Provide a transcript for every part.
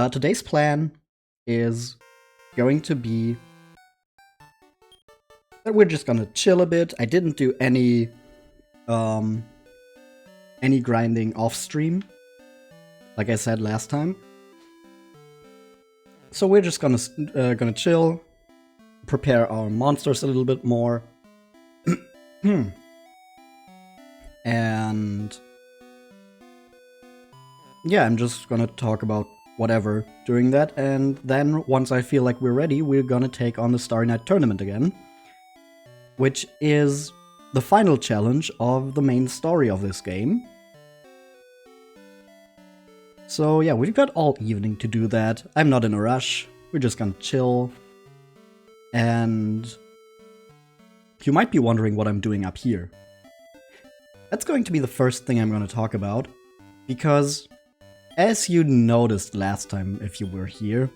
Today's plan is going to be that we're just gonna chill a bit. I didn't do any grinding off stream, like I said last time. So we're just gonna chill, prepare our monsters a little bit more, and yeah, I'm just gonna talk about whatever during that, and then once I feel like we're ready, we're gonna take on the Starry Night tournament again, which is the final challenge of the main story of this game. So yeah, we've got all evening to do that. I'm not in a rush. We're just gonna chill. And you might be wondering what I'm doing up here. That's going to be the first thing I'm gonna talk about, because as you noticed last time if you were here,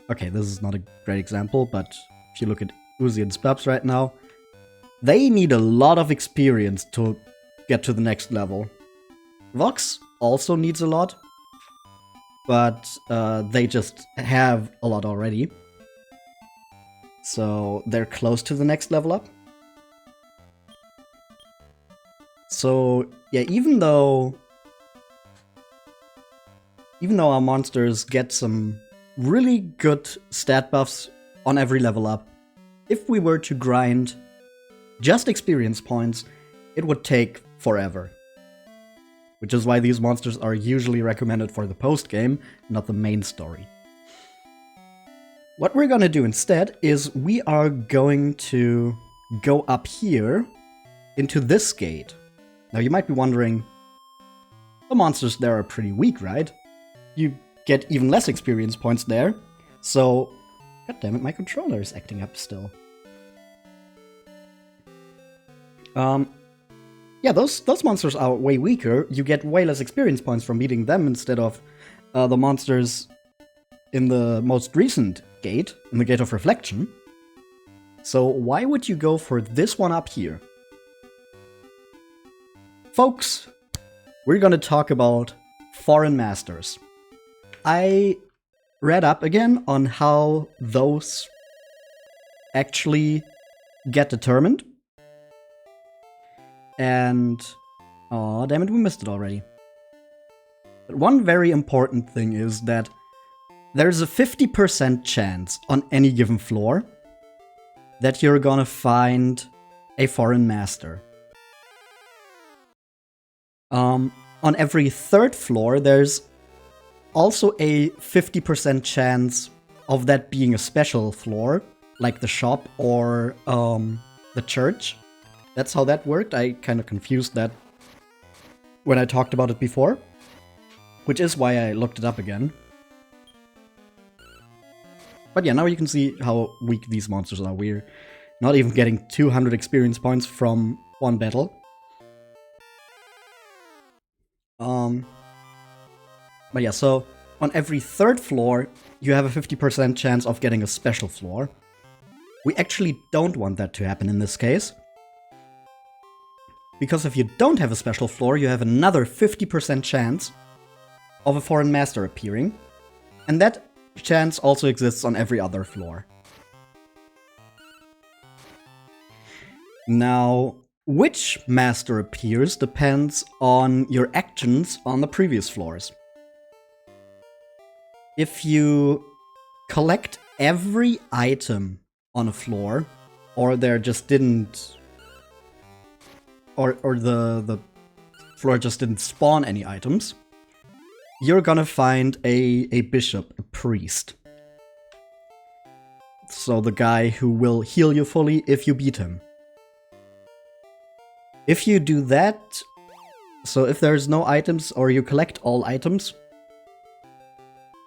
okay, this is not a great example, but if you look at Uzi and Spubs right now, they need a lot of experience to get to the next level. Vox also needs a lot, but they just have a lot already. So they're close to the next level up. So yeah, even though our monsters get some really good stat buffs on every level up, if we were to grind just experience points, it would take forever. Which is why these monsters are usually recommended for the post-game, not the main story. What we're gonna do instead is we are going to go up here into this gate. Now you might be wondering, the monsters there are pretty weak, right? You get even less experience points there, so... God damn it, my controller is acting up still. Yeah, those monsters are way weaker. You get way less experience points from beating them instead of the monsters in the most recent gate, in the Gate of Reflection. So why would you go for this one up here? Folks, we're gonna talk about foreign masters. I read up again on how those actually get determined. And... aw, damn it, we missed it already. But one very important thing is that there's a 50% chance on any given floor that you're gonna find a foreign master. On every third floor, there's also a 50% chance of that being a special floor, like the shop or the church. That's how that worked. I kind of confused that when I talked about it before, which is why I looked it up again. But yeah, now you can see how weak these monsters are. We're not even getting 200 experience points from one battle. But yeah, so on every third floor, you have a 50% chance of getting a special floor. We actually don't want that to happen in this case. Because if you don't have a special floor, you have another 50% chance of a foreign master appearing. And that chance also exists on every other floor. Now, which master appears depends on your actions on the previous floors. If you collect every item on a floor, or there just didn't... or the floor just didn't spawn any items, you're gonna find a bishop, a priest. So the guy who will heal you fully if you beat him. If you do that, so if there's no items or you collect all items,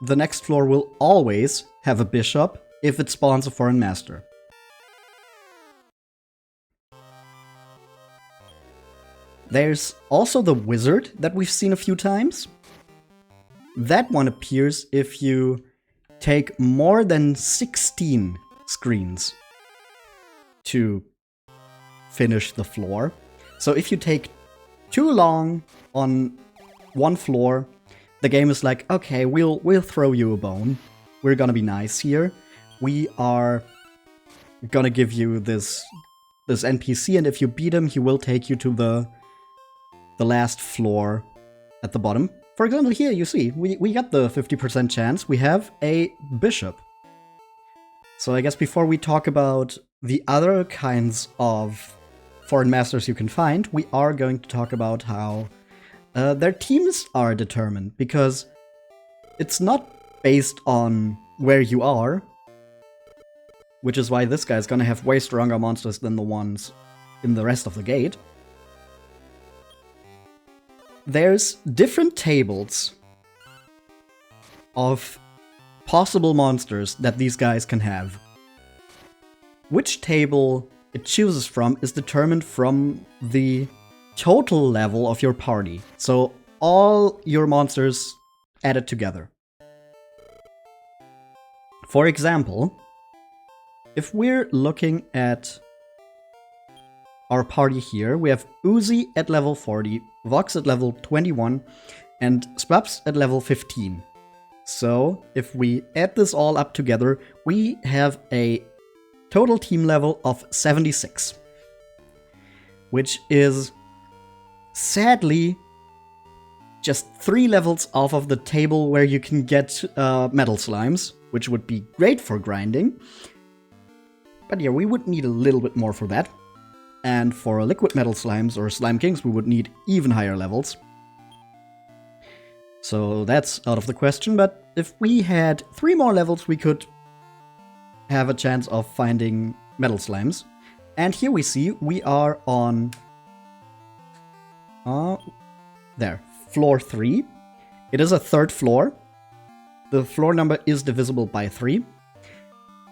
the next floor will always have a bishop if it spawns a foreign master. There's also the wizard that we've seen a few times. That one appears if you take more than 16 screens to finish the floor. So if you take too long on one floor, the game is like, okay, we'll throw you a bone. We're gonna be nice here. We are gonna give you this NPC, and if you beat him, he will take you to the last floor at the bottom. For example, here you see, we got the 50% chance. We have a bishop. So I guess before we talk about the other kinds of foreign masters you can find, we are going to talk about how their teams are determined, because it's not based on where you are, which is why this guy's gonna have way stronger monsters than the ones in the rest of the gate. There's different tables of possible monsters that these guys can have. Which table it chooses from is determined from the total level of your party. So all your monsters added together. For example, if we're looking at our party here, we have Uzi at level 40, Vox at level 21, and Splaps at level 15. So, if we add this all up together, we have a total team level of 76. Which is, sadly, just 3 levels off of the table where you can get metal slimes, which would be great for grinding. But yeah, we would need a little bit more for that. And for liquid metal slimes or slime kings, we would need even higher levels. So that's out of the question, but if we had 3 more levels, we could have a chance of finding metal slimes. And here we see we are on floor 3. It is a 3rd floor. The floor number is divisible by 3.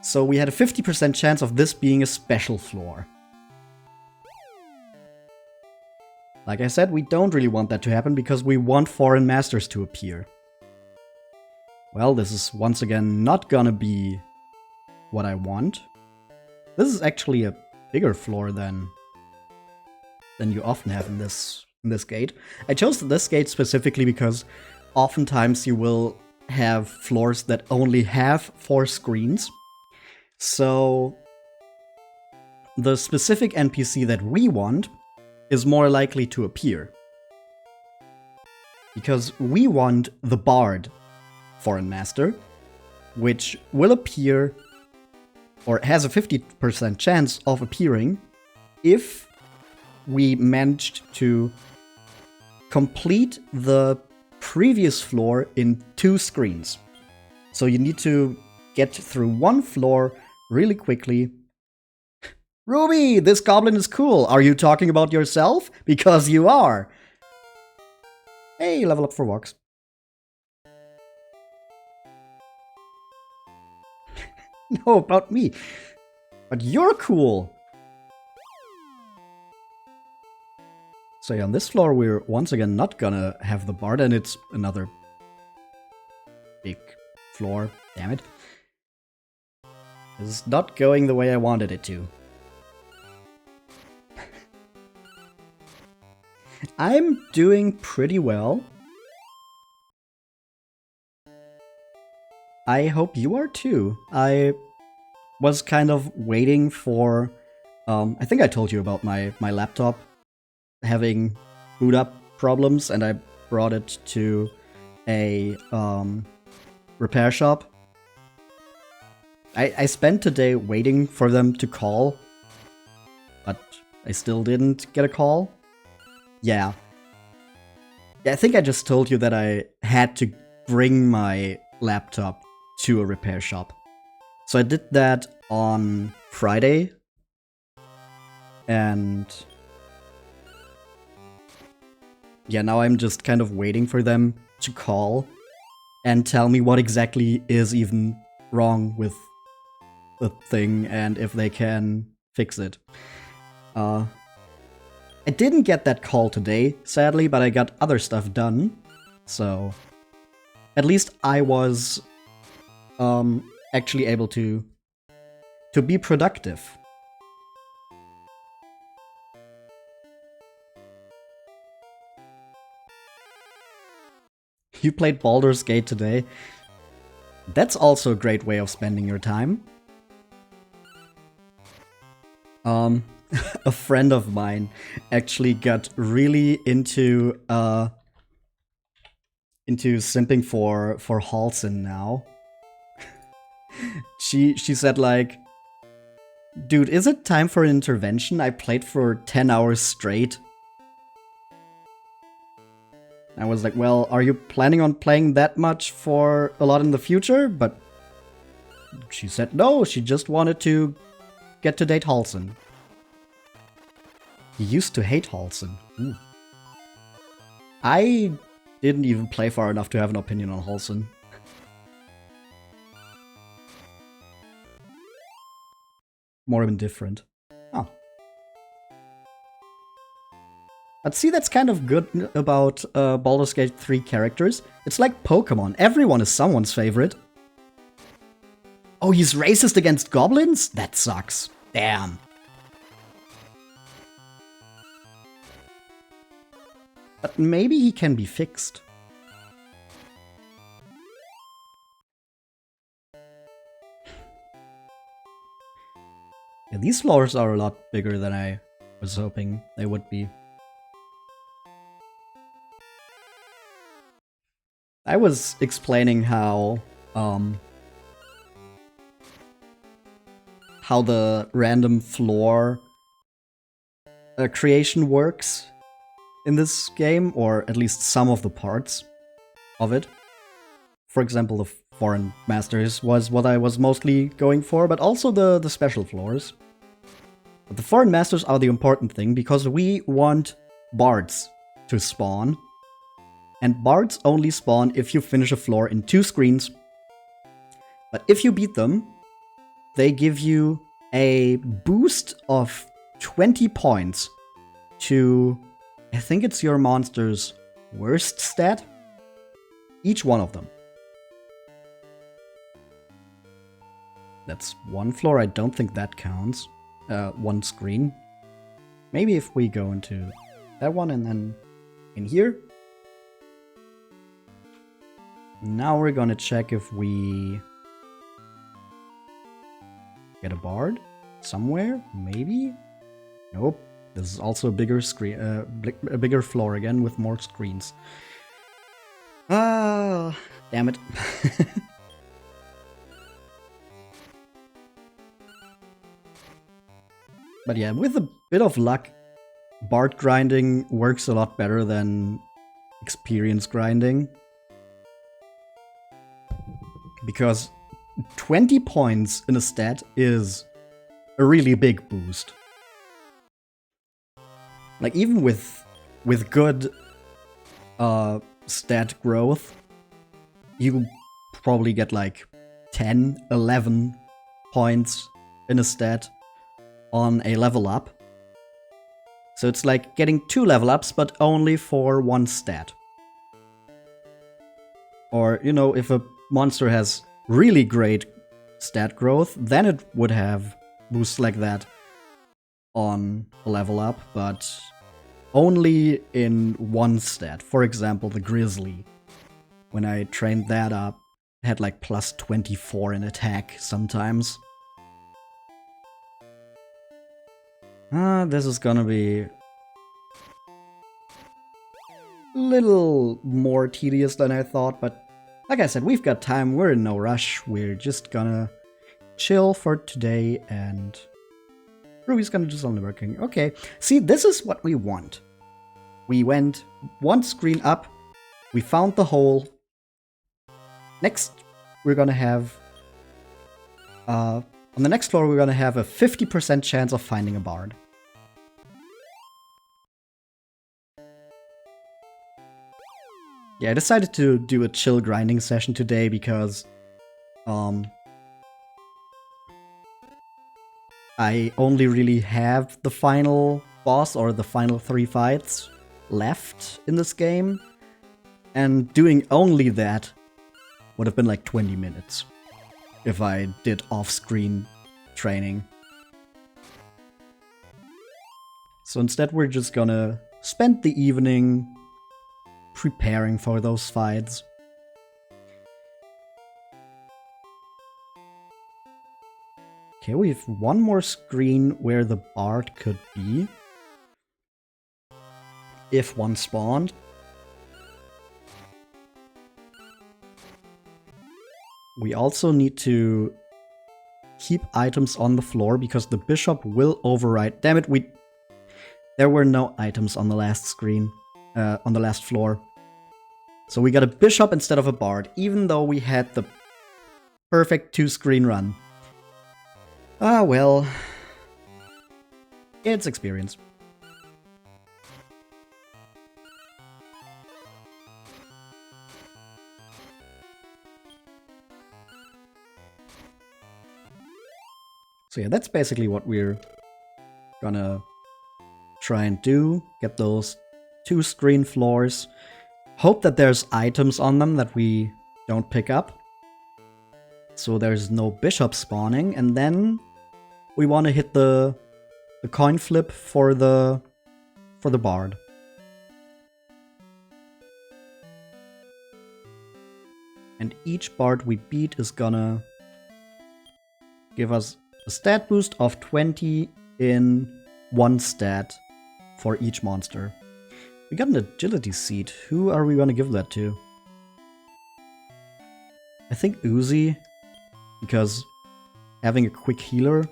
So we had a 50% chance of this being a special floor. Like I said, we don't really want that to happen because we want foreign masters to appear. Well, this is once again not gonna be what I want. This is actually a bigger floor than you often have in this gate. I chose this gate specifically because oftentimes you will have floors that only have 4 screens. So the specific NPC that we want is more likely to appear. Because we want the Bard Foreign Master, which will appear, or has a 50% chance of appearing, if we managed to complete the previous floor in 2 screens. So you need to get through 1 floor really quickly. Ruby, this goblin is cool. Are you talking about yourself? Because you are. Hey, level up for Vox. No, about me. But you're cool. So yeah, on this floor we're once again not gonna have the Bard, and it's another big floor. Damn it. This is not going the way I wanted it to. I'm doing pretty well. I hope you are too. I was kind of waiting for... I think I told you about my laptop having boot up problems, and I brought it to a repair shop. I spent today waiting for them to call, but I still didn't get a call. Yeah. I think I just told you that I had to bring my laptop to a repair shop. So I did that on Friday. And yeah, now I'm just kind of waiting for them to call and tell me what exactly is even wrong with the thing and if they can fix it. I didn't get that call today, sadly, but I got other stuff done. So at least I was actually able to be productive. You played Baldur's Gate today. That's also a great way of spending your time. A friend of mine actually got really into simping for Halsin now. She said like, dude, is it time for an intervention? I played for 10 hours straight. I was like, well, are you planning on playing that much for a lot in the future? But she said no, she just wanted to get to date Halsin. He used to hate Halsin. Ooh. I didn't even play far enough to have an opinion on Halsin. More indifferent. Oh. But see, that's kind of good about Baldur's Gate 3 characters. It's like Pokemon. Everyone is someone's favorite. Oh, he's racist against goblins? That sucks. Damn. But maybe he can be fixed. Yeah, these floors are a lot bigger than I was hoping they would be. I was explaining how the random floor creation works in this game, or at least some of the parts of it. For example, the foreign masters was what I was mostly going for, but also the special floors. But the foreign masters are the important thing, because we want bards to spawn. And bards only spawn if you finish a floor in 2 screens. But if you beat them, they give you a boost of 20 points to, I think it's your monster's worst stat. Each one of them. That's 1 floor, I don't think that counts. 1 screen. Maybe if we go into that one and then in here. Now we're gonna check if we get a bard somewhere, maybe? Nope. This is also a bigger screen, a bigger floor again with more screens. Ah, damn it. But yeah, with a bit of luck, bard grinding works a lot better than experience grinding. Because 20 points in a stat is a really big boost. Like, even with good stat growth, you probably get like 10, 11 points in a stat on a level up. So it's like getting 2 level ups, but only for 1 stat. Or, you know, if a monster has really great stat growth, then it would have boosts like that on a level up, but only in 1 stat. For example, the Grizzly. When I trained that up, it had like plus 24 in attack sometimes. This is gonna be a little more tedious than I thought, but like I said, we've got time, we're in no rush, we're just gonna chill for today, and Ruby's gonna do some of the working. Okay, see, this is what we want. We went 1 screen up, we found the hole. Next, we're gonna have, on the next floor, we're gonna have a 50% chance of finding a bard. Yeah, I decided to do a chill grinding session today because I only really have the final boss or the final 3 fights left in this game, and doing only that would have been like 20 minutes if I did off-screen training. So instead we're just gonna spend the evening preparing for those fights. Okay, we have one more screen where the bard could be. If one spawned. We also need to keep items on the floor because the bishop will override. Damn it, there were no items on the last screen, on the last floor. So we got a bishop instead of a bard, even though we had the perfect 2-screen run. Ah, well. It's experience. So yeah, that's basically what we're gonna try and do. Get those 2-screen floors. Hope that there's items on them that we don't pick up. So there's no bishop spawning. And then we want to hit the coin flip for the bard. And each bard we beat is gonna give us a stat boost of 20 in 1 stat for each monster. We got an agility seed. Who are we gonna give that to? I think Uzi, because having a quick healer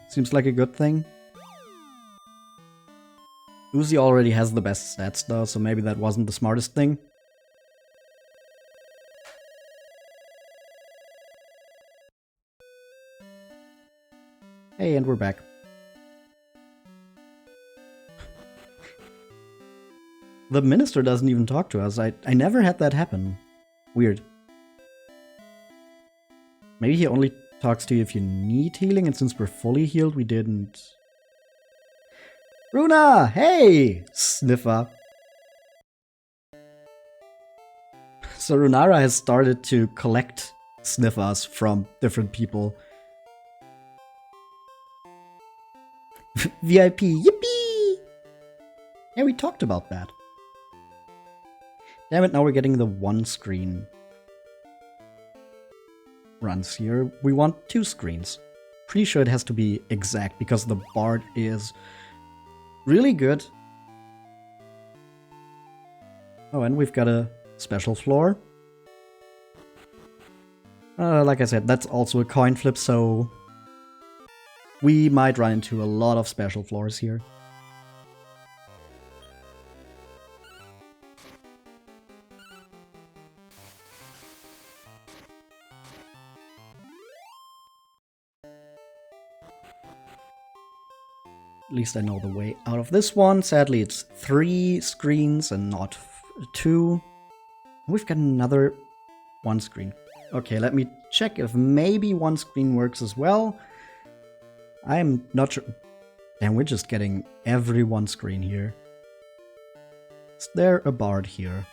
seems like a good thing. Uzi already has the best stats though, so maybe that wasn't the smartest thing. Hey, and we're back. The minister doesn't even talk to us. I never had that happen. Weird. Maybe he only talks to you if you need healing, and since we're fully healed, we didn't. Runa! Hey! Sniffer. So Runara has started to collect sniffers from different people. VIP, yippee! Yeah, we talked about that. Damn it, now we're getting the 1-screen runs here. We want 2 screens. Pretty sure it has to be exact because the bard is really good. Oh, and we've got a special floor. Like I said, that's also a coin flip, so we might run into a lot of special floors here. At least I know the way out of this one. Sadly, it's 3 screens and not 2. We've got another 1 screen. Okay, let me check if maybe 1 screen works as well. I'm not sure. Damn, we're just getting every 1 screen here. Is there a bard here?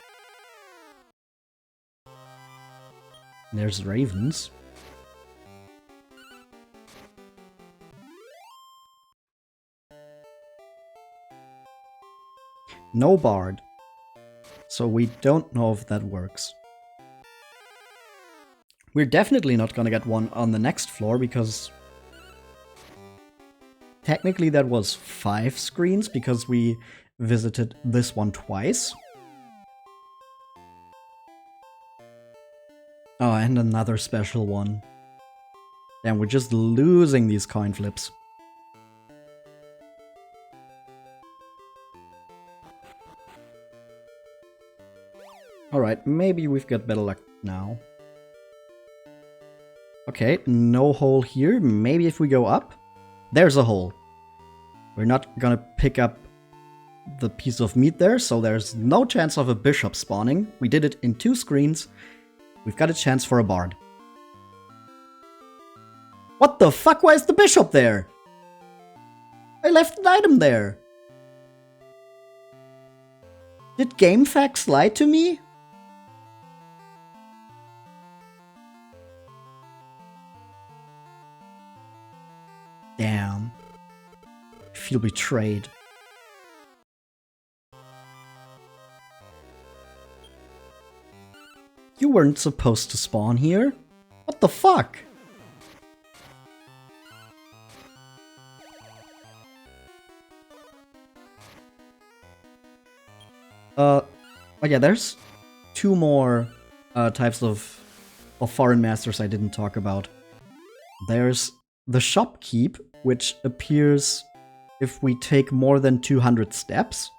There's ravens. No bard. So we don't know if that works. We're definitely not gonna get one on the next floor because technically that was 5 screens because we visited this one twice. Oh, and another special one. Damn, we're just losing these coin flips. Alright, maybe we've got better luck now. Okay, no hole here. Maybe if we go up. There's a hole. We're not gonna pick up the piece of meat there, so there's no chance of a bishop spawning. We did it in 2 screens. We've got a chance for a bard. What the fuck? Why is the bishop there? I left an item there. Did GameFAQs lie to me? Damn. I feel betrayed. You weren't supposed to spawn here. What the fuck? But yeah, there's two more types of foreign masters I didn't talk about. There's the shopkeep, which appears if we take more than 200 steps.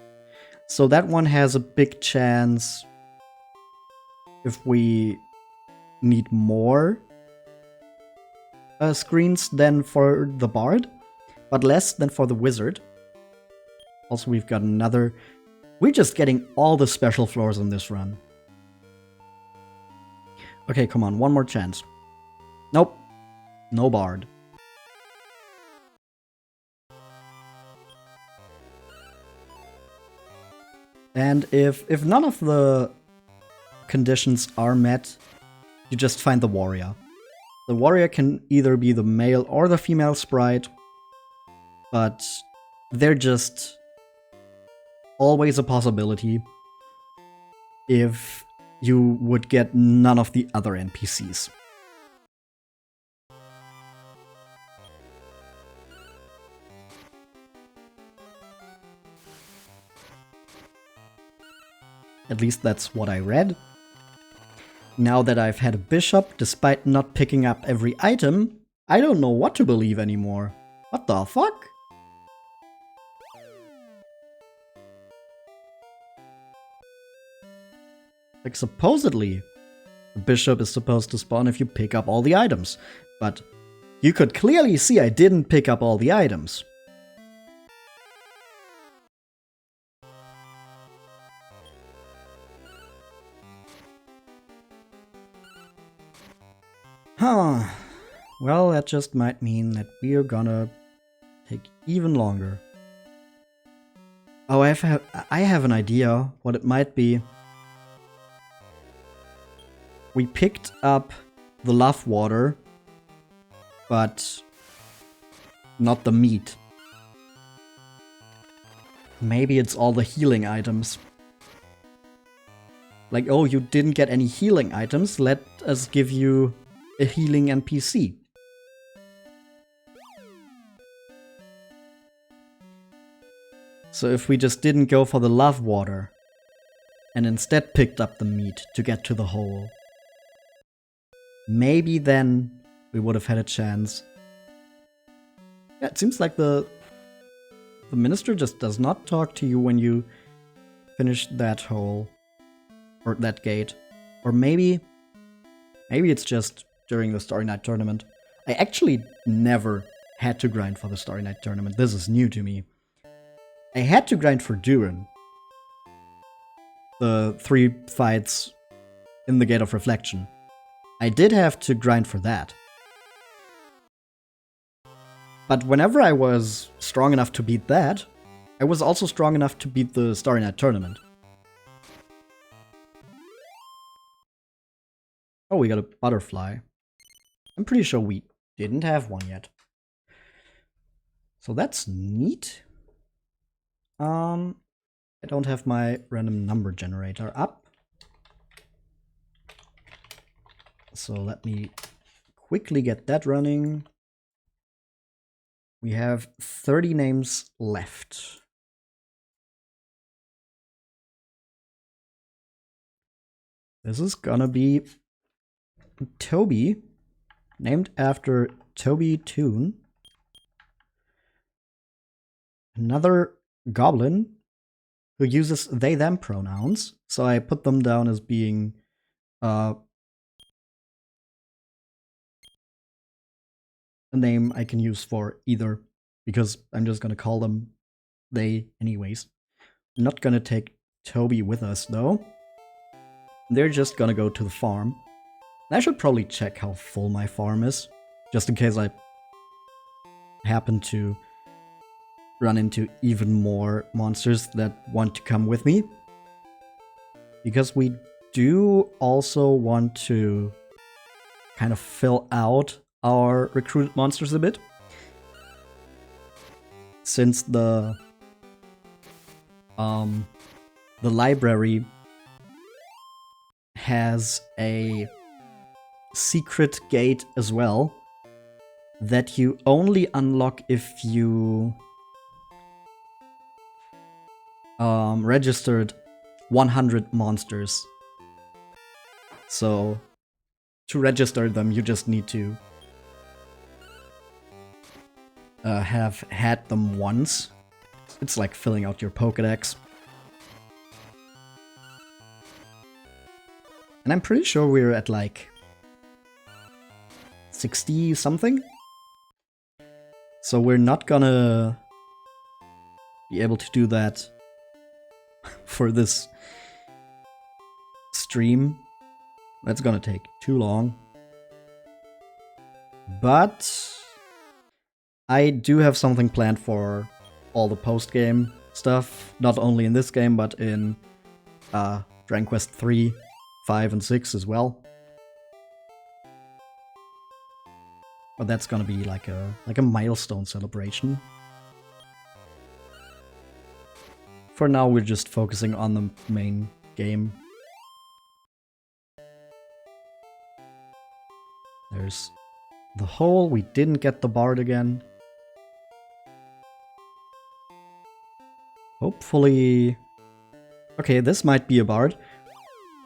So that one has a big chance if we need more screens than for the bard, but less than for the wizard. Also, we've got another. We're just getting all the special floors on this run. Okay, come on, one more chance. Nope, no bard. And if none of the conditions are met, you just find the warrior. The warrior can either be the male or the female sprite, but they're just always a possibility if you would get none of the other NPCs. At least that's what I read. Now that I've had a bishop, despite not picking up every item, I don't know what to believe anymore. What the fuck? Like, supposedly, the bishop is supposed to spawn if you pick up all the items. But you could clearly see I didn't pick up all the items. Huh. Well, that just might mean that we're gonna take even longer. Oh, I have an idea what it might be. We picked up the love water, but not the meat. Maybe it's all the healing items. Like, oh, you didn't get any healing items, let us give you a healing NPC. So if we just didn't go for the love water, and instead picked up the meat to get to the hole, maybe then we would have had a chance. Yeah, it seems like the minister just does not talk to you when you finish that hole. Or that gate. Or maybe it's just during the Starry Night tournament. I actually never had to grind for the Starry Night tournament. This is new to me. I had to grind for Duran. The 3 fights in the Gate of Reflection. I did have to grind for that. But whenever I was strong enough to beat that, I was also strong enough to beat the Starry Night tournament. Oh, we got a butterfly. I'm pretty sure we didn't have one yet. So that's neat. I don't have my random number generator up. So let me quickly get that running. We have 30 names left. This is gonna be Toby, named after Toby Toon. Another goblin who uses they them pronouns, so I put them down as being a name I can use for either, because I'm just gonna call them they anyways. I'm not gonna take Toby with us though. They're just gonna go to the farm. I should probably check how full my farm is, just in case I happen to run into even more monsters that want to come with me. Because we do also want to kind of fill out our recruited monsters a bit. Since the library has a secret gate as well that you only unlock if you registered 100 monsters. So to register them, you just need to have had them once. It's like filling out your Pokédex. And I'm pretty sure we're at like 60 something. So we're not gonna be able to do that for this stream. That's gonna take too long. But I do have something planned for all the post-game stuff. Not only in this game, but in Dragon Quest 3, 5, and 6 as well. But that's gonna be like a milestone celebration. For now, we're just focusing on the main game. There's the hole. We didn't get the bard again. Hopefully... Okay, this might be a bard.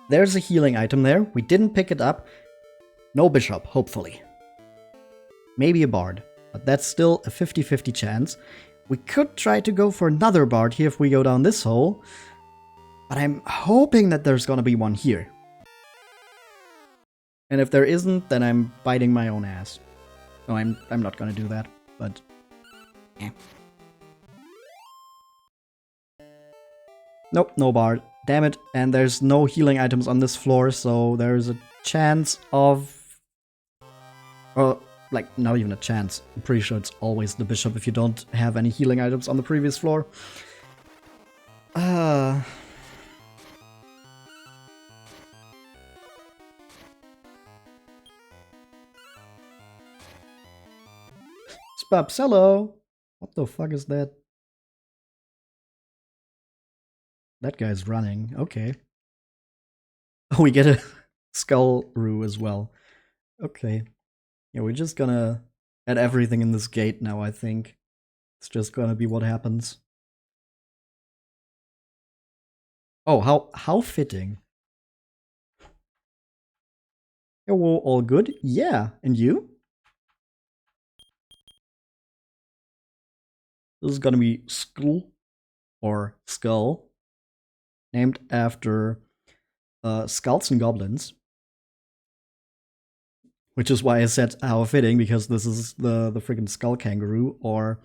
There's a healing item there. We didn't pick it up. No bishop, hopefully. Maybe a bard, but that's still a 50-50 chance. We could try to go for another bard here if we go down this hole, but I'm hoping that there's gonna be one here. And if there isn't, then I'm biting my own ass. No, I'm not gonna do that, but... eh. Nope, no bard. Damn it, and there's no healing items on this floor, so there's a chance of... Well, like, not even a chance. I'm pretty sure it's always the bishop if you don't have any healing items on the previous floor. Spubs, hello! What the fuck is that? That guy's running, okay. Oh, we get a skull rue as well. Okay. Yeah, we're just gonna add everything in this gate now, I think. It's just gonna be what happens. Oh, how fitting. Yeah, well, all good? Yeah, and you? This is gonna be Skull, or Skull, named after skulls and goblins. Which is why I said how fitting, because this is the freaking skull kangaroo, or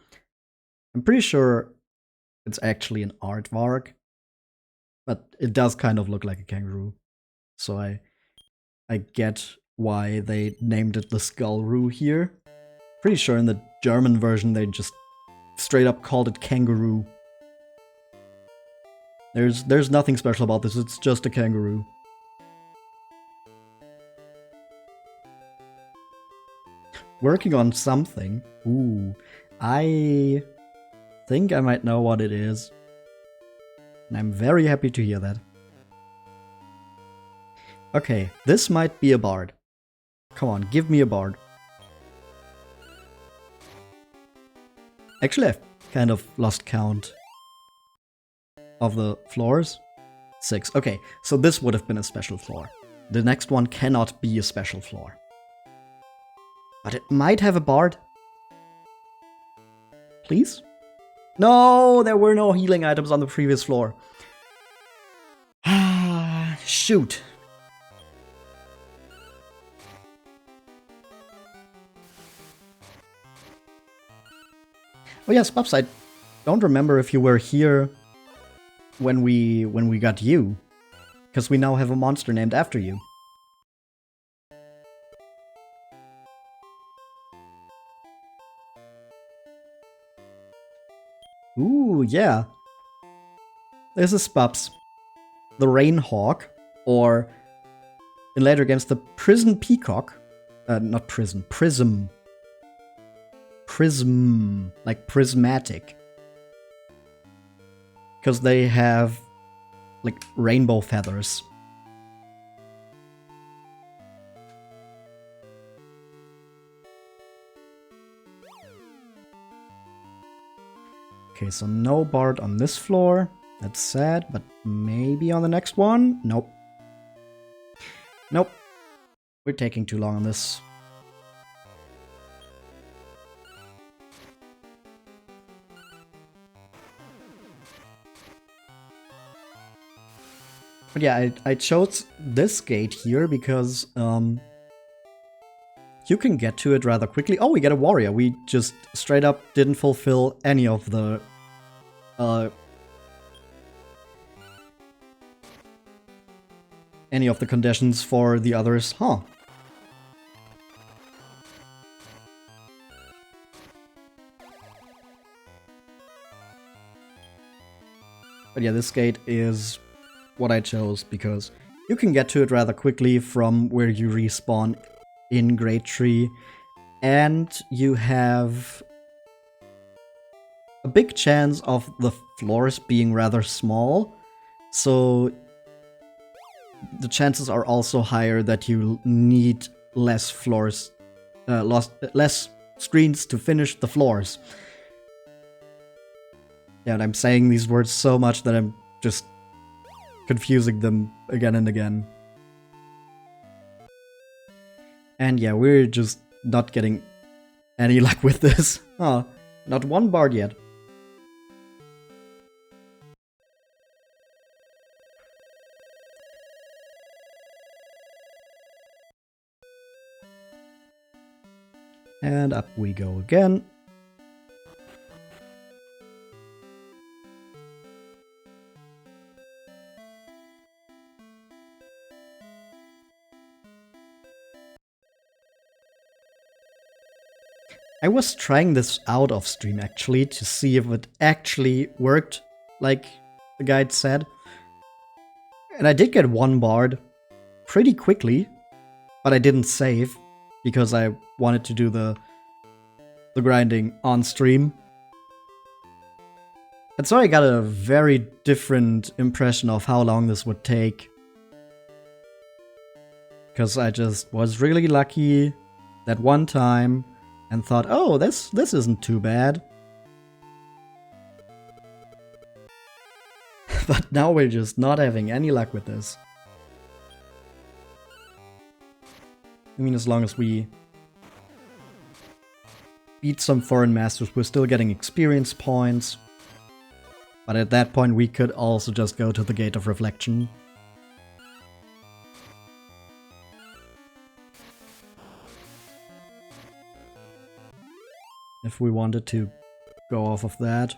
I'm pretty sure it's actually an aardvark, but it does kind of look like a kangaroo. So I get why they named it the Skullroo here. Pretty sure in the German version they just straight up called it kangaroo. There's nothing special about this, it's just a kangaroo. Working on something. Ooh, I think I might know what it is. And I'm very happy to hear that. Okay, this might be a bard. Come on, give me a bard. Actually, I've kind of lost count of the floors. 6. Okay, so this would have been a special floor. The next one cannot be a special floor. But it might have a bard. Please? No, there were no healing items on the previous floor. Ah, shoot. Oh yes, Bubs, I don't remember if you were here when we got you. Because we now have a monster named after you. Ooh, yeah. This is Spubs. The Rainhawk, or in later games, the Prison Peacock. Not prison, prism. Prism, like prismatic. Because they have, like, rainbow feathers. Okay, so no bard on this floor. That's sad, but Maybe on the next one? Nope. Nope. We're taking too long on this. But yeah, I chose this gate here because you can get to it rather quickly. Oh, we get a warrior. We just straight up didn't fulfill any of the conditions for the others, huh? But yeah, this gate is what I chose because you can get to it rather quickly from where you respawn in Great Tree, and you have a big chance of the floors being rather small, so the chances are also higher that you need less floors, less screens to finish the floors. Yeah, and I'm saying these words so much that I'm just confusing them again and again. And yeah, we're just not getting any luck with this. Huh, not one bard yet. And up we go again. I was trying this out off stream actually to see if it actually worked like the guide said. And I did get one bard pretty quickly, but I didn't save because I wanted to do the grinding on stream. And so I got a very different impression of how long this would take. Because I just was really lucky that one time and thought, oh, this isn't too bad. But now we're just not having any luck with this. I mean, as long as we beat some foreign masters, we're still getting experience points. But at that point, we could also just go to the Gate of Reflection. If we wanted to go off of that.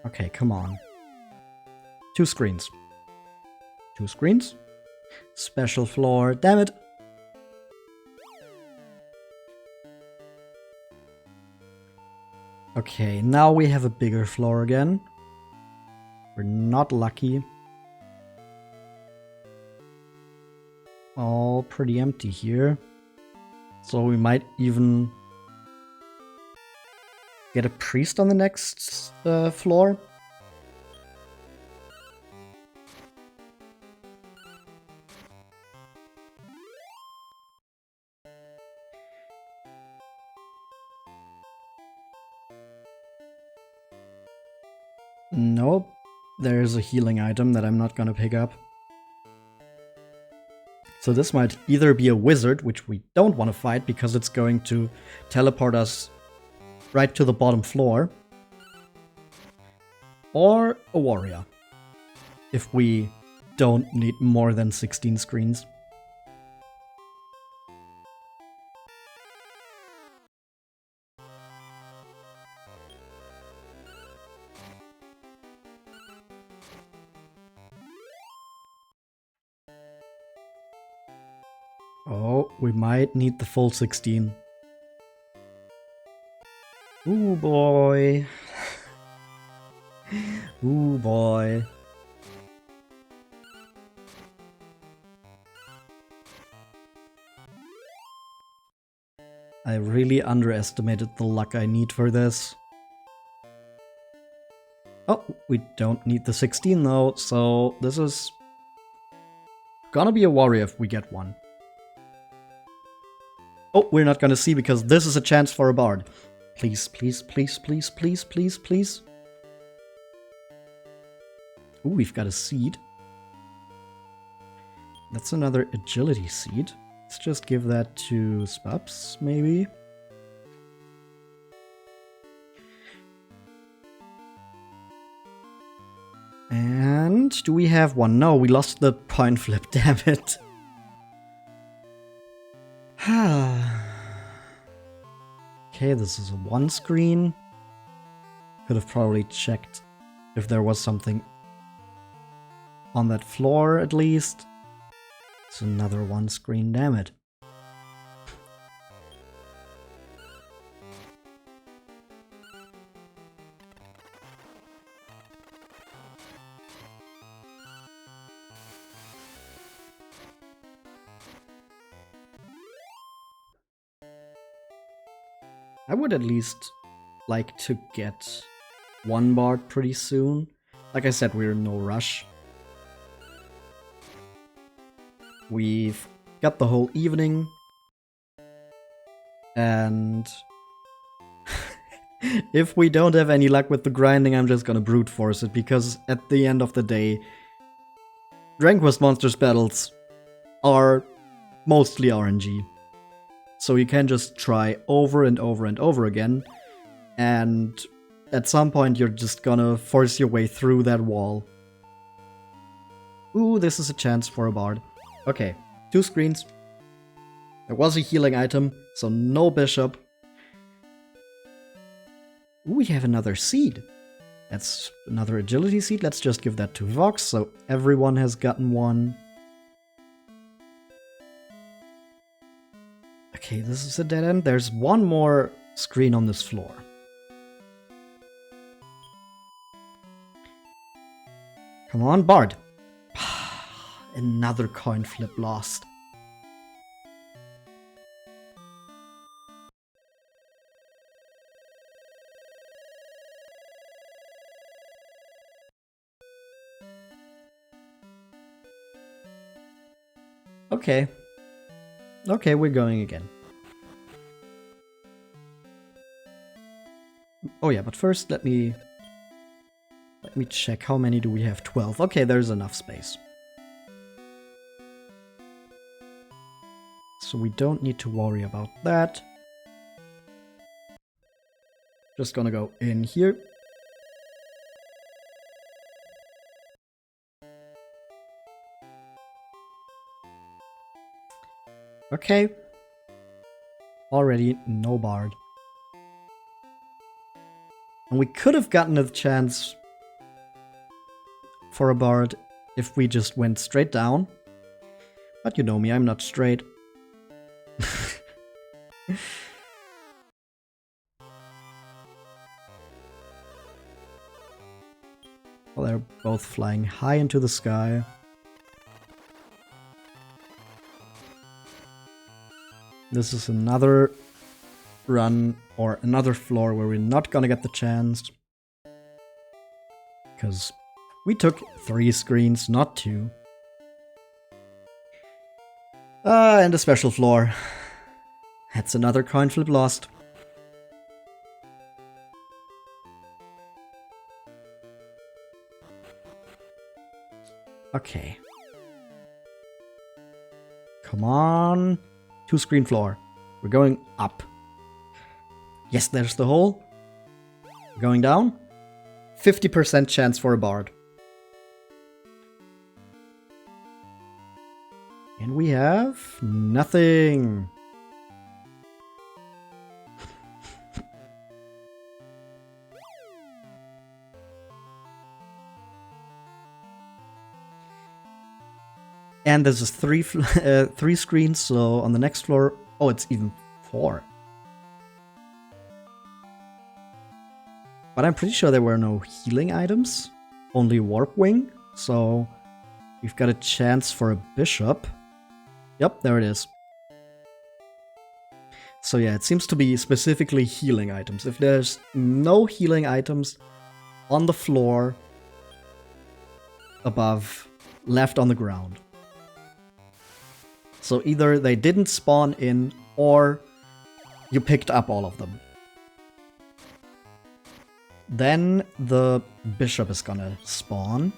Okay, come on. 2 screens. 2 screens. Special floor, damn it. Okay, now we have a bigger floor again. We're not lucky. All pretty empty here. So we might even get a priest on the next floor. Nope. There's a healing item that I'm not gonna pick up. So this might either be a wizard, which we don't want to fight because it's going to teleport us right to the bottom floor, or a warrior, if we don't need more than 16 screens. Oh, we might need the full 16. Ooh boy. Ooh boy. I really underestimated the luck I need for this. Oh, we don't need the 16 though, so this is gonna be a warrior if we get one. Oh, we're not gonna see because this is a chance for a bard. Please, please, please, please, please, please, please. Ooh, we've got a seed. That's another agility seed. Let's just give that to Spubs, maybe. And do we have one? No, we lost the coin flip, damn it. Okay, this is a one screen. Could have probably checked if there was something on that floor at least. It's another one screen, damn it. I would at least like to get one bard pretty soon. Like I said, we're in no rush. We've got the whole evening. And if we don't have any luck with the grinding, I'm just gonna brute force it, because at the end of the day, Dragon Quest Monsters battles are mostly RNG. So you can just try over and over and over again, and at some point you're just gonna force your way through that wall. Ooh, this is a chance for a bard. Okay, 2 screens. There was a healing item, so no bishop. Ooh, we have another seed. That's another agility seed. Let's just give that to Vox, so everyone has gotten one. Okay, this is a dead end. There's one more screen on this floor. Come on, bard. Another coin flip lost. Okay. Okay, we're going again. Oh yeah, but first let me check how many do we have. 12. Okay, there's enough space. So we don't need to worry about that. Just gonna go in here. Okay. Already no bard. And we could have gotten a chance for a bard if we just went straight down. But you know me, I'm not straight. Well, they're both flying high into the sky. This is another run or another floor where we're not gonna get the chance. Because we took 3 screens, not 2. And a special floor. That's another coin flip lost. Okay. Come on. 2 screen floor. We're going up. Yes, there's the hole. We're going down. 50% chance for a bard. And we have nothing. And this is 3 screens, so on the next floor... Oh, it's even 4. But I'm pretty sure there were no healing items. Only Warp Wing. So we've got a chance for a bishop. Yep, there it is. So yeah, it seems to be specifically healing items. If there's no healing items on the floor above, left on the ground. So either they didn't spawn in, or you picked up all of them. Then the bishop is gonna spawn.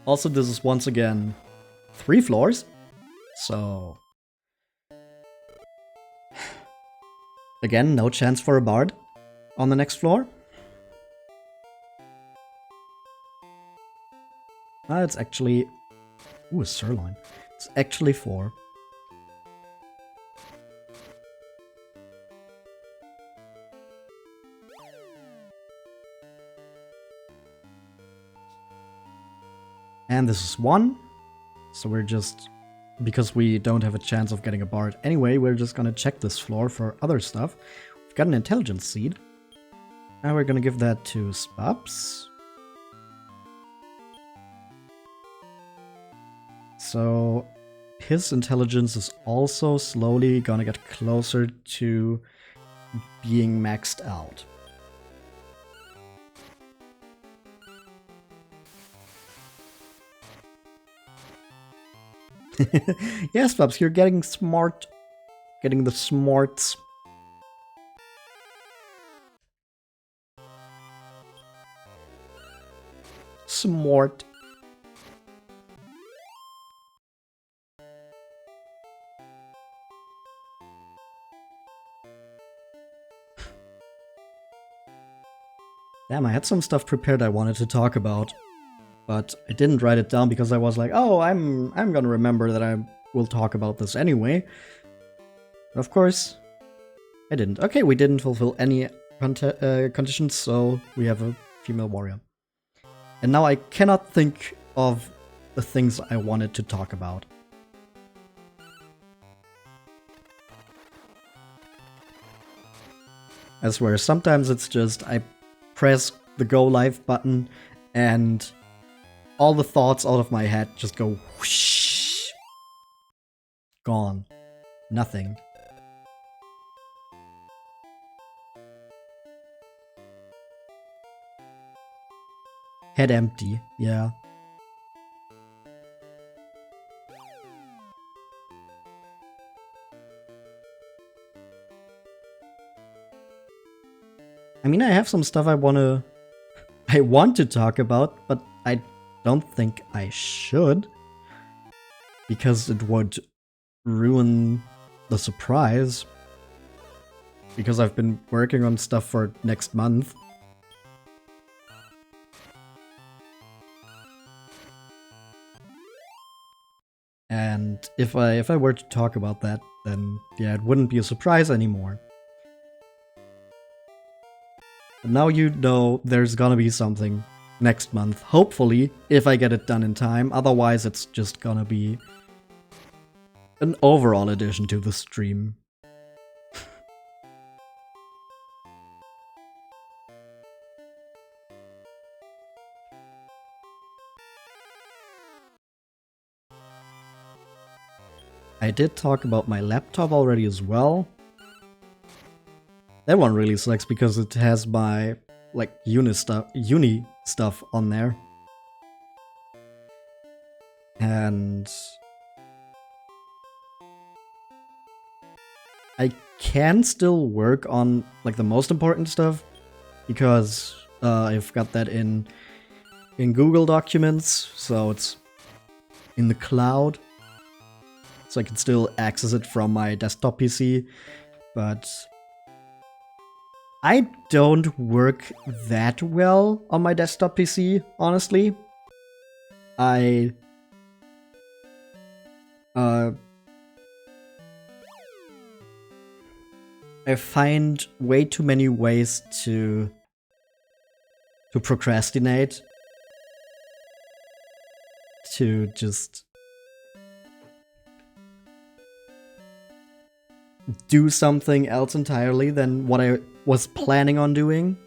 Also, this is once again 3 floors. So again, no chance for a bard on the next floor. It's actually... Ooh, a sirloin. It's actually 4. And this is 1. So we're just... Because we don't have a chance of getting a bard anyway, we're just gonna check this floor for other stuff. We've got an intelligence seed. Now we're gonna give that to Spubs. So his intelligence is also slowly gonna get closer to being maxed out. Yes, Spubs, you're getting smart. Getting the smarts. Smart. Damn, I had some stuff prepared I wanted to talk about, but I didn't write it down because I was like, oh, I'm gonna remember that I will talk about this anyway. But of course, I didn't. Okay, we didn't fulfill any conditions, so we have a female warrior. And now I cannot think of the things I wanted to talk about. I swear, sometimes it's just I press the go live button and all the thoughts out of my head just go whoosh. Gone. Nothing. Head empty, yeah. I mean, I have some stuff I want to talk about, but I don't think I should. Because it would ruin the surprise. Because I've been working on stuff for next month. And if I were to talk about that, then yeah, it wouldn't be a surprise anymore. But now you know there's gonna be something next month, hopefully, if I get it done in time. Otherwise, it's just gonna be an overall addition to the stream. I did talk about my laptop already as well. That one really sucks because it has my, like, uni stuff on there. And I can still work on, like, the most important stuff because I've got that in Google Documents, so it's in the cloud. So I can still access it from my desktop PC, but I don't work that well on my desktop PC, honestly. I find way too many ways to procrastinate, to just do something else entirely than what I was planning on doing.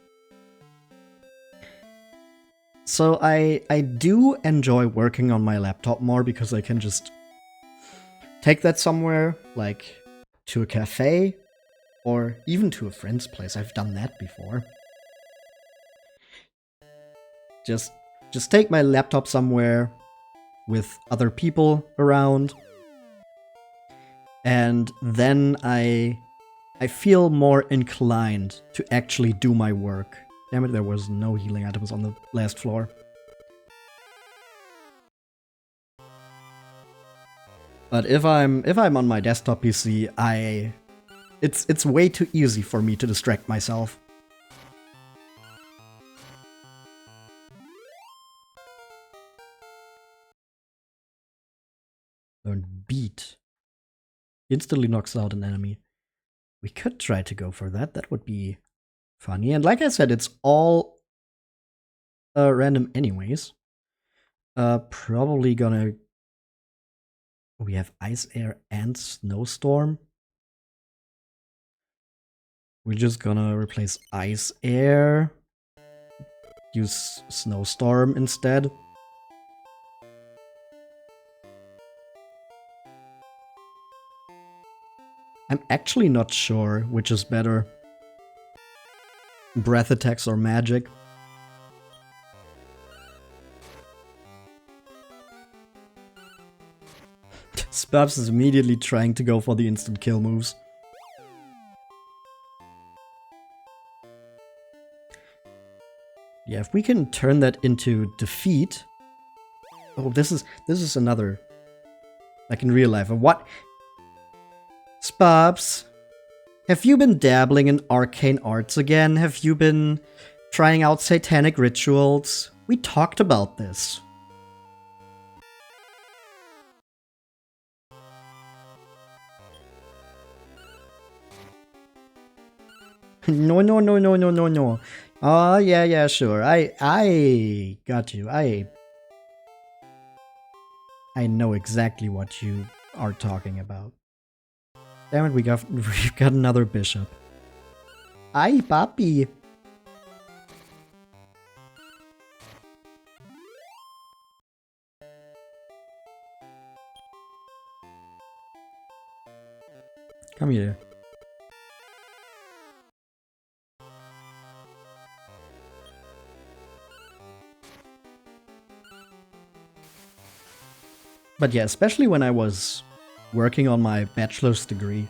So I do enjoy working on my laptop more because I can just take that somewhere, like to a cafe or even to a friend's place. I've done that before. Just take my laptop somewhere with other people around And then I feel more inclined to actually do my work. Damn it, there was no healing items on the last floor. But if I'm on my desktop PC, it's way too easy for me to distract myself. Learn beat. Instantly knocks out an enemy. We could try to go for that. That would be funny. And like I said, it's all random anyways. Probably gonna... We have Ice Air and Snowstorm. We're just gonna replace Ice Air. Use Snowstorm instead. I'm actually not sure which is better. Breath attacks or magic. Spabs is immediately trying to go for the instant kill moves. Yeah, if we can turn that into defeat. Oh, this is another. Like in real life. What? Spabs, have you been dabbling in arcane arts again? Have you been trying out satanic rituals? We talked about this. No. Oh, yeah, sure. I got you. I know exactly what you are talking about. Damn it, we've got another bishop. Ay, papi. Come here. But yeah, especially when I was working on my bachelor's degree,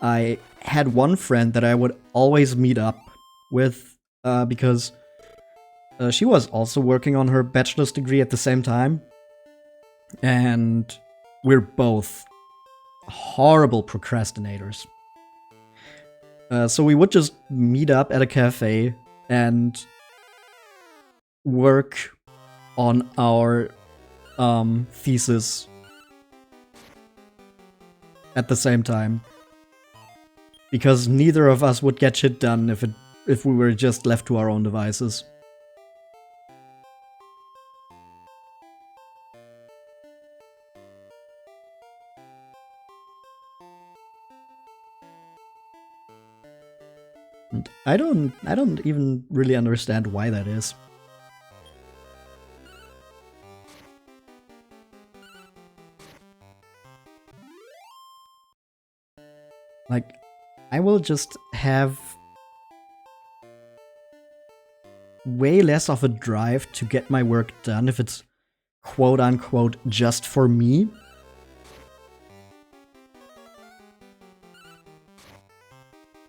I had one friend that I would always meet up with because she was also working on her bachelor's degree at the same time. And we're both horrible procrastinators. So we would just meet up at a cafe and work on our thesis at the same time, because neither of us would get shit done if we were just left to our own devices. And I don't even really understand why that is. Like, I will just have way less of a drive to get my work done if it's quote-unquote just for me.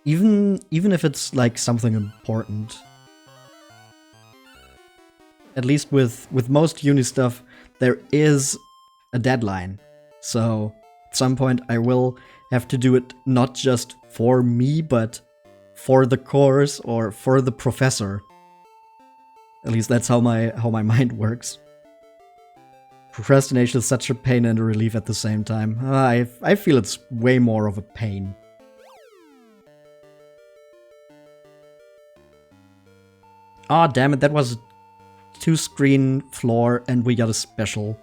Even if it's like something important. At least with most uni stuff, there is a deadline. So at some point I will have to do it not just for me, but for the course or for the professor. At least that's how my mind works. Procrastination is such a pain and a relief at the same time. I feel it's way more of a pain. Ah, damn it, that was a 2-screen floor and we got a special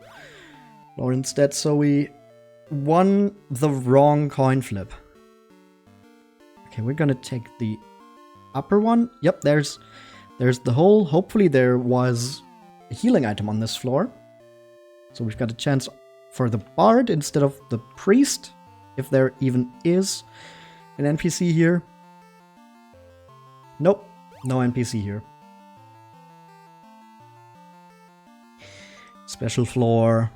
floor instead, so we won the wrong coin flip. Okay, we're gonna take the upper one. Yep, there's the hole. Hopefully there was a healing item on this floor. So we've got a chance for the bard instead of the priest, if there even is an NPC here. Nope, no NPC here. Special floor.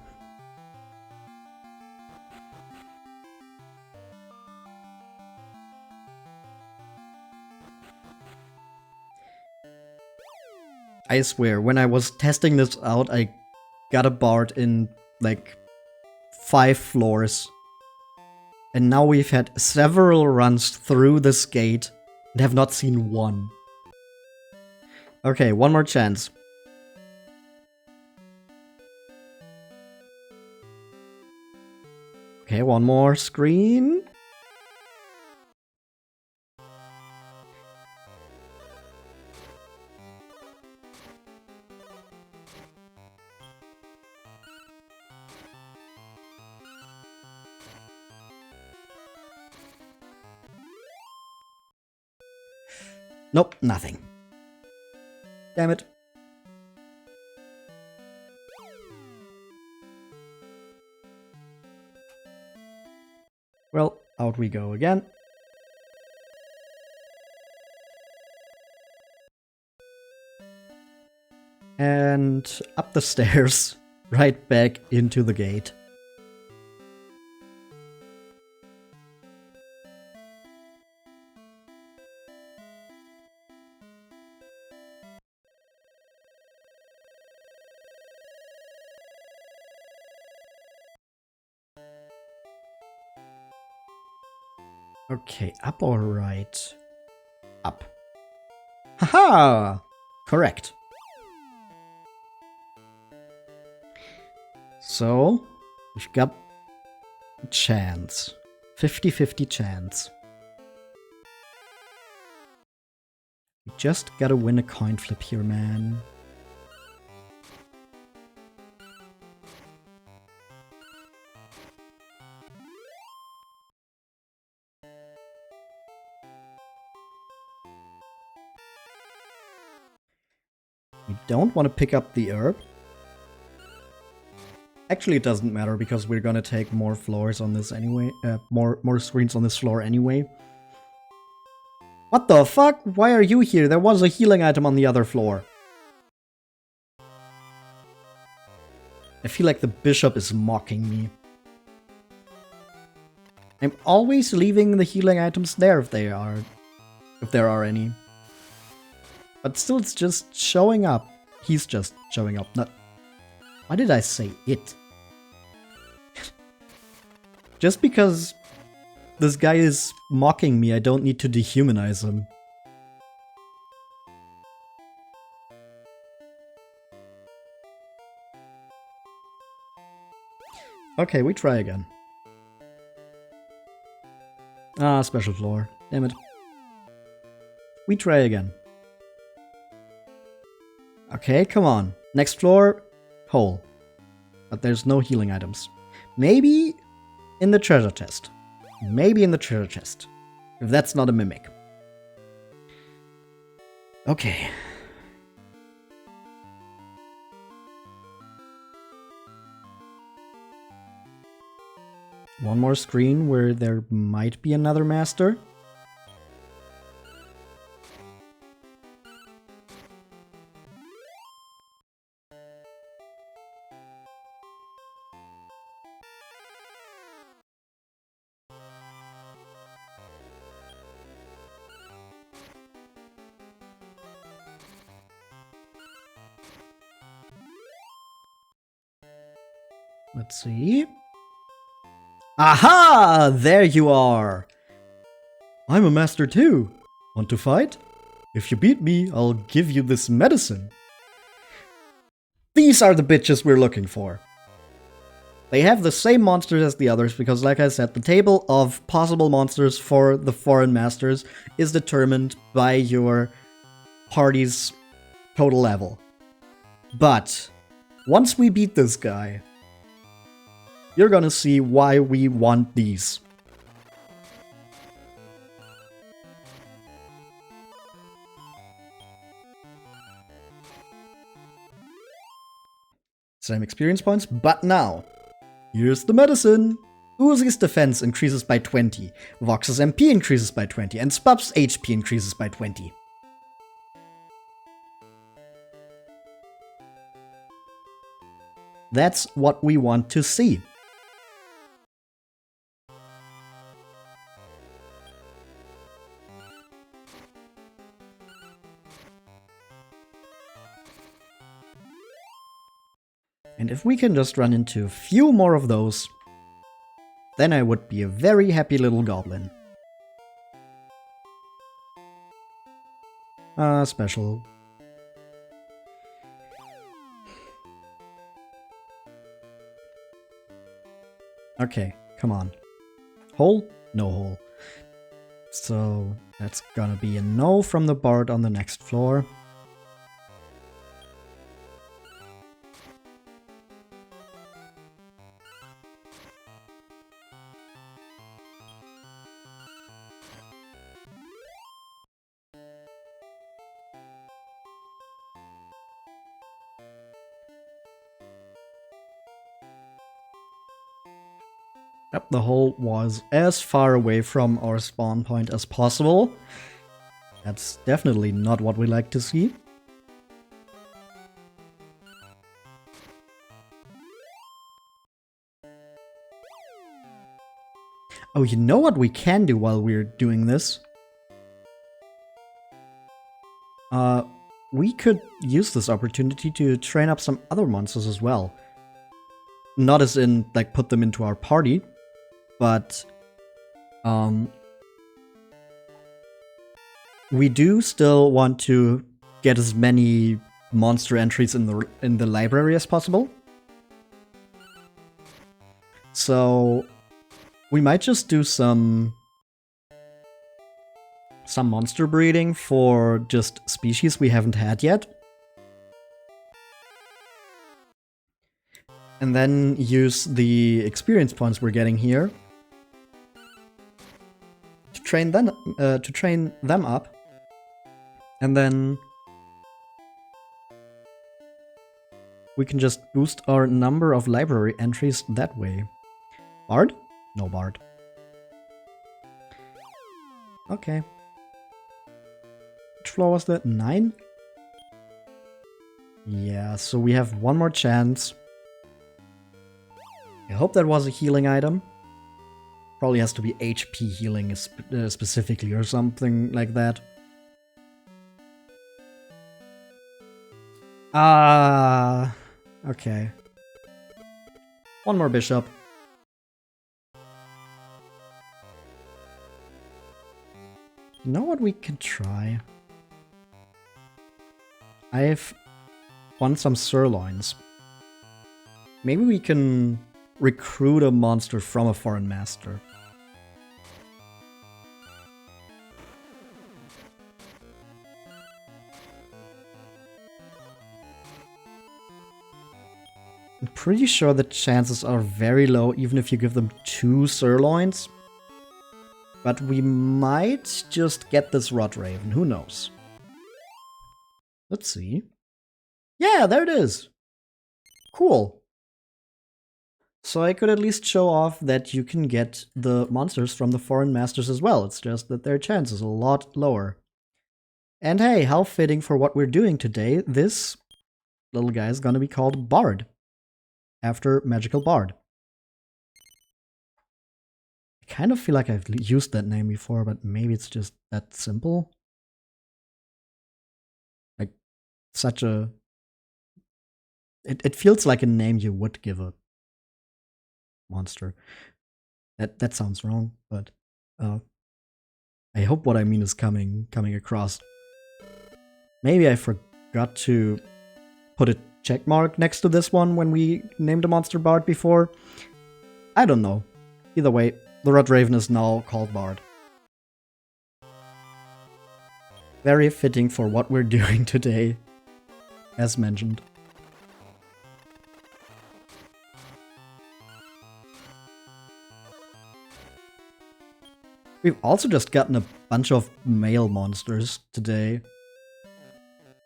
I swear, when I was testing this out, I got a Bard in, like, 5 floors. And now we've had several runs through this gate and have not seen one. Okay, one more chance. Okay, one more screen. Nope, nothing. Damn it. Well, out we go again. And up the stairs, right back into the gate. Okay, up or right? Up. Haha! Correct. So, we've got a chance. 50-50 chance. We just gotta win a coin flip here, man. We don't want to pick up the herb. Actually, it doesn't matter because we're gonna take more floors on this anyway. More screens on this floor anyway. What the fuck? Why are you here? There was a healing item on the other floor. I feel like the bishop is mocking me. I'm always leaving the healing items there if there are any. But still, it's just showing up. He's just showing up. Not. Why did I say it? Just because this guy is mocking me, I don't need to dehumanize him. Okay, we try again. Ah, special floor. Damn it. We try again. Okay, come on. Next floor, hole. But there's no healing items. Maybe in the treasure chest. Maybe in the treasure chest. If that's not a mimic. Okay. One more screen where there might be another master. Let's see. Aha! There you are! I'm a master too. Want to fight? If you beat me, I'll give you this medicine. These are the bitches we're looking for. They have the same monsters as the others because, like I said, the table of possible monsters for the foreign masters is determined by your party's total level. But once we beat this guy, you're gonna see why we want these. Same experience points, but now, here's the medicine. Uzi's defense increases by 20, Vox's MP increases by 20, and Spub's HP increases by 20. That's what we want to see. And if we can just run into a few more of those, then I would be a very happy little goblin. Special. Okay, come on. Hole? No hole. So that's gonna be a no from the bard on the next floor. Yep, the hole was as far away from our spawn point as possible. That's definitely not what we like to see. Oh, you know what we can do while we're doing this? We could use this opportunity to train up some other monsters as well. Not as in, like, put them into our party, but we do still want to get as many monster entries in the library as possible. So we might just do some monster breeding for just species we haven't had yet. And then use the experience points we're getting here to train them up. And then we can just boost our number of library entries that way. Bard? No bard. Okay. Which floor was that? 9? Yeah, so we have one more chance. I hope that was a healing item. Probably has to be HP healing specifically or something like that. Okay. One more bishop. You know what we can try? I've won some sirloins. Maybe we can recruit a monster from a foreign master. I'm pretty sure the chances are very low even if you give them 2 sirloins. But we might just get this Rod Raven, who knows? Let's see. Yeah, there it is! Cool. So I could at least show off that you can get the monsters from the foreign masters as well. It's just that their chance is a lot lower. And hey, how fitting for what we're doing today. This little guy is gonna be called Bard. After Magical Bard. I kind of feel like I've used that name before, but maybe it's just that simple. Like, such a... It feels like a name you would give a monster. That sounds wrong, but I hope what I mean is coming across. Maybe I forgot to put a check mark next to this one when we named a monster Bard before. I don't know. Either way, the Red Raven is now called Bard. Very fitting for what we're doing today, as mentioned. We've also just gotten a bunch of male monsters today.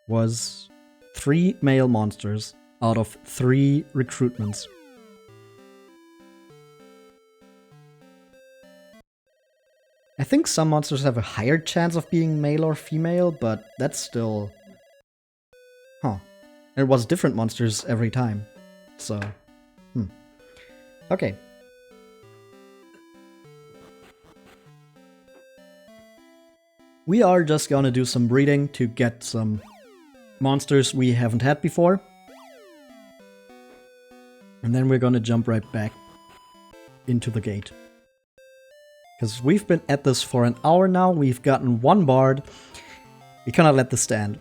Was 3 male monsters out of 3 recruitments. I think some monsters have a higher chance of being male or female, but that's still... Huh. It was different monsters every time. So, Okay. We are just gonna do some breeding to get some monsters we haven't had before. And then we're gonna jump right back into the gate. Because we've been at this for an hour now, we've gotten one bard. We cannot let this stand.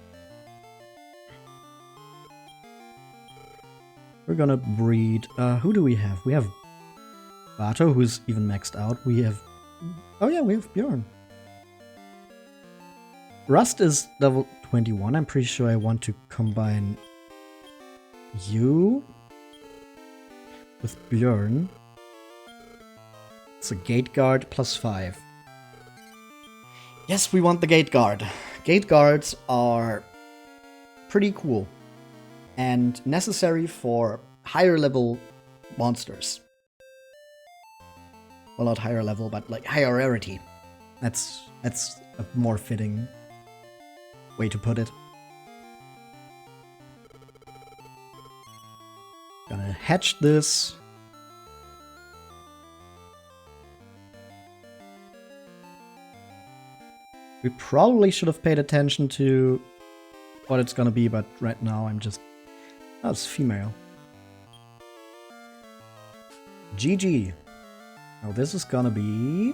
We're gonna breed, who do we have? We have Bato, who's even maxed out. We have, oh yeah, we have Bjorn. Rust is level 21. I'm pretty sure I want to combine you with Bjorn. It's a gate guard +5. Yes, we want the gate guard. Gate guards are pretty cool and necessary for higher level monsters. Well, not higher level, but like higher rarity. That's a more fitting way to put it. Gonna hatch this. We probably should have paid attention to what it's gonna be, but right now I'm just... Oh, it's female. GG. Now this is gonna be...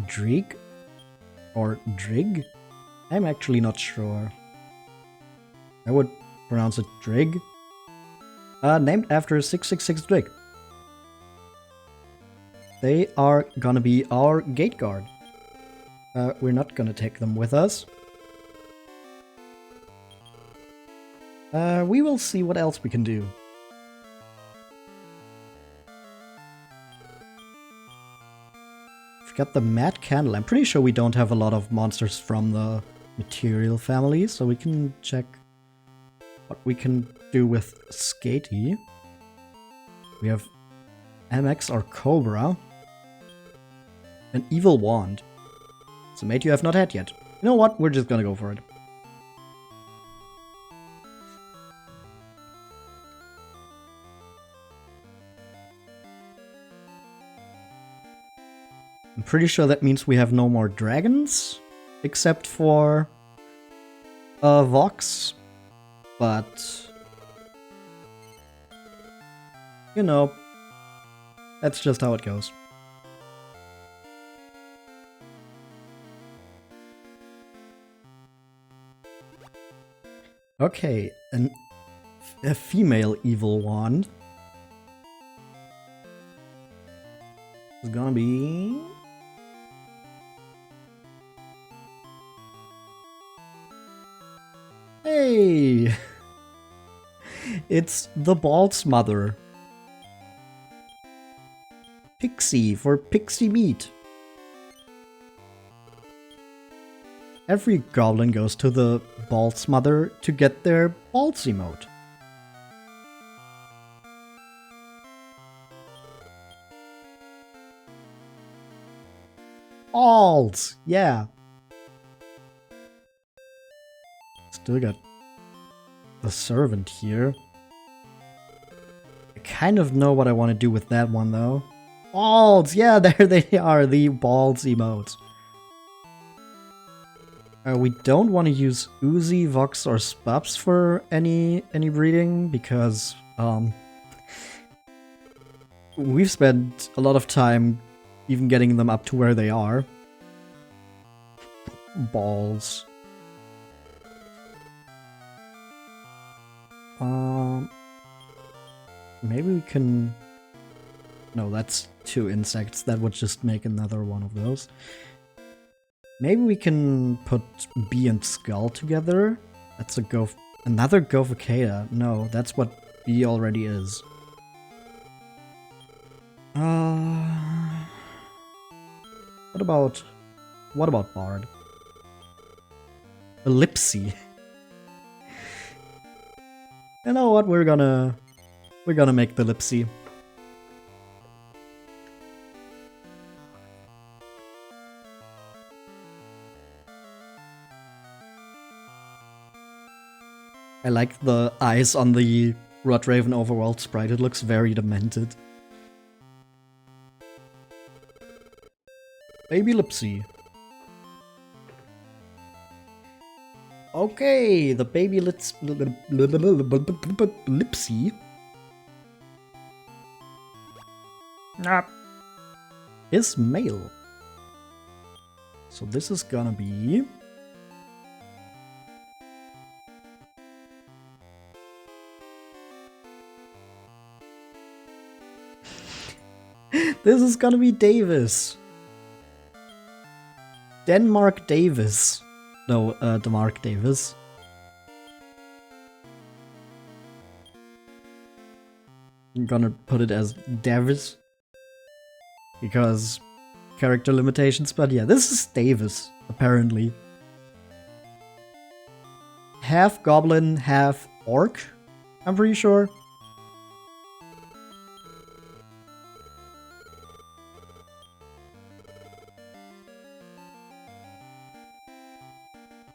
Drig? Or Drig? I'm actually not sure. I would pronounce it Drig. Named after 666 Drig. They are gonna be our gate guard. We're not gonna take them with us. We will see what else we can do. We've got the Mad Candle. I'm pretty sure we don't have a lot of monsters from the Material family, so we can check what we can do with Skatey. We have MX or Cobra. An Evil Wand. It's a mate you have not had yet. You know what? We're just gonna go for it. I'm pretty sure that means we have no more dragons, except for Vox, but you know, that's just how it goes. Okay, a female Evil Wand is gonna be... Hey! It's the Ball's mother. Pixie for Pixie Meat. Every goblin goes to the Ball's mother to get their balls emote. Balls! Yeah. Still got the servant here. I kind of know what I want to do with that one though. Balls! Yeah, there they are, the balls emotes. We don't want to use Uzi, Vox, or Spubs for any breeding because we've spent a lot of time even getting them up to where they are. Balls. Maybe we can... No, that's 2 insects. That would just make another one of those. Maybe we can put Bee and Skull together. That's a another Govocata. No, that's what Bee already is. What about Bard? Ellipsy. You know what? We're gonna make the Ellipsy. I like the eyes on the Rodraven overworld sprite. It looks very demented. Baby Lipsy. Okay, the baby Lipsy is male. So this is gonna be... This is gonna be Davis. Denmark Davis. No, Denmark Davis. I'm gonna put it as Davis. Because character limitations, but yeah, this is Davis, apparently. Half goblin, half orc, I'm pretty sure.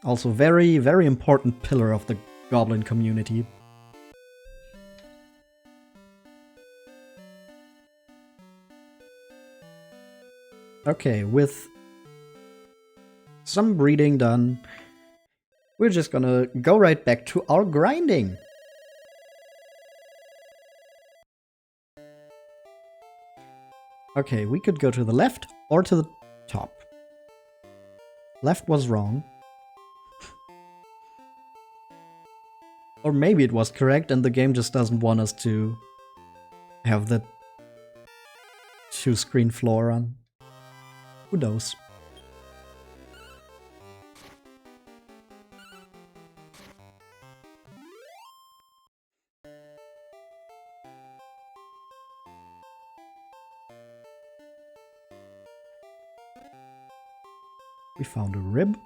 Also very, very important pillar of the goblin community. Okay, with some breeding done, we're just gonna go right back to our grinding. Okay, we could go to the left or to the top. Left was wrong. Or maybe it was correct and the game just doesn't want us to have the two-screen floor on. Who knows? We found a rib.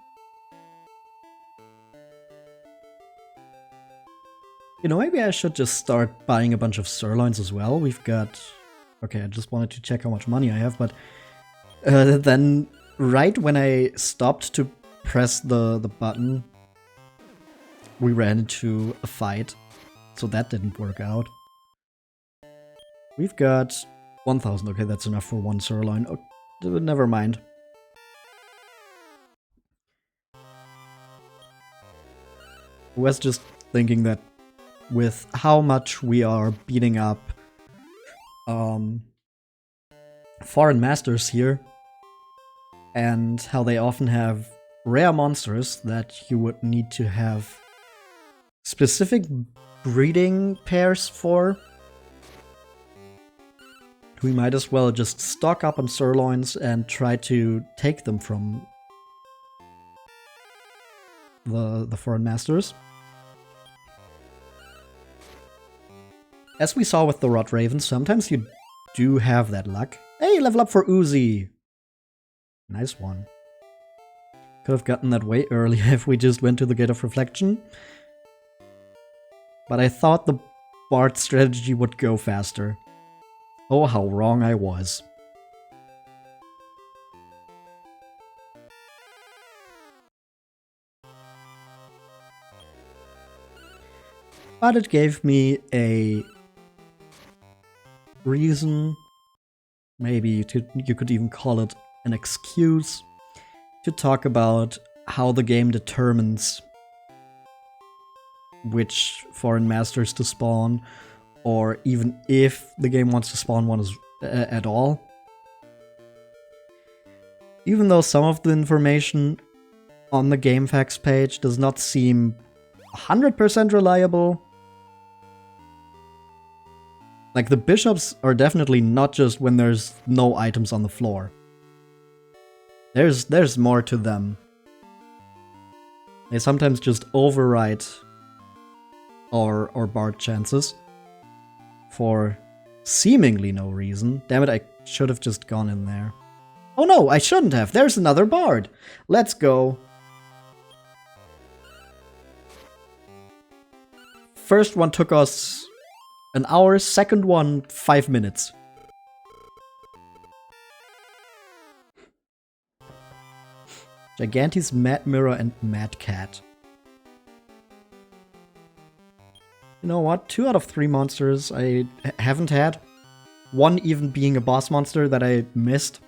You know, maybe I should just start buying a bunch of sirloins as well. We've got... Okay, I just wanted to check how much money I have, but... then, right when I stopped to press the button, we ran into a fight. So that didn't work out. We've got 1,000. Okay, that's enough for one sirloin. Oh, never mind. I was just thinking that with how much we are beating up foreign masters here, and how they often have rare monsters that you would need to have specific breeding pairs for, we might as well just stock up on sirloins and try to take them from the foreign masters. As we saw with the Rod Ravens, sometimes you do have that luck. Hey, level up for Uzi! Nice one. Could have gotten that way earlier if we just went to the Gate of Reflection. But I thought the Bard strategy would go faster. Oh, how wrong I was. But it gave me a reason, maybe you could even call it an excuse, to talk about how the game determines which foreign masters to spawn, or even if the game wants to spawn one at all. Even though some of the information on the game facts page does not seem 100% reliable. Like, the bishops are definitely not just when there's no items on the floor. There's more to them. They sometimes just overwrite or Bard chances for seemingly no reason. Damn it, I should have just gone in there. Oh no, I shouldn't have. There's another Bard. Let's go. First one took us an hour, second one 5 minutes. Gigantes, Mad Mirror, and Mad Cat. You know what? 2 out of 3 monsters I haven't had. One even being a boss monster that I missed.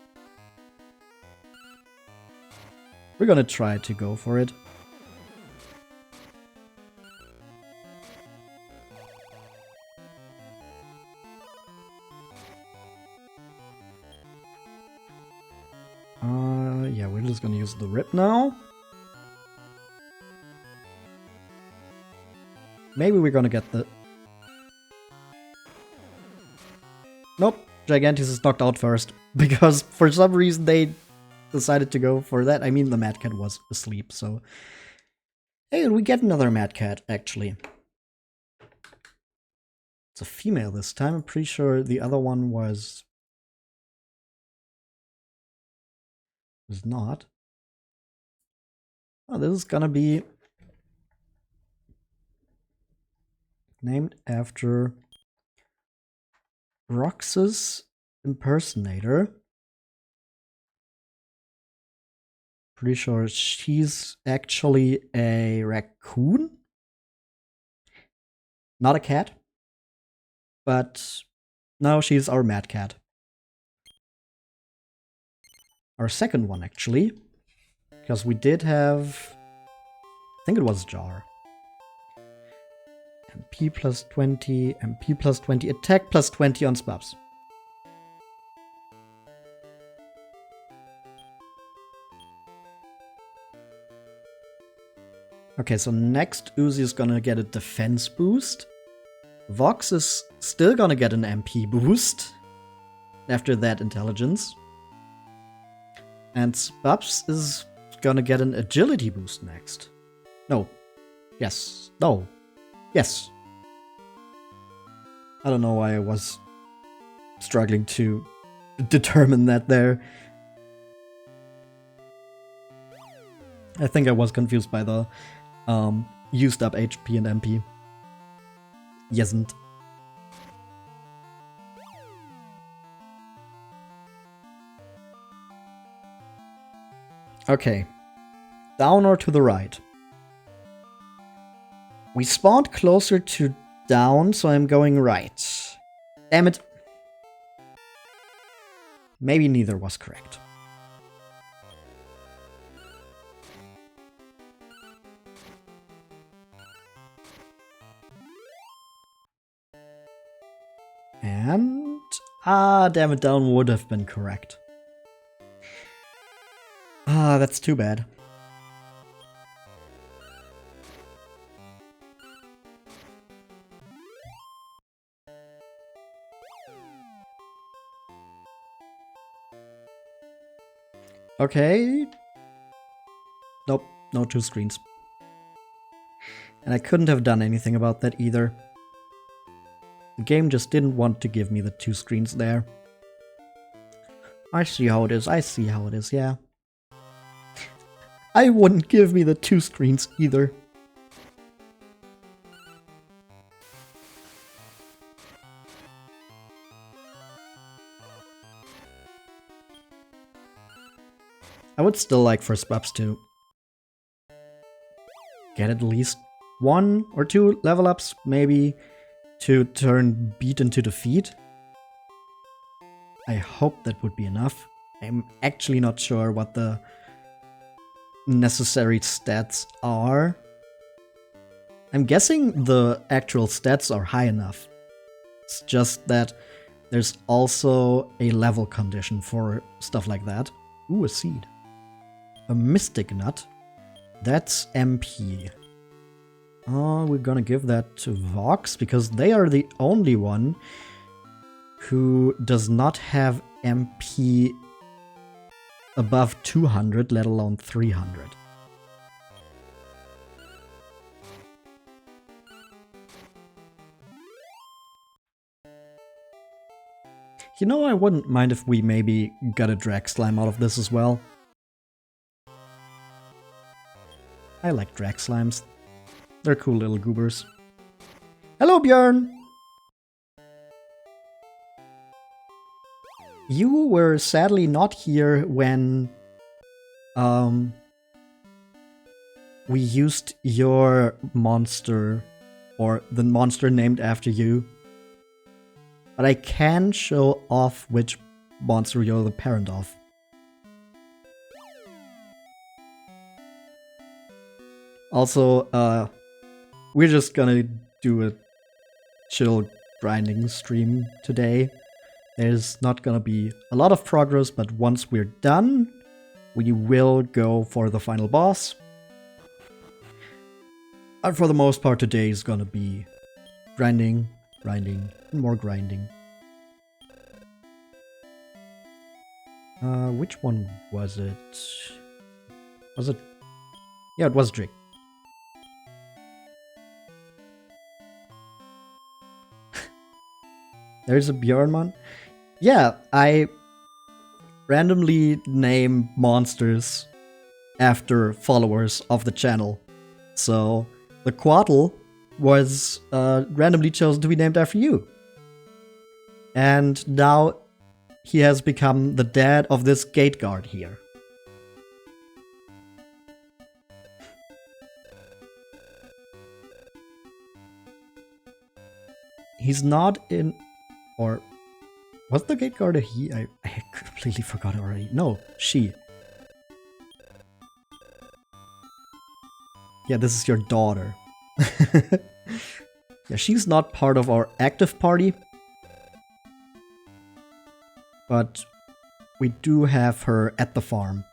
We're gonna try to go for it. Yeah, we're just gonna use the rip now. Maybe we're gonna get the... Nope, Gigantis is knocked out first. Because for some reason they decided to go for that. I mean, the Mad Cat was asleep, so... Hey, we get another Mad Cat, actually. It's a female this time. I'm pretty sure the other one was not. Oh, this is gonna be named after Roxas impersonator. Pretty sure she's actually a raccoon. Not a cat. But no, she's our Mad Cat. Our second one, actually. Because we did have... I think it was Jar. MP plus 20, MP plus 20, attack plus 20 on Spubs. Okay, so next Uzi is gonna get a defense boost. Vox is still gonna get an MP boost. After that, intelligence. And Spubs is gonna get an agility boost next. No. Yes. No. Yes. I don't know why I was struggling to determine that there. I think I was confused by the used up HP and MP. Yesn't. Okay. Down or to the right? We spawned closer to down, so I'm going right. Damn it. Maybe neither was correct. And... damn it, down would have been correct. That's too bad. Okay. Nope, no two screens. And I couldn't have done anything about that either. The game just didn't want to give me the two screens there. I see how it is, I see how it is, yeah. I wouldn't give me the two screens either. I would still like for Spubs to get at least 1 or 2 level ups, maybe, to turn beat into defeat. I hope that would be enough. I'm actually not sure what the necessary stats are. I'm guessing the actual stats are high enough. It's just that there's also a level condition for stuff like that. Ooh, a seed. A mystic nut. That's MP. We're gonna give that to Vox, because they are the only one who does not have MP above 200, let alone 300. You know, I wouldn't mind if we maybe got a drag slime out of this as well. I like drag slimes. They're cool little goobers. Hello, Björn! You were sadly not here when we used your monster, or the monster named after you. But I can show off which monster you're the parent of. Also, we're just gonna do a chill grinding stream today. There's not gonna be a lot of progress, but once we're done, we will go for the final boss. And for the most part, today is gonna be grinding, grinding, and more grinding. Which one was it? Was it? Yeah, it was Drake. There's a Björnmon. Yeah, I randomly name monsters after followers of the channel. So the Quaddle was randomly chosen to be named after you. And now he has become the dad of this gate guard here. He's not in... Or... Was the gate guard a he? I completely forgot already. No, she. Yeah, this is your daughter. Yeah, she's not part of our active party. But we do have her at the farm.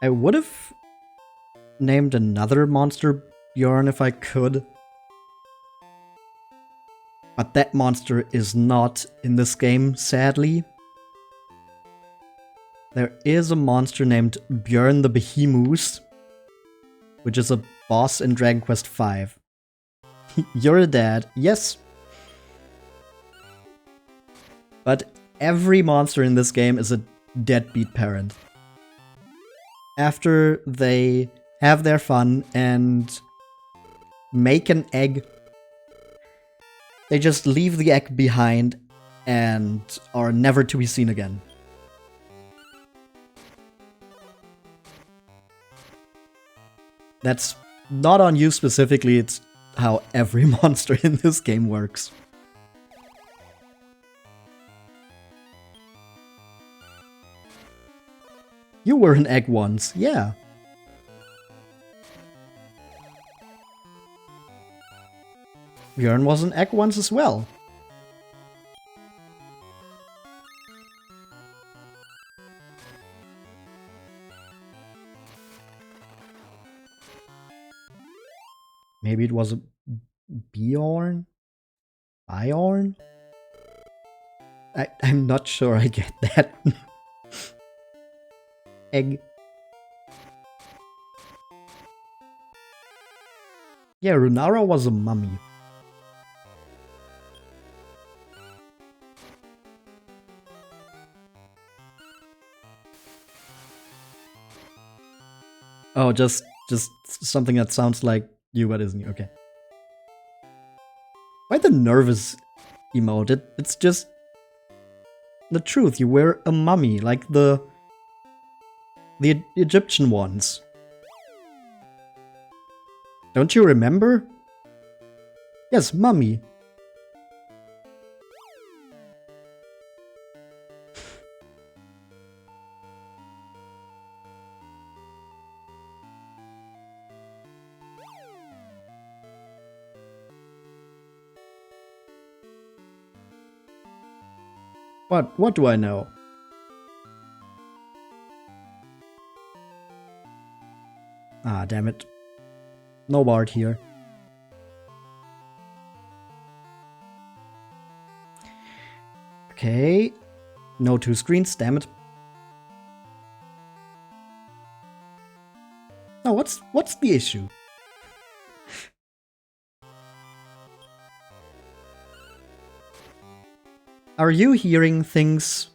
I would have named another monster Bjorn if I could. But that monster is not in this game, sadly. There is a monster named Björn the Behemoth, which is a boss in Dragon Quest V. You're a dad, yes. But every monster in this game is a deadbeat parent. After they have their fun and make an egg, they just leave the egg behind and are never to be seen again. That's not on you specifically, it's how every monster in this game works. You were an egg once, yeah. Björn was an egg once as well. Maybe it was a Bjorn? Bjorn? I'm not sure I get that. Egg. Yeah, Runara was a mummy. Oh, just something that sounds like you, but isn't you. Okay. Why the nervous emote? It's just the truth. You were a mummy, like the Egyptian ones. Don't you remember? Yes, mummy. What do I know? Ah, damn it. No Bard here. Okay. No two screens, damn it. No, what's the issue? Are you hearing things?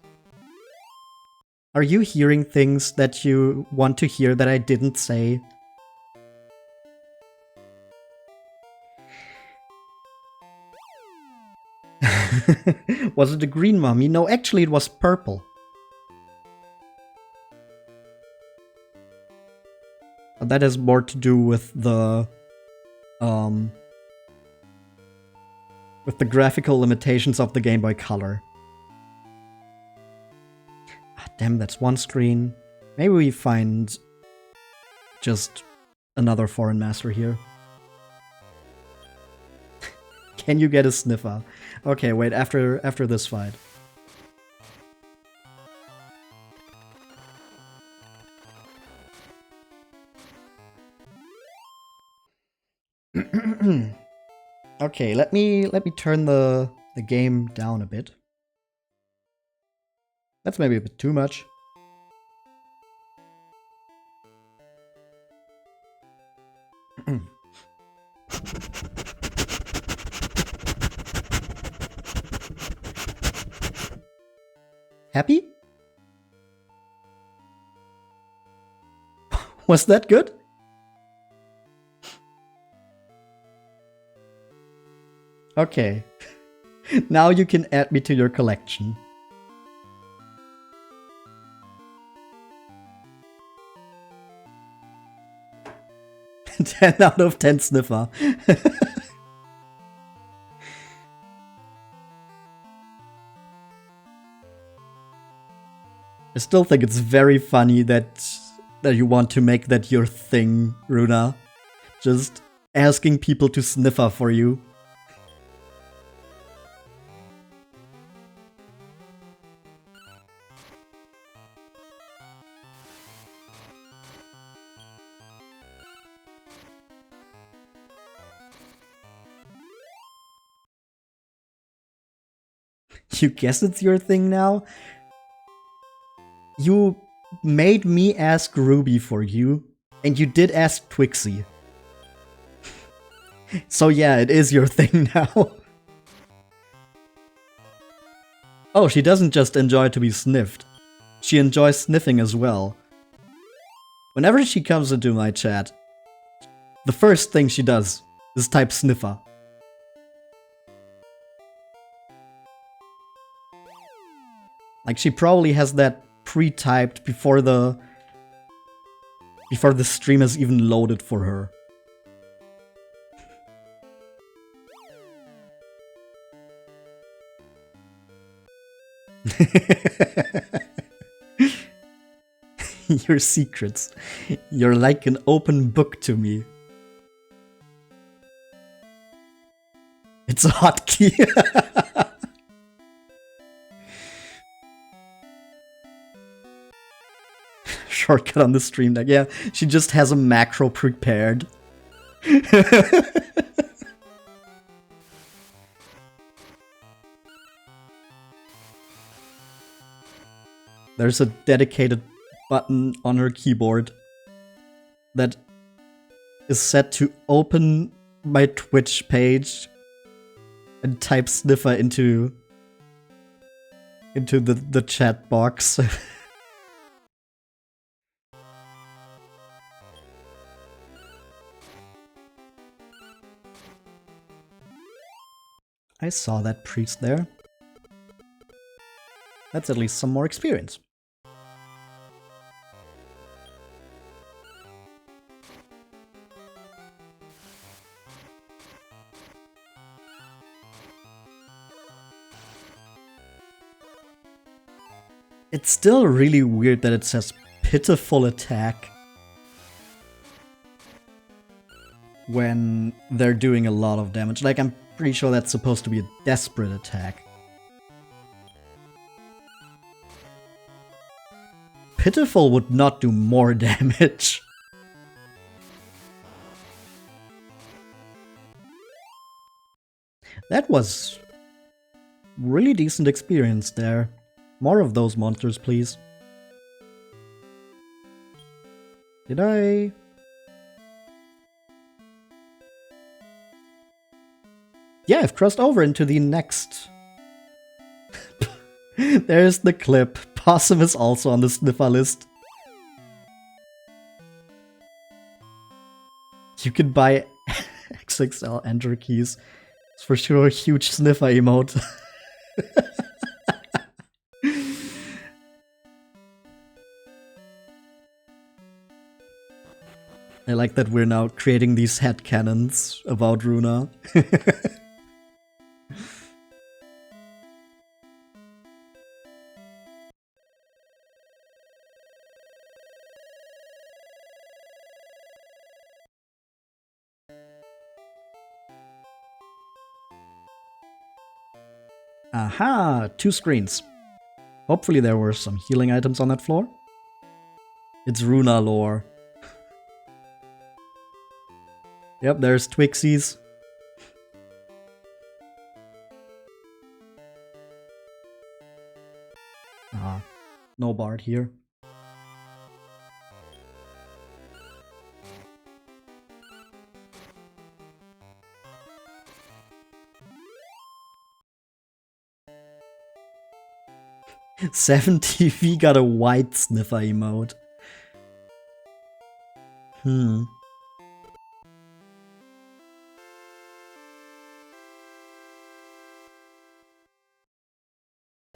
Are you hearing things that you want to hear that I didn't say? Was it a green mummy? No, actually it was purple. But that has more to do with the with the graphical limitations of the Game Boy Color. Ah, damn, that's one screen. Maybe we find just another foreign master here. Can you get a sniffer? Okay, wait, after this fight. Okay, let me turn the game down a bit. That's maybe a bit too much. Happy? Was that good? Okay. Now you can add me to your collection. 10 out of 10 sniffer. I still think it's very funny that you want to make that your thing, Runa. Just asking people to sniffer for you. You guess it's your thing now? You made me ask Ruby for you, and you did ask Twixie. So yeah, it is your thing now. Oh, she doesn't just enjoy to be sniffed. She enjoys sniffing as well. Whenever she comes into my chat, the first thing she does is type sniffer. Like, she probably has that pre-typed before the stream is even loaded for her. Your secrets. You're like an open book to me. It's a hotkey. Shortcut on the stream deck. Yeah, she just has a macro prepared. There's a dedicated button on her keyboard that is set to open my Twitch page and type sniffer into the chat box. I saw that priest there. That's at least some more experience. It's still really weird that it says pitiful attack when they're doing a lot of damage. Like, I'm pretty sure that's supposed to be a desperate attack. Pitiful would not do more damage. That was really decent experience there. More of those monsters, please. Did I? Yeah, I've crossed over into the next. There's the clip. Possum is also on the sniffer list. You can buy XXL enter keys. It's for sure a huge sniffer emote. I like that we're now creating these headcanons about Runa. Aha! 2 screens. Hopefully there were some healing items on that floor. It's Runa lore. Yep, there's Twixies. Ah, no bard here. Seven TV got a white sniffer emote. I'm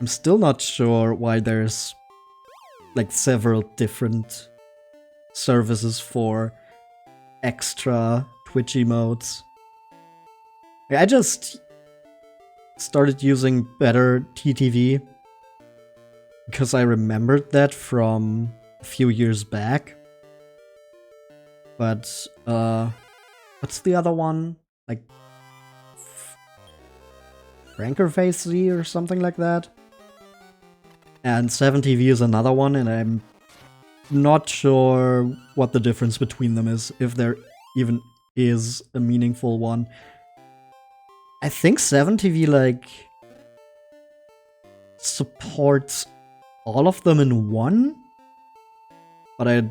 still not sure why there's like several different services for extra Twitch emotes. I just started using better TTV because I remembered that from a few years back. But, what's the other one? Like, Frankerface Z or something like that? And 7TV is another one, and I'm not sure what the difference between them is, if there even is a meaningful one. I think 7TV, like, supports all of them in one, but I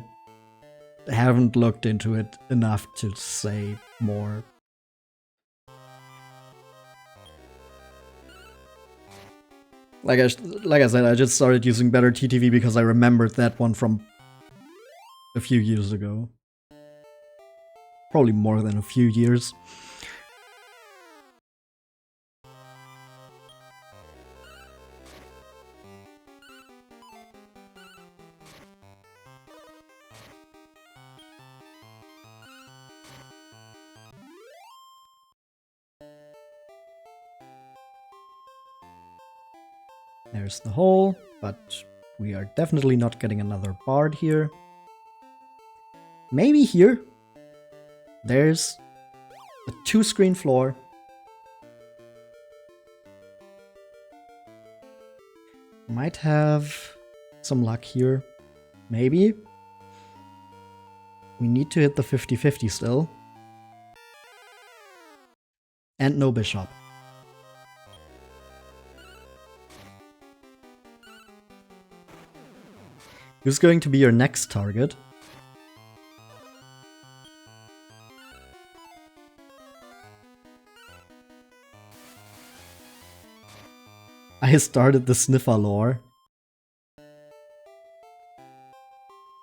haven't looked into it enough to say more. Like I said, I just started using better TTV because I remembered that one from a few years ago. Probably more than a few years. There's the hole, but we are definitely not getting another bard here. Maybe here. There's a 2-screen floor. Might have some luck here. Maybe. We need to hit the 50-50 still. And no bishop. Who's going to be your next target? I started the sniffer lore.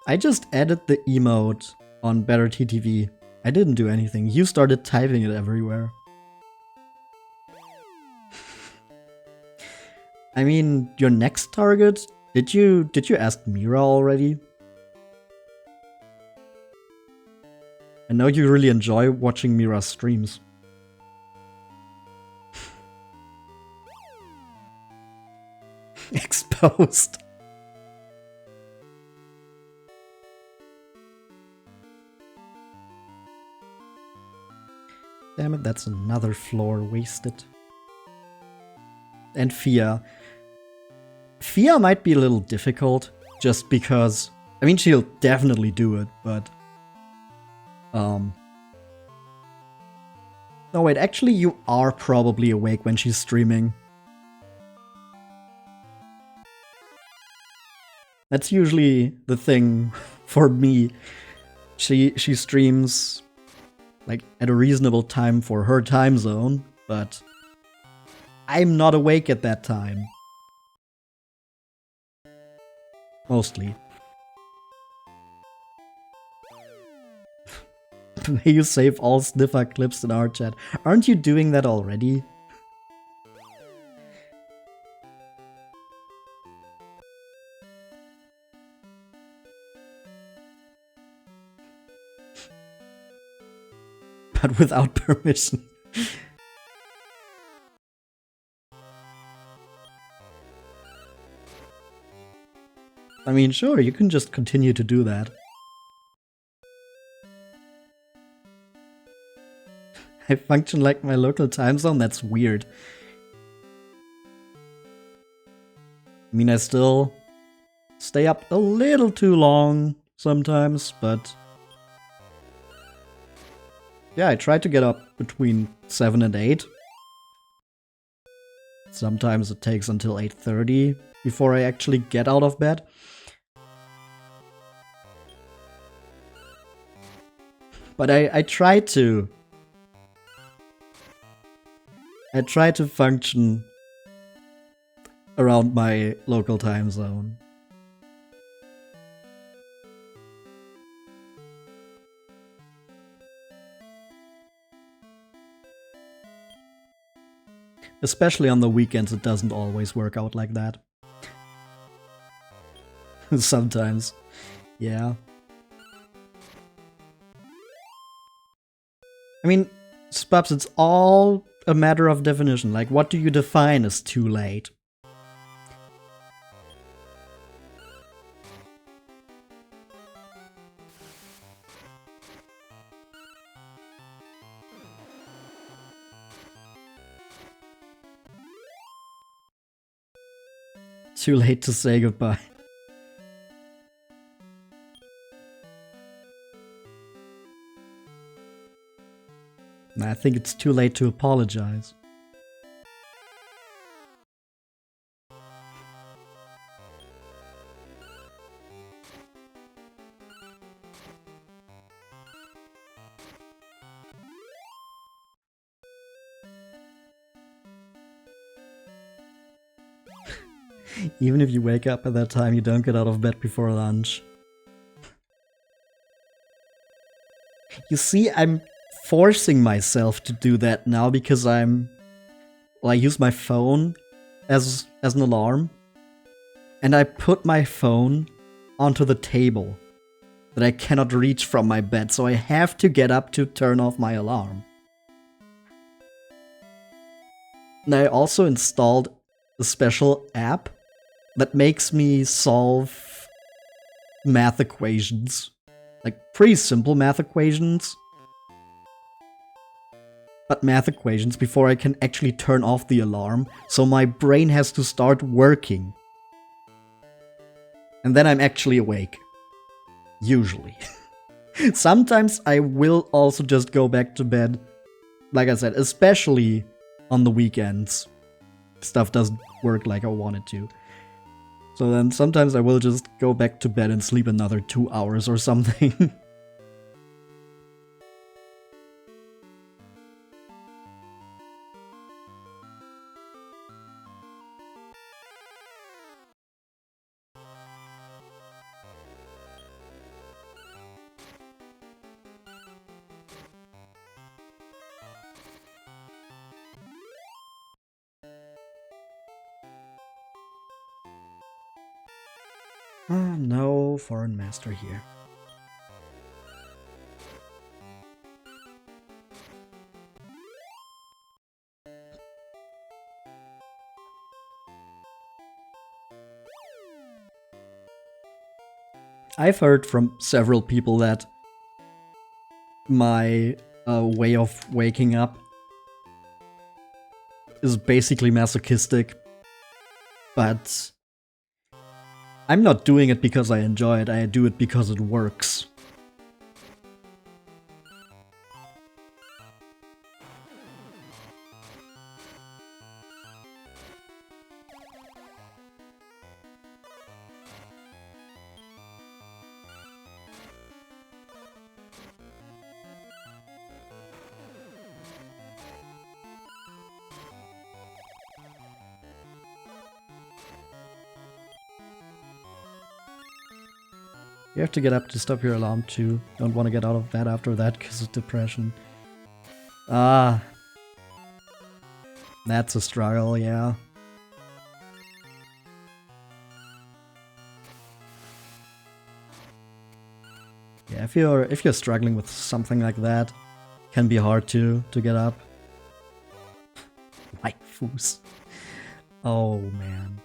I just added the emote on Better TTV. I didn't do anything. You started typing it everywhere. I mean, your next target? Did you ask Mira already? I know you really enjoy watching Mira's streams. Exposed. Damn it, that's another floor wasted. And Fia. Fia might be a little difficult, just because... I mean, she'll definitely do it, but... No, wait, actually you are probably awake when she's streaming. That's usually the thing for me. She streams like at a reasonable time for her time zone, but I'm not awake at that time. Mostly. May you save all sniffer clips in our chat. Aren't you doing that already? But without permission. I mean, sure, you can just continue to do that. I function like my local time zone? That's weird. I mean, I still stay up a little too long sometimes, but yeah, I try to get up between 7 and 8. Sometimes it takes until 8:30 before I actually get out of bed. But I try to. I try to function around my local time zone. Especially on the weekends, it doesn't always work out like that. Sometimes, yeah. I mean, Spubs, it's all a matter of definition. Like, what do you define as too late? Too late to say goodbye. I think it's too late to apologize. Even if you wake up at that time, you don't get out of bed before lunch. You see, I'm forcing myself to do that now because I use my phone as an alarm, and I put my phone onto the table that I cannot reach from my bed, so I have to get up to turn off my alarm. And I also installed a special app that makes me solve math equations. Like, pretty simple math equations. But math equations before I can actually turn off the alarm, so my brain has to start working. And then I'm actually awake. Usually. Sometimes I will also just go back to bed. Like I said, especially on the weekends. Stuff doesn't work like I want it to. So then sometimes I will just go back to bed and sleep another 2 hours or something. No foreign master here. I've heard from several people that my way of waking up is basically masochistic, but I'm not doing it because I enjoy it, I do it because it works. You have to get up to stop your alarm too. Don't want to get out of bed after that because of depression. Ah. That's a struggle, yeah. Yeah, if you're struggling with something like that, it can be hard to get up. Waifus. Oh man.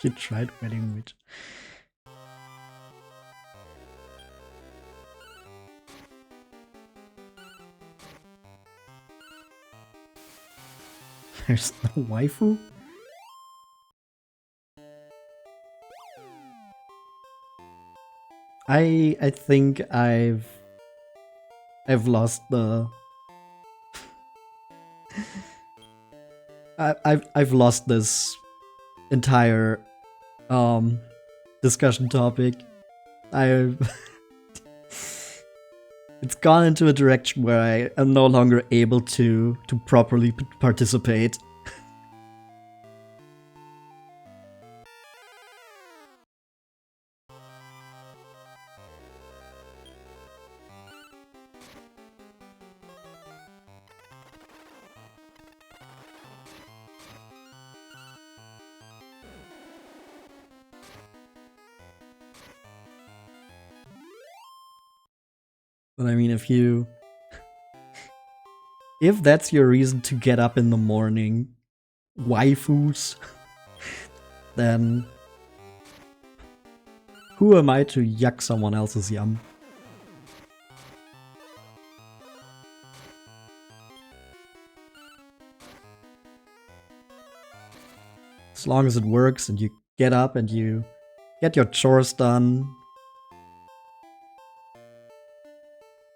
You tried wedding witch. There's no waifu? I think I've lost the I've lost this entire discussion topic. It's gone into a direction where I am no longer able to properly participate. But I mean, if that's your reason to get up in the morning, waifus, then who am I to yuck someone else's yum? As long as it works and you get up and you get your chores done,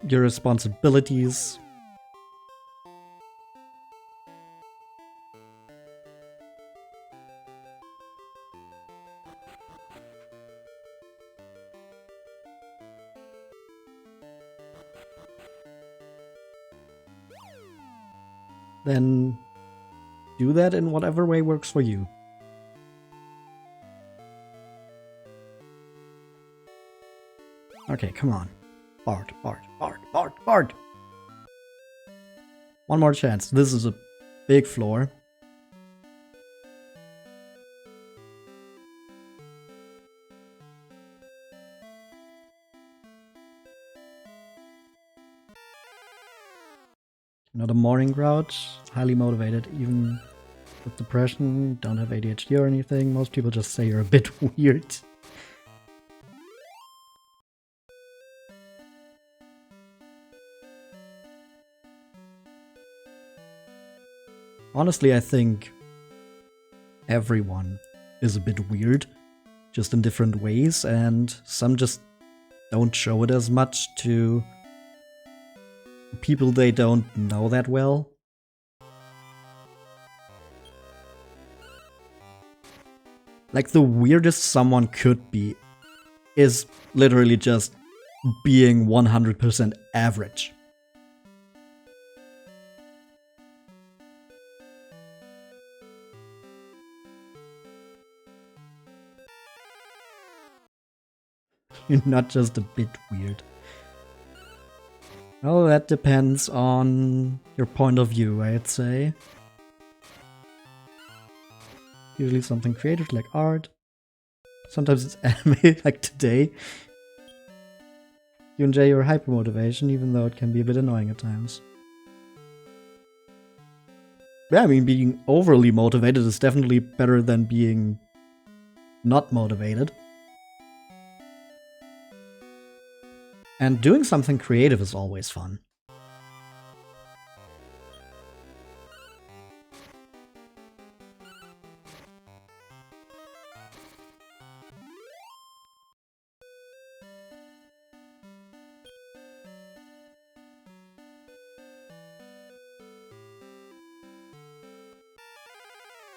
your responsibilities. Then do that in whatever way works for you. Okay, come on. Bart. One more chance. This is a big floor. Not a morning grouch. Highly motivated, even with depression. Don't have ADHD or anything. Most people just say you're a bit weird. Honestly, I think everyone is a bit weird, just in different ways, and some just don't show it as much to people they don't know that well. Like, the weirdest someone could be is literally just being 100% average. You're not just a bit weird. Well, that depends on your point of view, I'd say. Usually something creative like art. Sometimes it's anime like today. You enjoy your hypermotivation, even though it can be a bit annoying at times. Yeah, I mean, being overly motivated is definitely better than being not motivated. And doing something creative is always fun.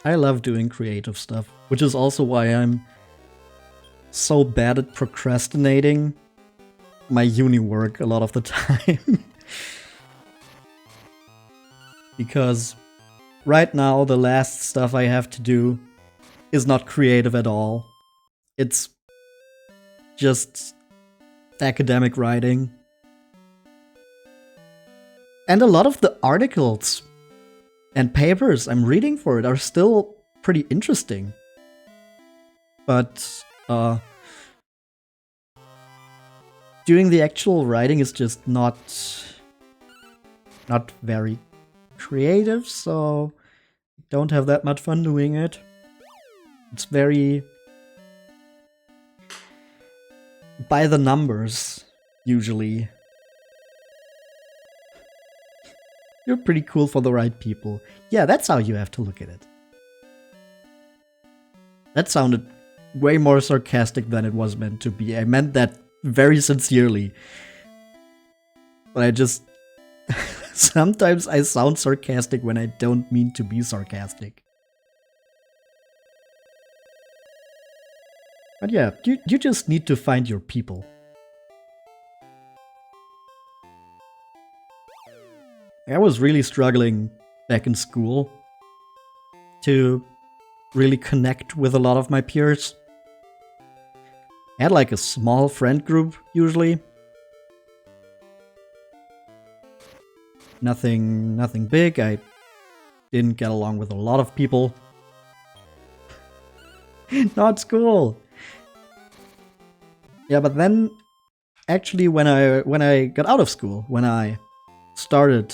I love doing creative stuff, which is also why I'm so bad at procrastinating my uni work a lot of the time. Because right now the last stuff I have to do is not creative at all. It's just academic writing. And a lot of the articles and papers I'm reading for it are still pretty interesting. But doing the actual writing is just not very creative, so don't have that much fun doing it. It's very by the numbers, usually. You're pretty cool for the right people. Yeah, that's how you have to look at it. That sounded way more sarcastic than it was meant to be. I meant that very sincerely. But I just... sometimes I sound sarcastic when I don't mean to be sarcastic. But yeah, you just need to find your people. I was really struggling back in school to really connect with a lot of my peers. I had like a small friend group, usually. Nothing big. I didn't get along with a lot of people. Not school. Yeah, but then actually when I got out of school, when I started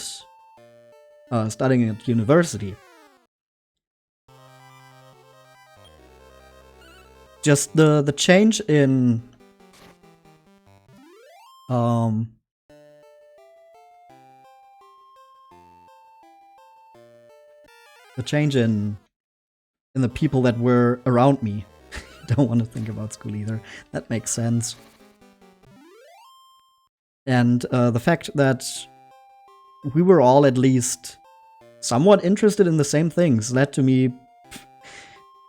studying at university, just the change in the people that were around me. Don't want to think about school either. That makes sense. And the fact that we were all at least somewhat interested in the same things led to me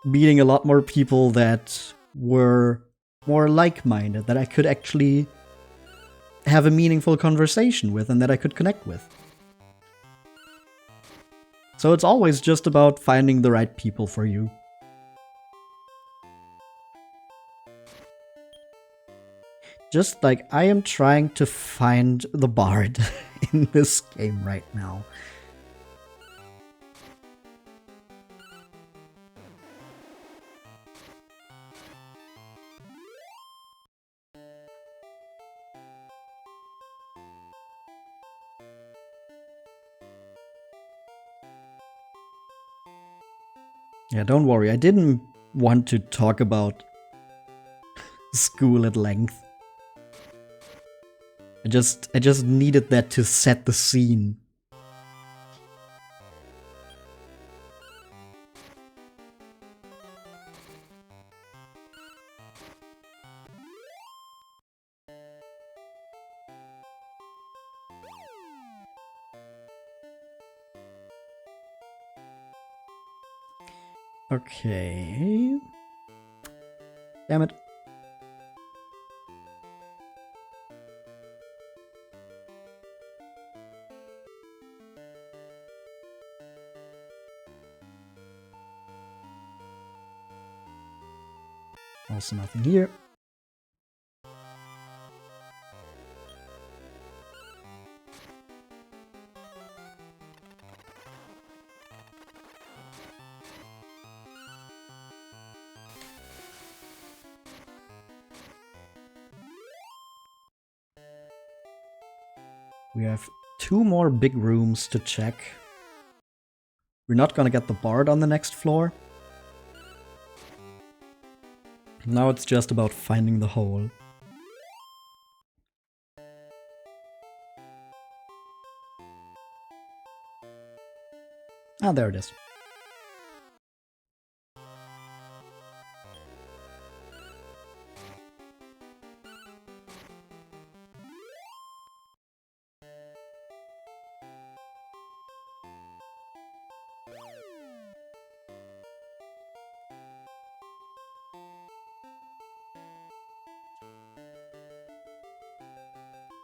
meeting a lot more people that were more like-minded, that I could actually have a meaningful conversation with and that I could connect with. So it's always just about finding the right people for you. Just like I am trying to find the bard in this game right now. Yeah, don't worry, I didn't want to talk about school at length. I just needed that to set the scene. Okay. Damn it. Also nothing here. We have 2 more big rooms to check. We're not gonna get the bard on the next floor. Now it's just about finding the hole. Ah, there it is.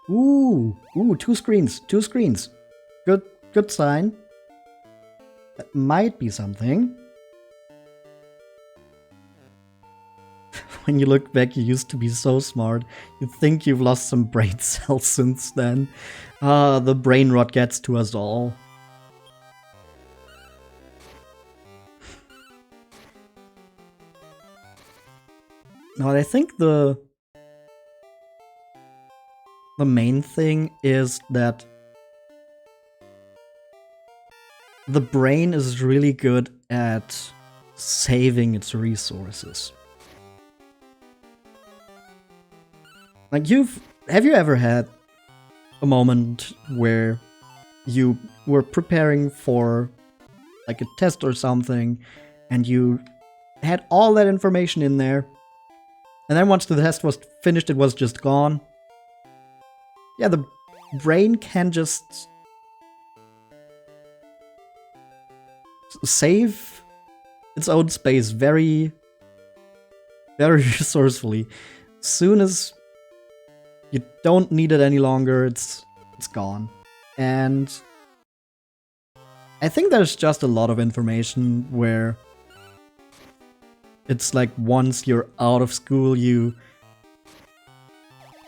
Ooh, 2 screens, 2 screens. Good sign. That might be something. When you look back, you used to be so smart. You think you've lost some brain cells since then. Ah, the brain rot gets to us all. No, I think the main thing is that the brain is really good at saving its resources. Like, have you ever had a moment where you were preparing for like a test or something, and you had all that information in there, and then once the test was finished, it was just gone? Yeah, the brain can just save its own space very, very resourcefully. Soon as you don't need it any longer, it's gone. And I think there's just a lot of information where it's like once you're out of school, you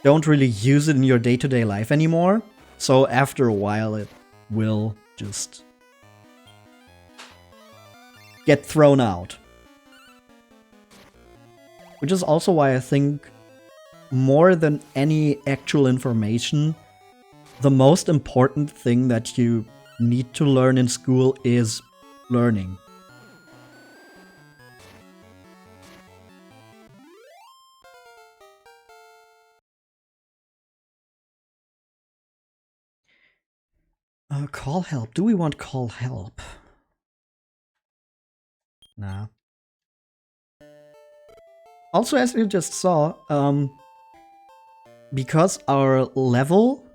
don't really use it in your day-to-day life anymore. So after a while, it will just get thrown out. Which is also why I think more than any actual information, the most important thing that you need to learn in school is learning. Call help. Do we want call help? Nah. Also, as you just saw, because our level,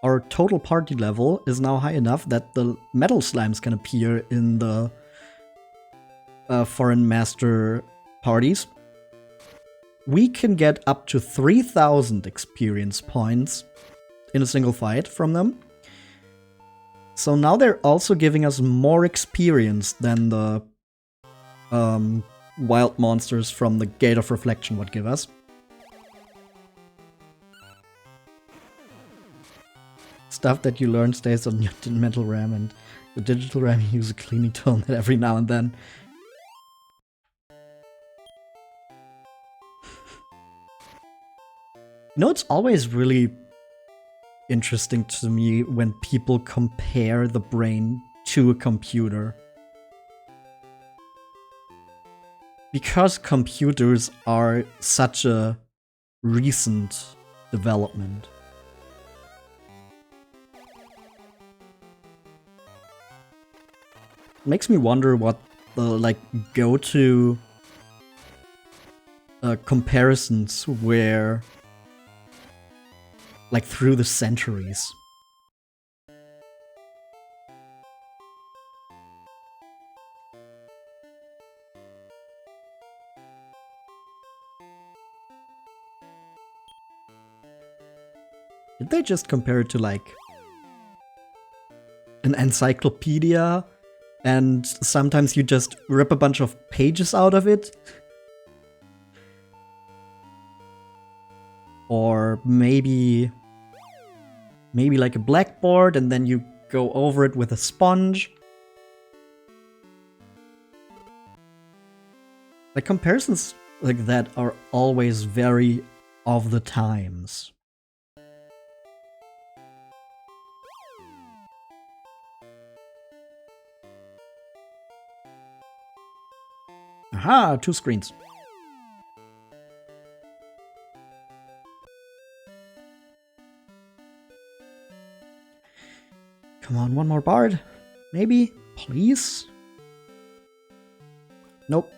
our total party level, is now high enough that the metal slimes can appear in the foreign master parties, we can get up to 3,000 experience points in a single fight from them. So now they're also giving us more experience than the wild monsters from the Gate of Reflection would give us. Stuff that you learn stays on your mental RAM, and the digital RAM you use a cleaning tool on it every now and then. You know, it's always really interesting to me when people compare the brain to a computer. Because computers are such a recent development. It makes me wonder what the go-to comparisons were through the centuries. Did they just compare it to an encyclopedia, and sometimes you just rip a bunch of pages out of it? Or maybe like a blackboard, and then you go over it with a sponge? Comparisons like that are always very of the times. Aha, 2 screens. Come on, one more bard? Maybe? Please? Nope.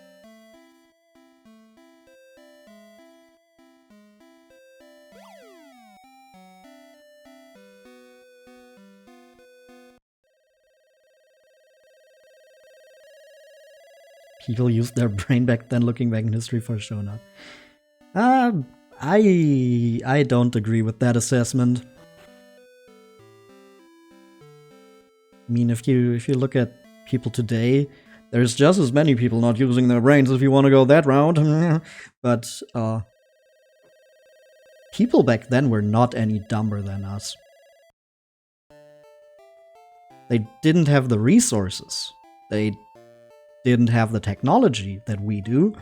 People used their brain back then, looking back in history, for sure not. I don't agree with that assessment. I mean, if you look at people today, there's just as many people not using their brains, if you want to go that route. But people back then were not any dumber than us. They didn't have the resources. They didn't have the technology that we do.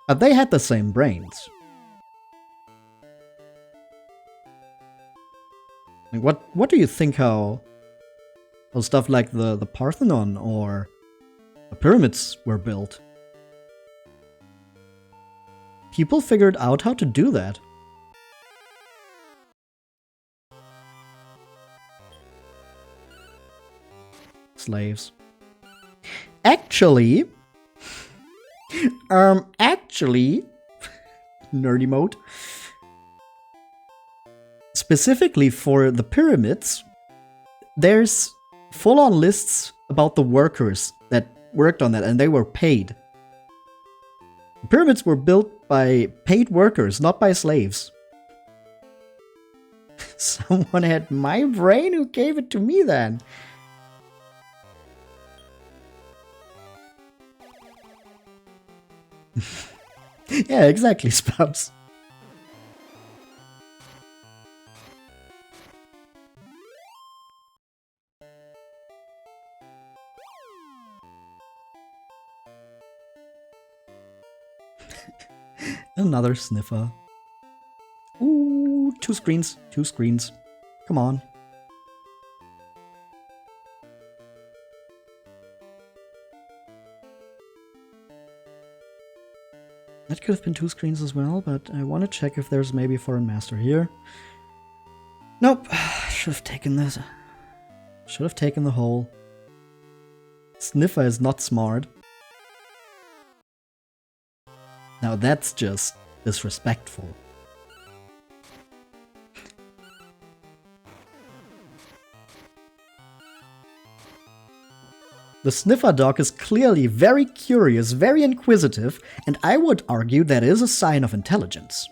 But they had the same brains. What do you think how stuff like the Parthenon or the pyramids were built? People figured out how to do that. slaves. Actually, nerdy mode. Specifically for the pyramids, there's full-on lists about the workers that worked on that, and they were paid. The pyramids were built by paid workers, not by slaves. Someone had my brain who gave it to me then. Yeah, exactly, Spouts. Another sniffer. Ooh, two screens. Come on. That could have been 2 screens as well, but I want to check if there's maybe Foreign Master here. Nope. Should have taken this. Should have taken the hole. Sniffer is not smart. Now that's just disrespectful. The sniffer dog is clearly very curious, very inquisitive, and I would argue that is a sign of intelligence.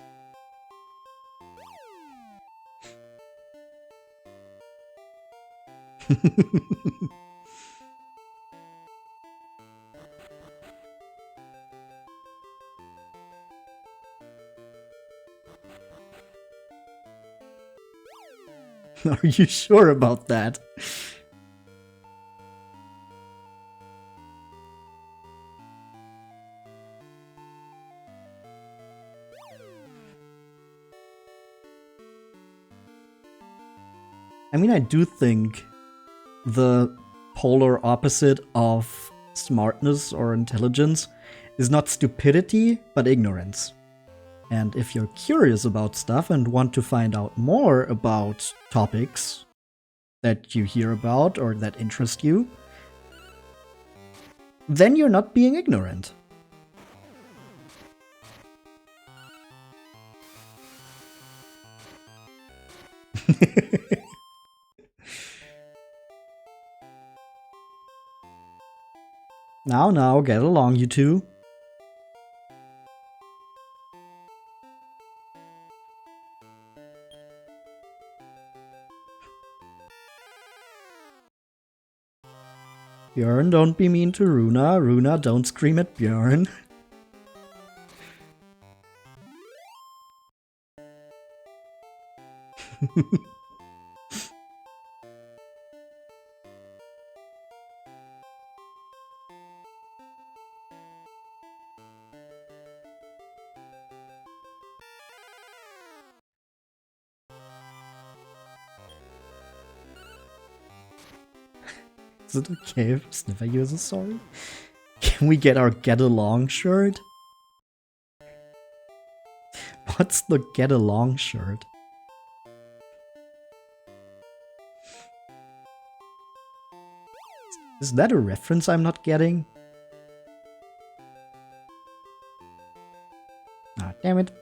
Are you sure about that? I mean, I do think the polar opposite of smartness or intelligence is not stupidity, but ignorance. And if you're curious about stuff and want to find out more about topics that you hear about or that interest you, then you're not being ignorant. Now, get along, you two. Björn, don't be mean to Runa. Runa, don't scream at Björn. Is it okay if Sniffer uses sorry? Can we get our get along shirt? What's the get along shirt? Is that a reference I'm not getting? Ah, damn it.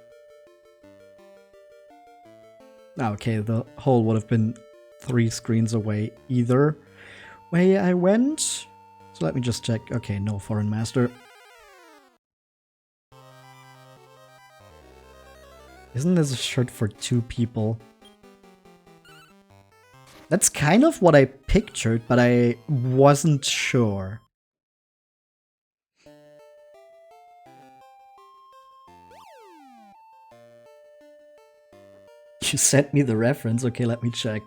Okay, the hole would have been 3 screens away either way I went. So let me just check. Okay, no Foreign Master. Isn't this a shirt for 2 people? That's kind of what I pictured, but I wasn't sure. You sent me the reference. Okay, let me check.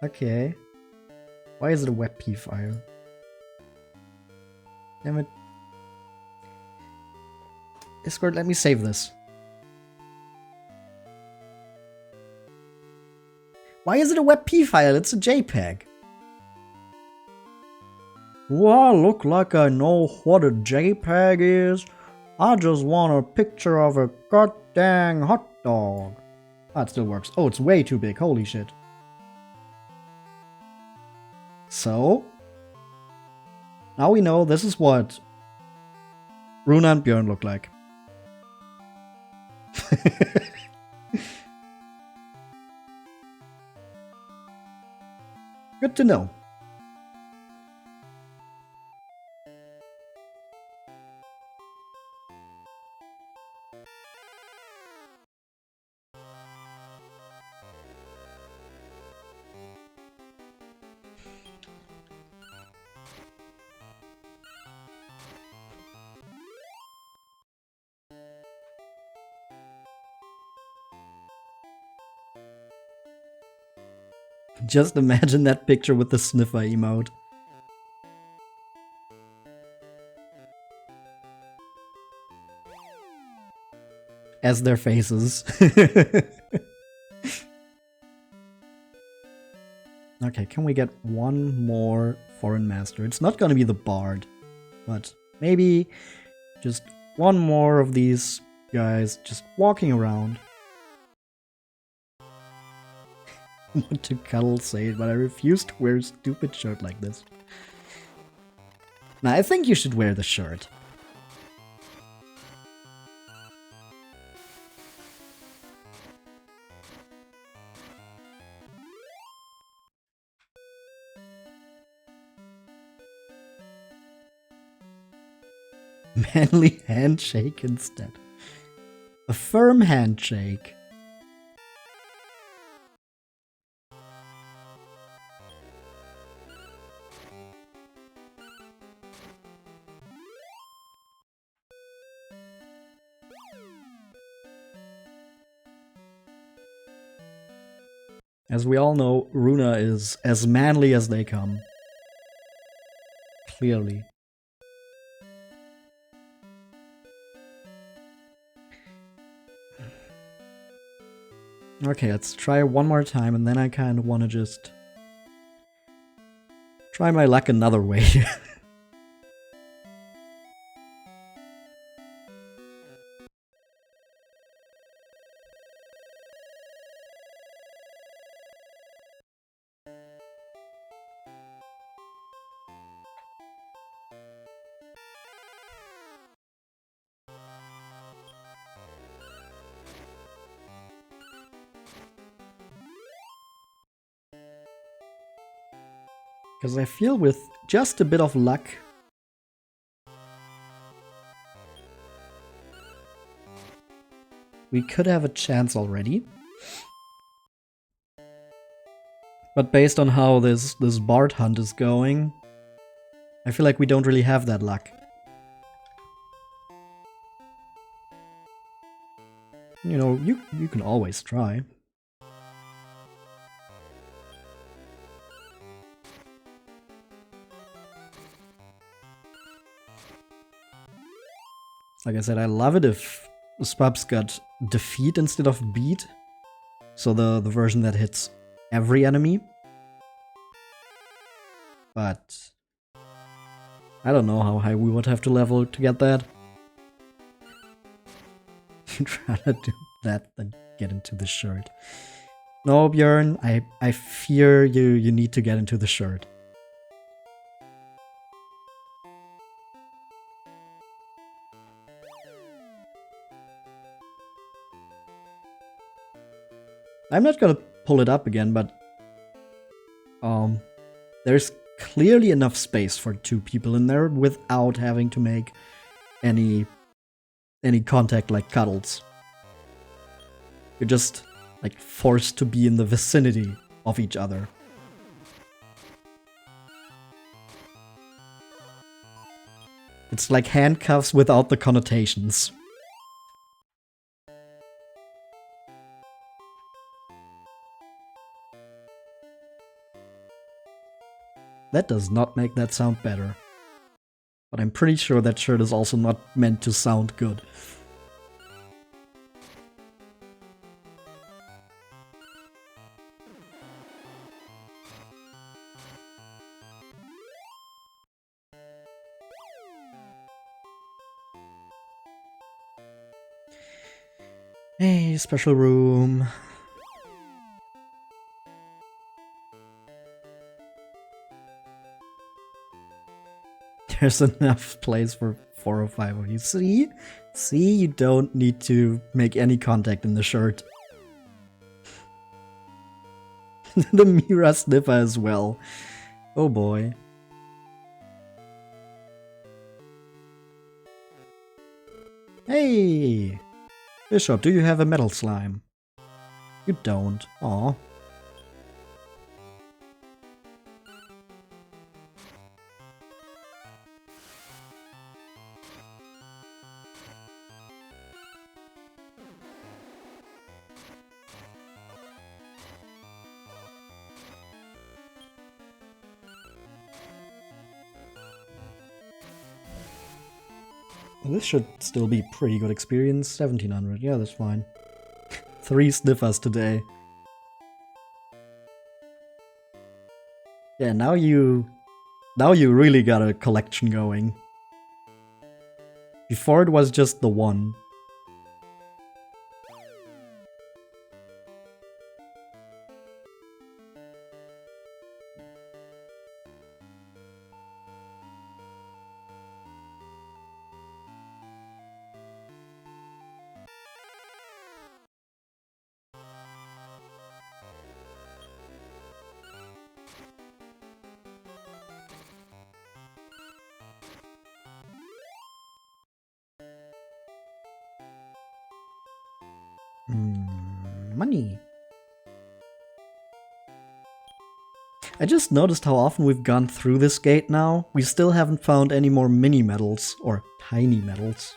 Okay. Why is it a WebP file? Damn it. Discord, let me save this. Why is it a WebP file? It's a JPEG. Well, look like I know what a JPEG is. I just want a picture of a goddamn hot dog. Ah, it still works. Oh, it's way too big. Holy shit. So, now we know this is what Runa and Björn look like. Good to know. Just imagine that picture with the sniffer emote. As their faces. Okay, can we get one more foreign master? It's not gonna be the bard, but maybe just one more of these guys just walking around. I want to cuddle say it, but I refuse to wear a stupid shirt like this. Now, I think you should wear the shirt. Manly handshake instead. A firm handshake. As we all know, Runa is as manly as they come. Clearly. Okay, let's try one more time, and then I kind of want to just try my luck another way. Because I feel with just a bit of luck, we could have a chance already. But based on how this Bard hunt is going, I feel like we don't really have that luck. You know, you can always try. Like I said, I love it if Spubs got defeat instead of beat. So the version that hits every enemy. But I don't know how high we would have to level to get that. You'd rather do that than get into the shirt. No, Björn, I fear you need to get into the shirt. I'm not gonna pull it up again, but there's clearly enough space for 2 people in there without having to make any contact like cuddles. You're just like forced to be in the vicinity of each other. It's like handcuffs without the connotations. That does not make that sound better. But I'm pretty sure that shirt is also not meant to sound good. Hey, special room. There's enough place for 4 or 5 of you. See? See, you don't need to make any contact in the shirt. The Mira sniffer as well. Oh boy. Hey! Bishop, do you have a metal slime? You don't. Aw. This should still be pretty good experience. 1700, yeah, that's fine. 3 sniffers today. Yeah, now you really got a collection going. Before it was just the one. Money. I just noticed how often we've gone through this gate now. We still haven't found any more mini medals, or tiny medals.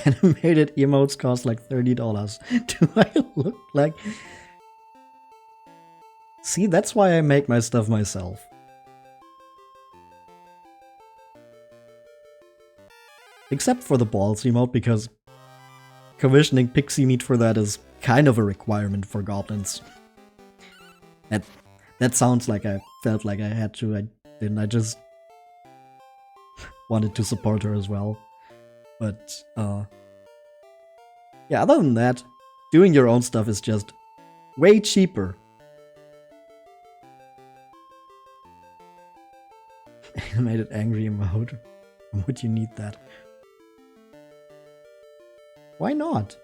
Animated emotes cost like $30. Do I look like... See, that's why I make my stuff myself. Except for the balls emote, because commissioning pixie meat for that is kind of a requirement for goblins. That sounds like I felt like I had to. I didn't. I just wanted to support her as well. But, yeah, other than that, doing your own stuff is just way cheaper. Animated angry emote. Would you need that? Why not?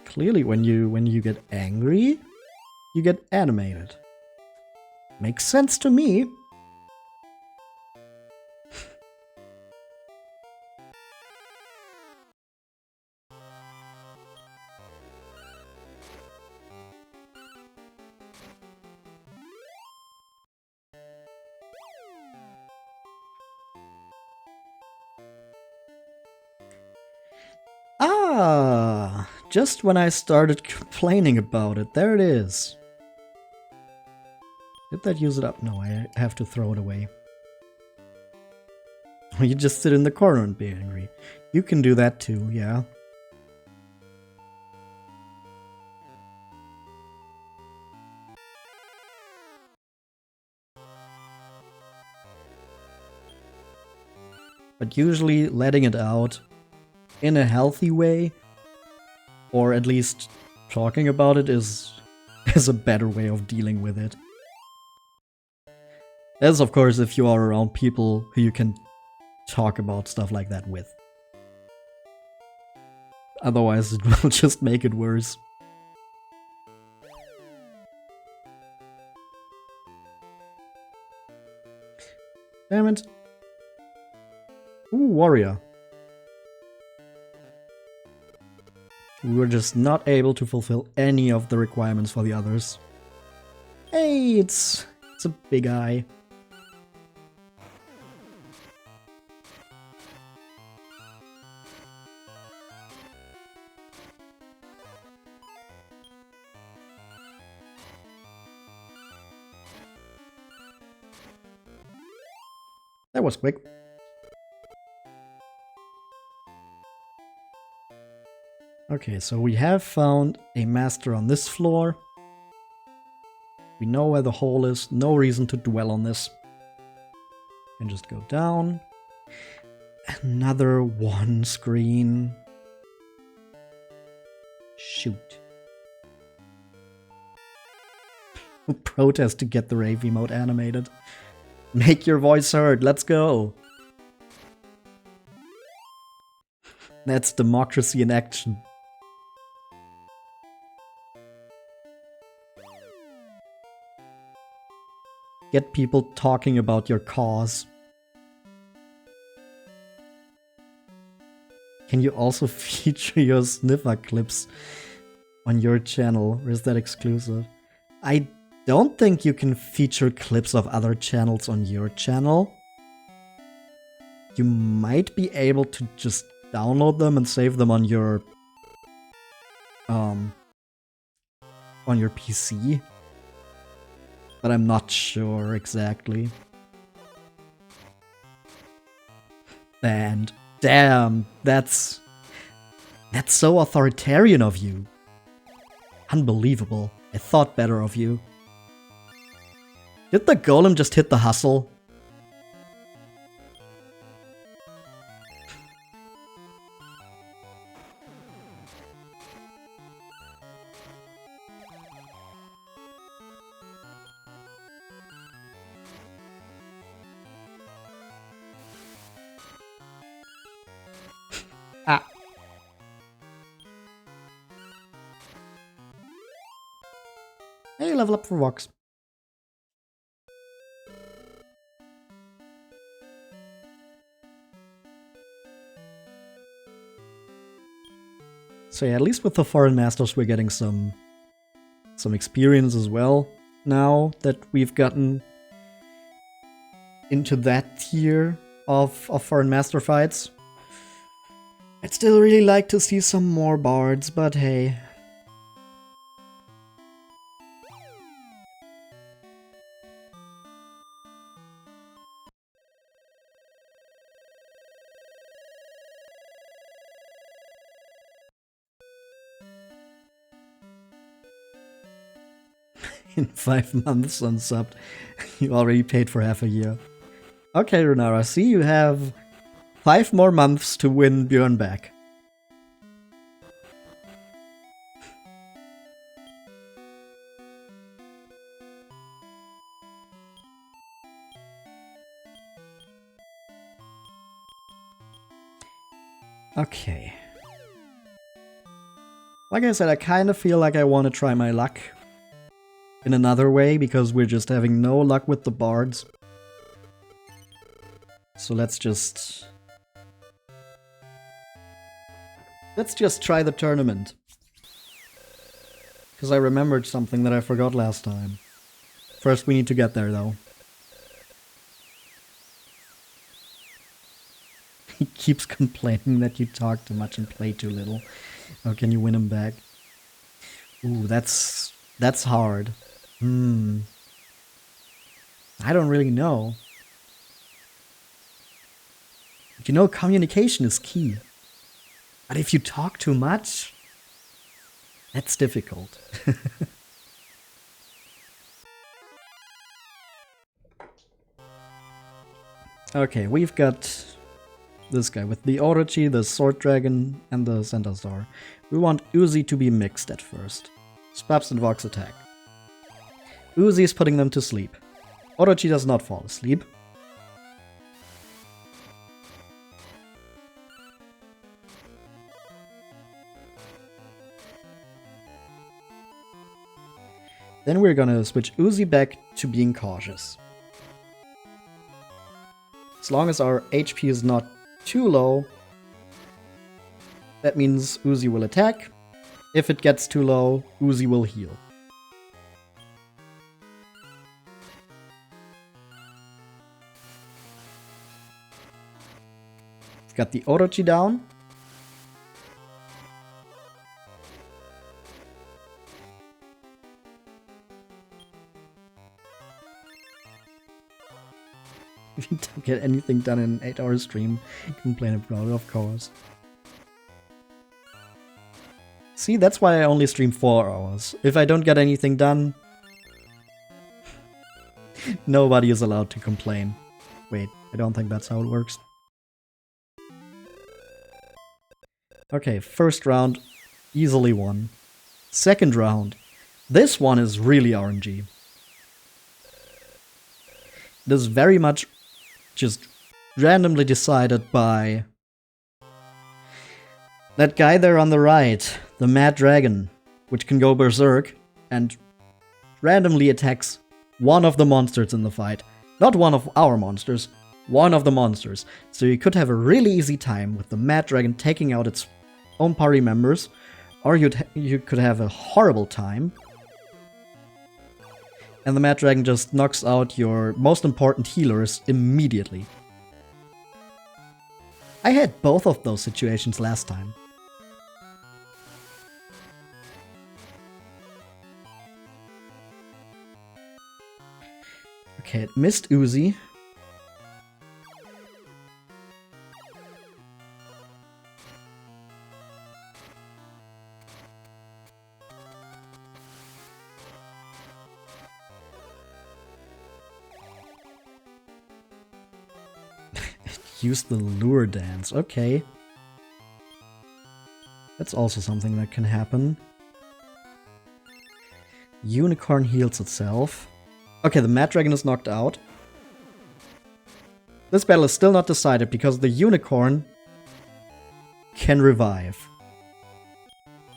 Clearly, when you get angry, you get animated. Makes sense to me. Ah, just when I started complaining about it, there it is. Did that use it up? No, I have to throw it away. You just sit in the corner and be angry. You can do that too, yeah. But usually letting it out in a healthy way, or at least talking about it, is a better way of dealing with it. As of course if you are around people who you can talk about stuff like that with. Otherwise it will just make it worse. Damn it. Ooh, warrior. We were just not able to fulfill any of the requirements for the others. Hey, it's a big eye. That was quick. Okay, so we have found a master on this floor. We know where the hole is. No reason to dwell on this. And just go down. Another one screen. Shoot. Protest to get the rave emote animated. Make your voice heard. Let's go. That's democracy in action. Get people talking about your cause. Can you also feature your sniffer clips on your channel, or is that exclusive? I don't think you can feature clips of other channels on your channel. You might be able to just download them and save them on your PC. But I'm not sure exactly. And damn, that's so authoritarian of you. Unbelievable. I thought better of you. Did the golem just hit the hustle? Ah. Hey, level up for Vox. So yeah, at least with the foreign masters we're getting some experience as well now that we've gotten into that tier of foreign master fights. I'd still really like to see some more bards, but hey. In 5 months unsubbed. You already paid for half a year. Okay, Runara, see, you have 5 more months to win Bjorn back. Okay. Like I said, I kind of feel like I want to try my luck in another way, because we're just having no luck with the bards. So let's just try the tournament. Because I remembered something that I forgot last time. First we need to get there though. He keeps complaining that you talk too much and play too little. How can you win him back? Ooh, that's hard. I don't really know. You know, communication is key. But if you talk too much, that's difficult. Okay, we've got this guy with the Orochi, the Sword Dragon, and the Centaur Star. We want Uzi to be mixed at first. Spaps and Vox attack. Uzi is putting them to sleep. Orochi does not fall asleep. Then we're gonna switch Uzi back to being cautious. As long as our HP is not too low, that means Uzi will attack. If it gets too low, Uzi will heal. Got the Orochi down. If you don't get anything done in an 8-hour stream, complain about it, of course. See, that's why I only stream 4 hours. If I don't get anything done, nobody is allowed to complain. Wait, I don't think that's how it works. Okay, first round, easily won. Second round, this one is really RNG. It is very much just randomly decided by that guy there on the right, the Mad Dragon, which can go berserk and randomly attacks one of the monsters in the fight. Not one of our monsters, one of the monsters. So you could have a really easy time with the Mad Dragon taking out its own party members, or you could have a horrible time and the Mad Dragon just knocks out your most important healers immediately. I had both of those situations last time. Okay, it missed Uzi. Use the lure dance, okay. That's also something that can happen. Unicorn heals itself. Okay, the Mad Dragon is knocked out. This battle is still not decided because the Unicorn can revive.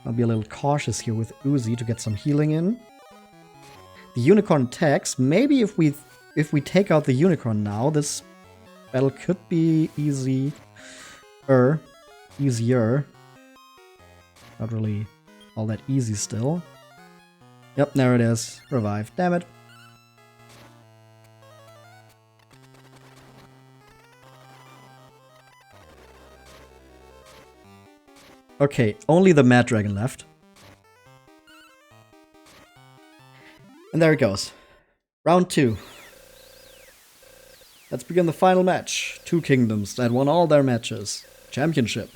I'll be a little cautious here with Uzi to get some healing in. The Unicorn attacks. Maybe if we take out the Unicorn now, this battle could be easier. Not really all that easy still. Yep, there it is. Revive. Damn it. Okay, only the Mad Dragon left. And there it goes. Round 2. Let's begin the final match. 2 kingdoms that won all their matches. Championship.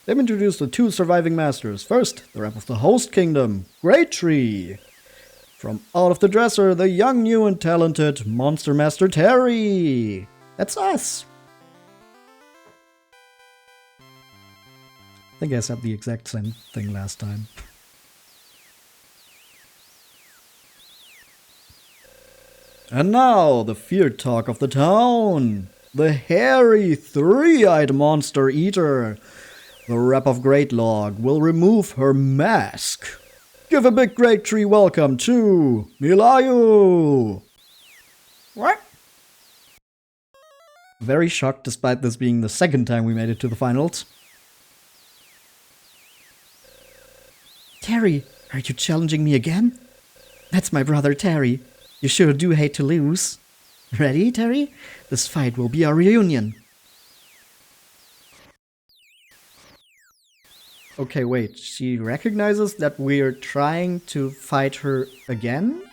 They've introduced the 2 surviving masters. First, the rep of the host kingdom, Great Tree. From out of the dresser, the young, new, and talented Monster Master Terry. That's us. I think I said the exact same thing last time. And now, the feared talk of the town. The hairy, three-eyed monster eater. The rep of Great Log will remove her mask. Give a big Great Tree welcome to Milayu. What? Very shocked despite this being the second time we made it to the finals. Terry, are you challenging me again? That's my brother Terry. You sure do hate to lose. Ready, Terry? This fight will be our reunion. Okay, wait. She recognizes that we're trying to fight her again?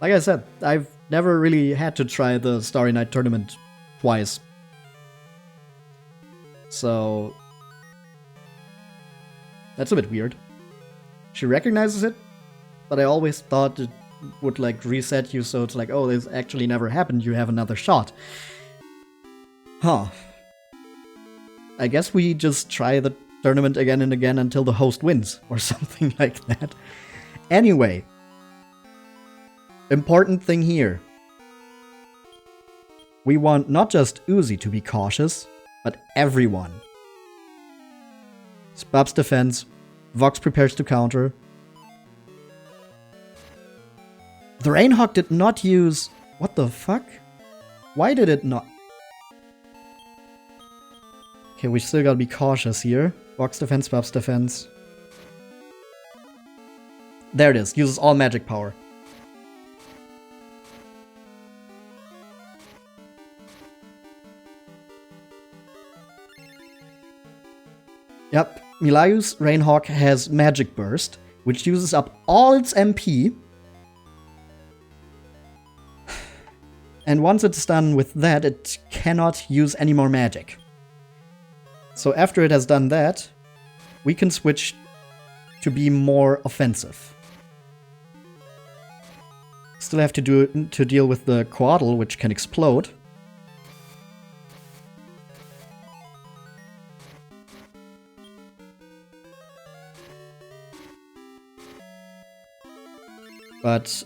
Like I said, I've never really had to try the Starry Night tournament twice. So that's a bit weird. She recognizes it, but I always thought it would like reset you, so it's like, oh, this actually never happened, you have another shot. Huh. I guess we just try the tournament again and again until the host wins, or something like that. Anyway. Important thing here. We want not just Uzi to be cautious, but everyone. Spub's defense. Vox prepares to counter. The Rainhawk did not use... What the fuck? Why did it not... Okay, we still gotta be cautious here. Vox defense, Spub's defense. There it is. Uses all magic power. Yep. Milayu's Rainhawk has Magic Burst, which uses up all its MP. And once it's done with that, it cannot use any more magic. So after it has done that, we can switch to be more offensive. Still have to deal with the Quaddle, which can explode. But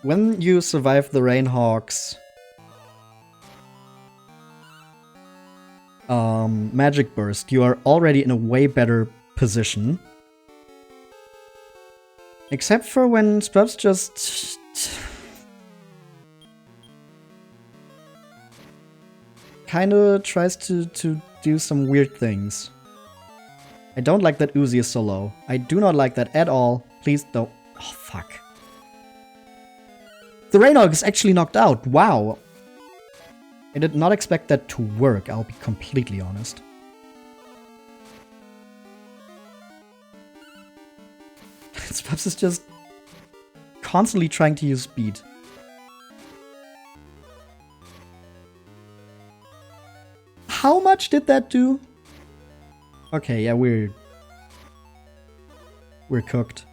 when you survive the Rainhawk's Magic Burst, you are already in a way better position. Except for when Spubs just... kinda tries to do some weird things. I don't like that Uzi is so low. I do not like that at all. Please don't... Oh, fuck. The Rainhawk is actually knocked out. Wow. I did not expect that to work, I'll be completely honest. Spubs is just constantly trying to use speed. How much did that do? Okay, yeah, we're cooked.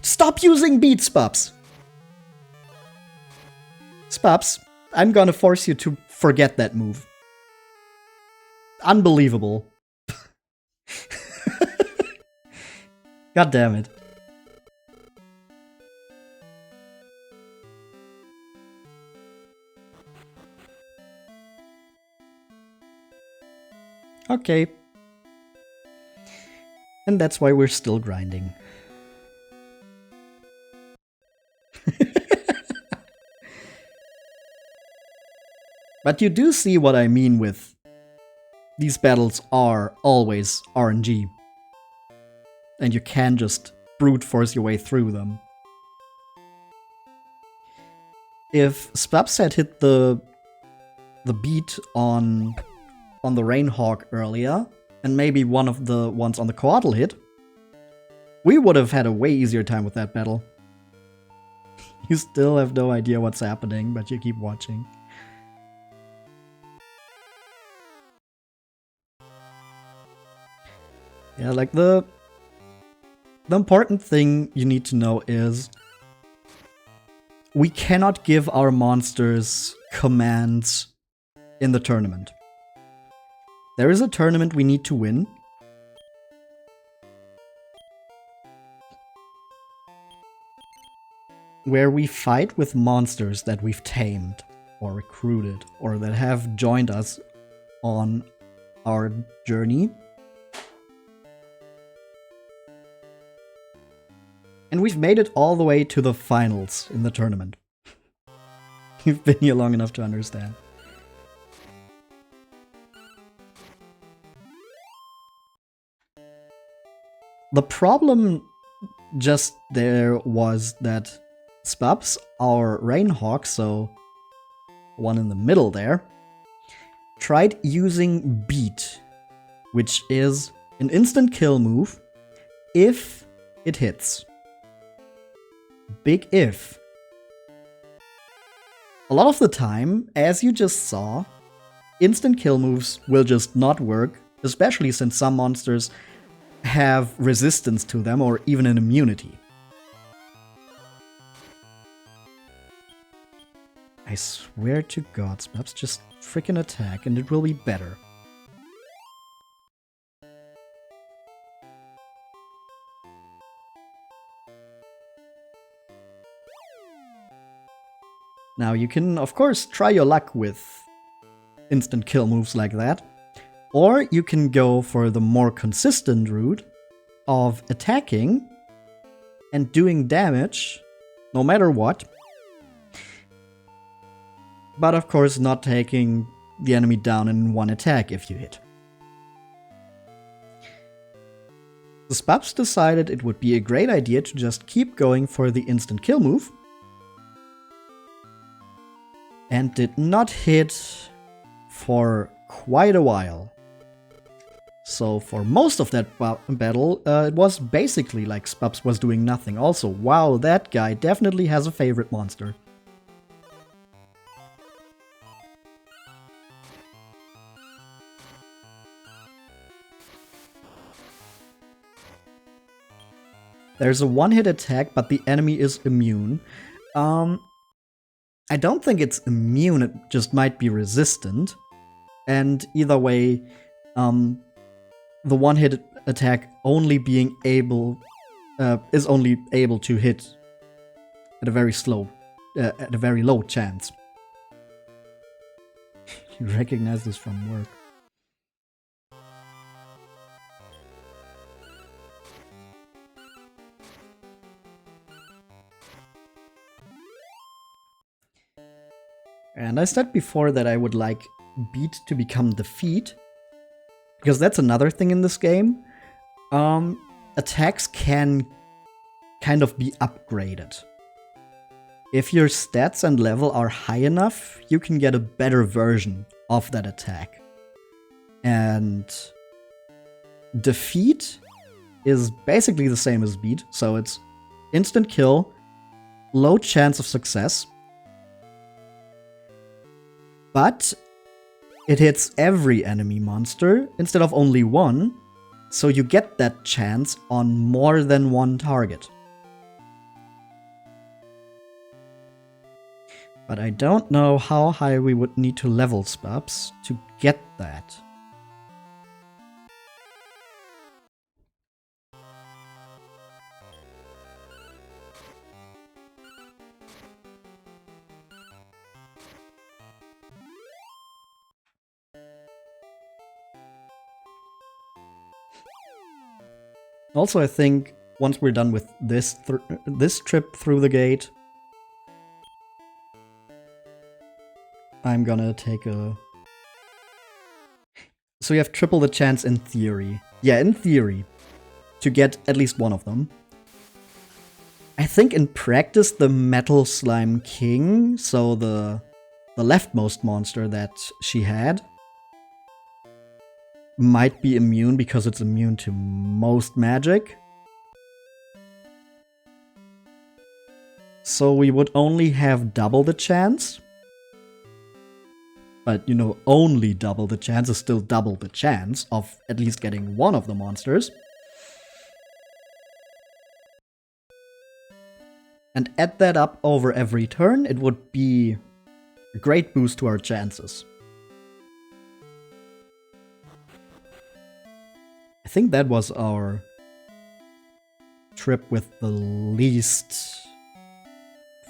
Stop using beat, Spubs! Spubs, I'm gonna force you to forget that move. Unbelievable. God damn it. Okay. And that's why we're still grinding. But you do see what I mean with these battles are always RNG. And you can just brute force your way through them. If Spubs had hit the beat on the Rainhawk earlier, and maybe one of the ones on the Quaddle hit, we would have had a way easier time with that battle. You still have no idea what's happening, but you keep watching. Yeah, like the important thing you need to know is we cannot give our monsters commands in the tournament. There is a tournament we need to win. Where we fight with monsters that we've tamed or recruited or that have joined us on our journey. And we've made it all the way to the finals in the tournament. You've been here long enough to understand. The problem just there was that Spubs, our Rainhawk, so one in the middle there, tried using Beat, which is an instant kill move if it hits. Big if. A lot of the time, as you just saw, instant kill moves will just not work, especially since some monsters have resistance to them or even an immunity. I swear to God, Spubs, just frickin' attack and it will be better. Now you can, of course, try your luck with instant kill moves like that. Or you can go for the more consistent route of attacking and doing damage no matter what. But of course not taking the enemy down in one attack if you hit. The Spubs decided it would be a great idea to just keep going for the instant kill move. And did not hit for quite a while. So for most of that battle, it was basically like Spubs was doing nothing. Also, wow, that guy definitely has a favorite monster. There's a one-hit attack, but the enemy is immune. I don't think it's immune, it just might be resistant. And either way, the one-hit attack only being able is only able to hit at a very low chance. You recognize this from work. And I said before that I would like beat to become defeat, because that's another thing in this game. Attacks can kind of be upgraded. If your stats and level are high enough, you can get a better version of that attack. And defeat is basically the same as beat, so it's instant kill, low chance of success, but it hits every enemy monster instead of only one, so you get that chance on more than one target. But I don't know how high we would need to level Spubs to get that. Also, I think once we're done with this trip through the gate, I'm gonna take a... So you have triple the chance in theory. Yeah, in theory. To get at least one of them. I think in practice the Metal Slime King, so the leftmost monster that she had, might be immune because it's immune to most magic. So we would only have double the chance. But, you know, only double the chance is still double the chance of at least getting one of the monsters. And add that up over every turn, it would be a great boost to our chances. I think that was our trip with the least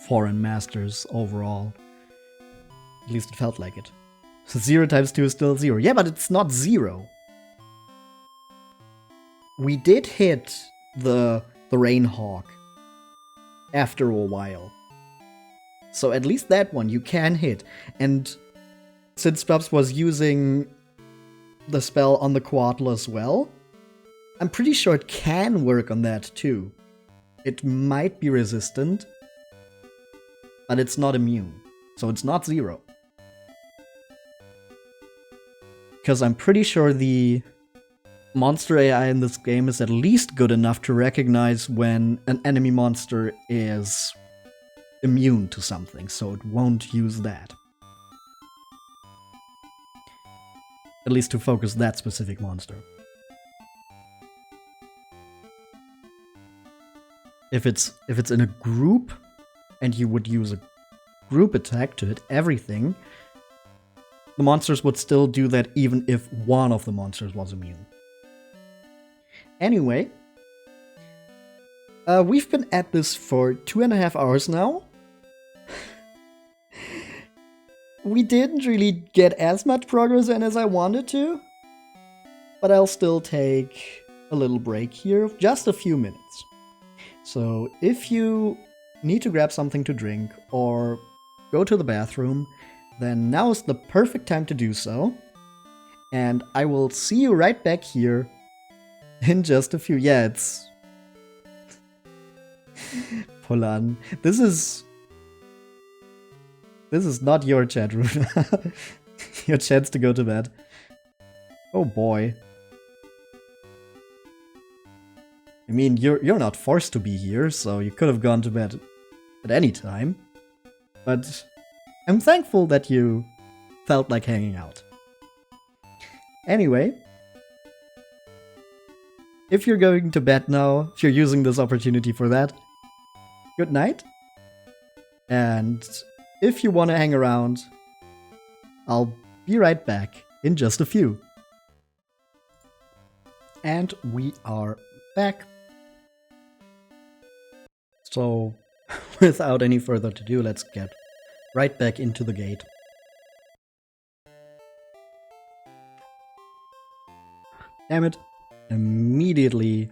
foreign masters overall. At least it felt like it. 0 times 2 is still 0. Yeah, but it's not 0. We did hit the Rainhawk after a while. So at least that one you can hit. And since Spubs was using the spell on the Quaddle as well, I'm pretty sure it can work on that too. It might be resistant, but it's not immune. So it's not 0. Because I'm pretty sure the monster AI in this game is at least good enough to recognize when an enemy monster is immune to something, so it won't use that. At least to focus that specific monster. If it's in a group, and you would use a group attack to hit everything, the monsters would still do that even if one of the monsters was immune. Anyway, we've been at this for 2.5 hours now. We didn't really get as much progress in as I wanted to, but I'll still take a little break here, just a few minutes. So if you need to grab something to drink or go to the bathroom, then now is the perfect time to do so. And I will see you right back here in just a few. Yeah, it's... Polan. This is not your chat room. Your chance to go to bed. Oh boy. I mean, you're not forced to be here, so you could have gone to bed at any time. But I'm thankful that you felt like hanging out. Anyway, if you're going to bed now, if you're using this opportunity for that, good night. And if you want to hang around, I'll be right back in just a few. And we are back. So, without any further ado, let's get right back into the gate. Damn it. Immediately.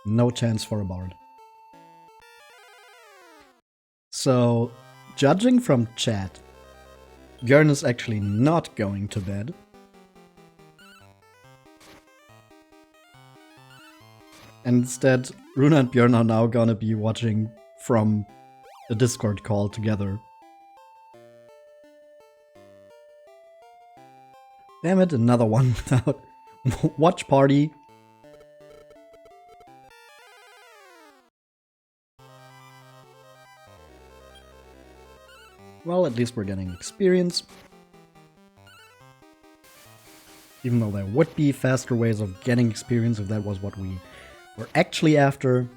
No chance for a bard. So, judging from chat, Björn is actually not going to bed. And instead, Runa and Björn are now gonna be watching from the Discord call together. Damn it, another one without watch party. Well, at least we're getting experience. Even though there would be faster ways of getting experience if that was what we were actually after.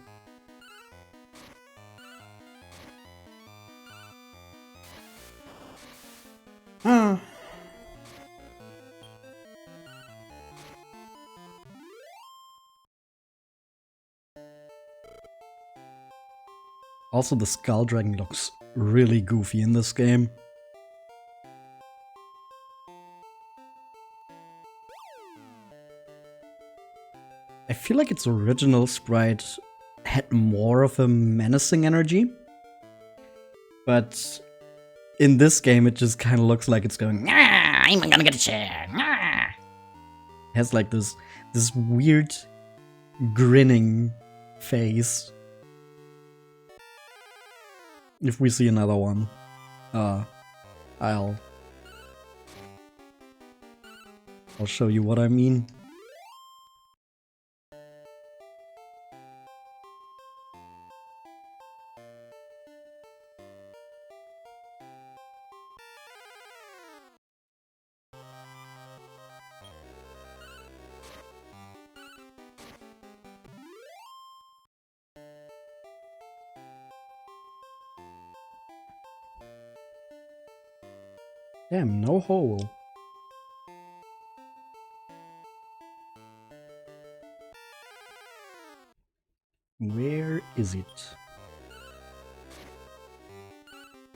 Also, the Skull Dragon looks really goofy in this game. I feel like its original sprite had more of a menacing energy. But in this game, it just kind of looks like it's going, I'm gonna get a chair. It has like this weird grinning face. If we see another one, I'll show you what I mean. Damn, no hole. Where is it?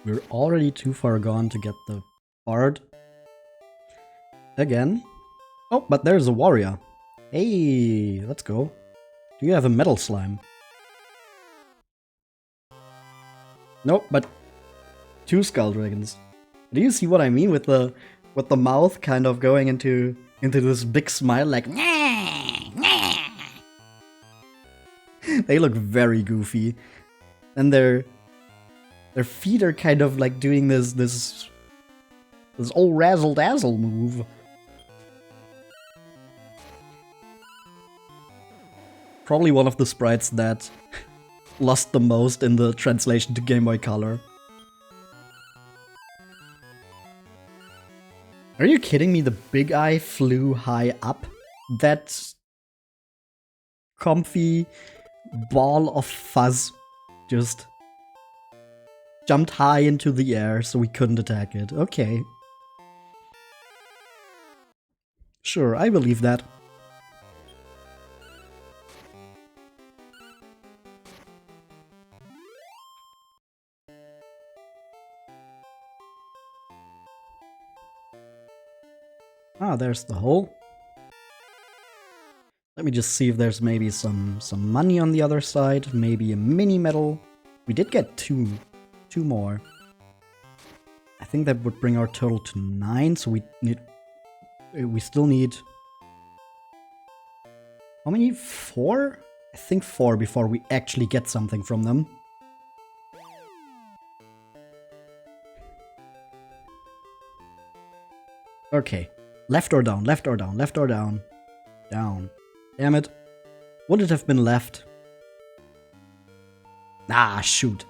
We're already too far gone to get the bard. Again. Oh, but there's a warrior. Hey, let's go. Do you have a metal slime? Nope, but 2 skull dragons. Do you see what I mean with the mouth kind of going into this big smile like nah, nah. They look very goofy. And their feet are kind of like doing this old razzle dazzle move. Probably one of the sprites that lost the most in the translation to Game Boy Color. Are you kidding me? The big eye flew high up. That comfy ball of fuzz just jumped high into the air so we couldn't attack it. Okay. Sure, I believe that. Ah, there's the hole. Let me just see if there's maybe some money on the other side. Maybe a mini medal. We did get two more. I think that would bring our total to 9. So we still need how many? 4? I think 4 before we actually get something from them. Okay. Left or down, left or down, left or down. Down. Damn it. Would it have been left? Ah, shoot.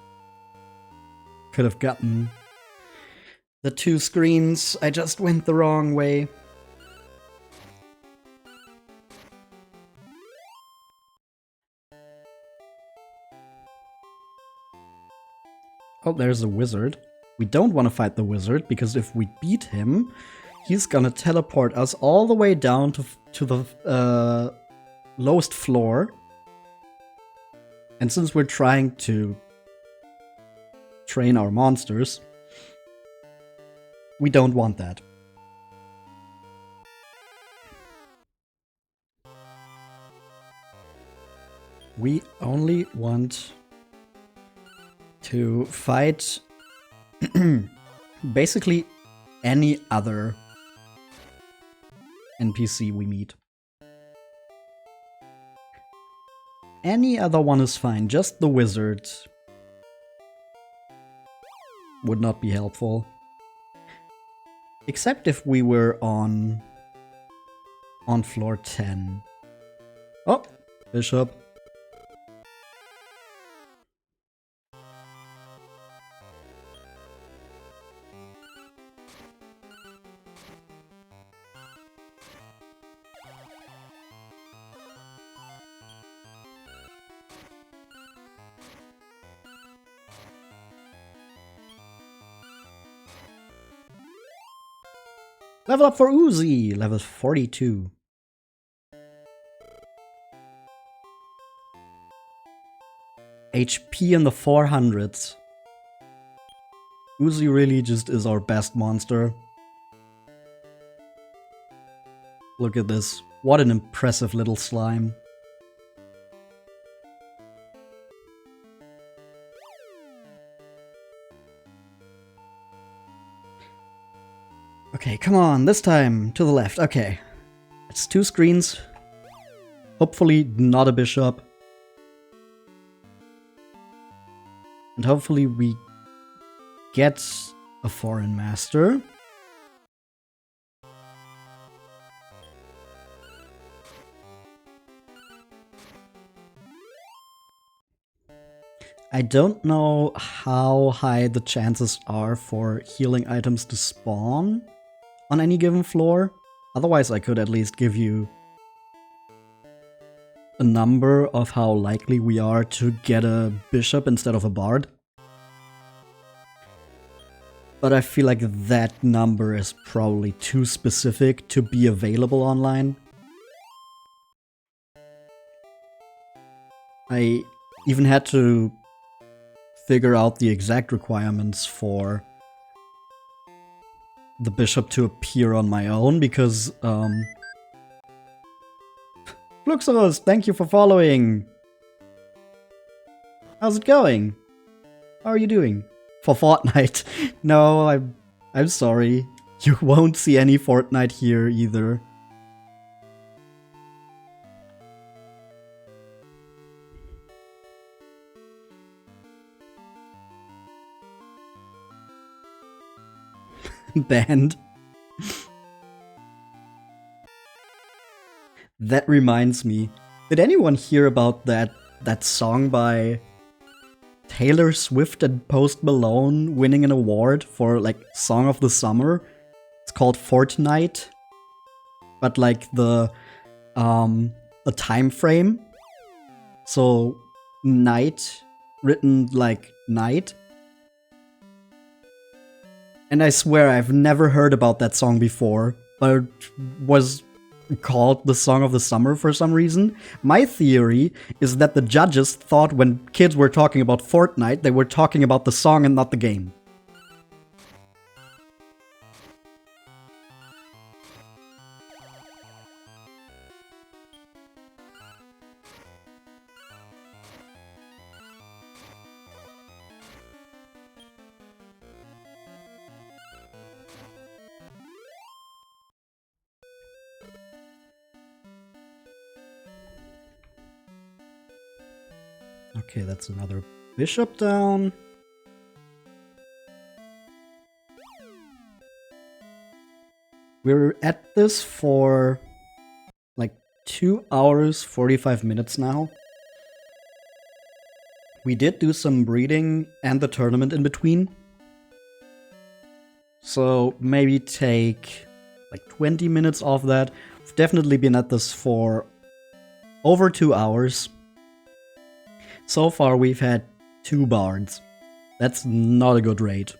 Could have gotten the 2 screens. I just went the wrong way. Oh, there's a wizard. We don't want to fight the wizard, because if we beat him, he's gonna teleport us all the way down to the lowest floor. And since we're trying to train our monsters, we don't want that. We only want to fight basically any other NPC we meet. Any other one is fine, just the wizard would not be helpful. Except if we were on floor 10. Oh, Bishop. Level up for Uzi, level 42. HP in the 400s. Uzi really just is our best monster. Look at this. What an impressive little slime. Okay, come on, this time to the left. Okay. It's 2 screens. Hopefully not a bishop. And hopefully we get a foreign master. I don't know how high the chances are for healing items to spawn on any given floor. Otherwise, I could at least give you a number of how likely we are to get a bishop instead of a bard. But I feel like that number is probably too specific to be available online. I even had to figure out the exact requirements for the bishop to appear on my own, because Fluxos, thank you for following. How's it going? How are you doing? For Fortnite? No, I'm sorry. You won't see any Fortnite here either. Banned. That reminds me. Did anyone hear about that song by Taylor Swift and Post Malone winning an award for like Song of the Summer? It's called Fortnite. But like the time frame. So night written like night. And I swear I've never heard about that song before, but it was called the Song of the Summer for some reason. My theory is that the judges thought when kids were talking about Fortnite, they were talking about the song and not the game. Okay, that's another bishop down. We're at this for like 2 hours, 45 minutes now. We did do some breeding and the tournament in between. So maybe take like 20 minutes off that. We've definitely been at this for over 2 hours. So far we've had 2 bards. That's not a good rate.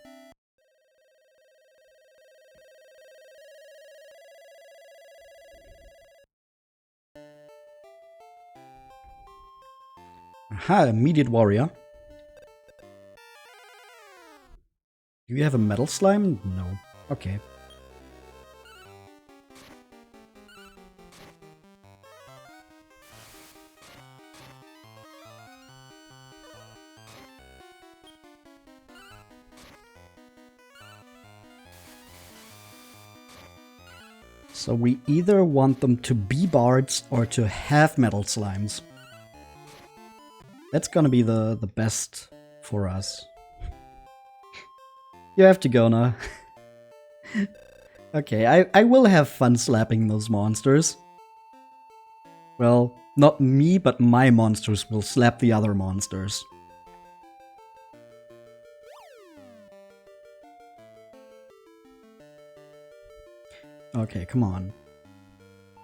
Aha, immediate warrior. Do you have a metal slime? No. Okay. So we either want them to be bards or to have metal slimes. That's gonna be the best for us. You have to go now. Okay, I will have fun slapping those monsters. Well, not me, but my monsters will slap the other monsters. Okay, come on.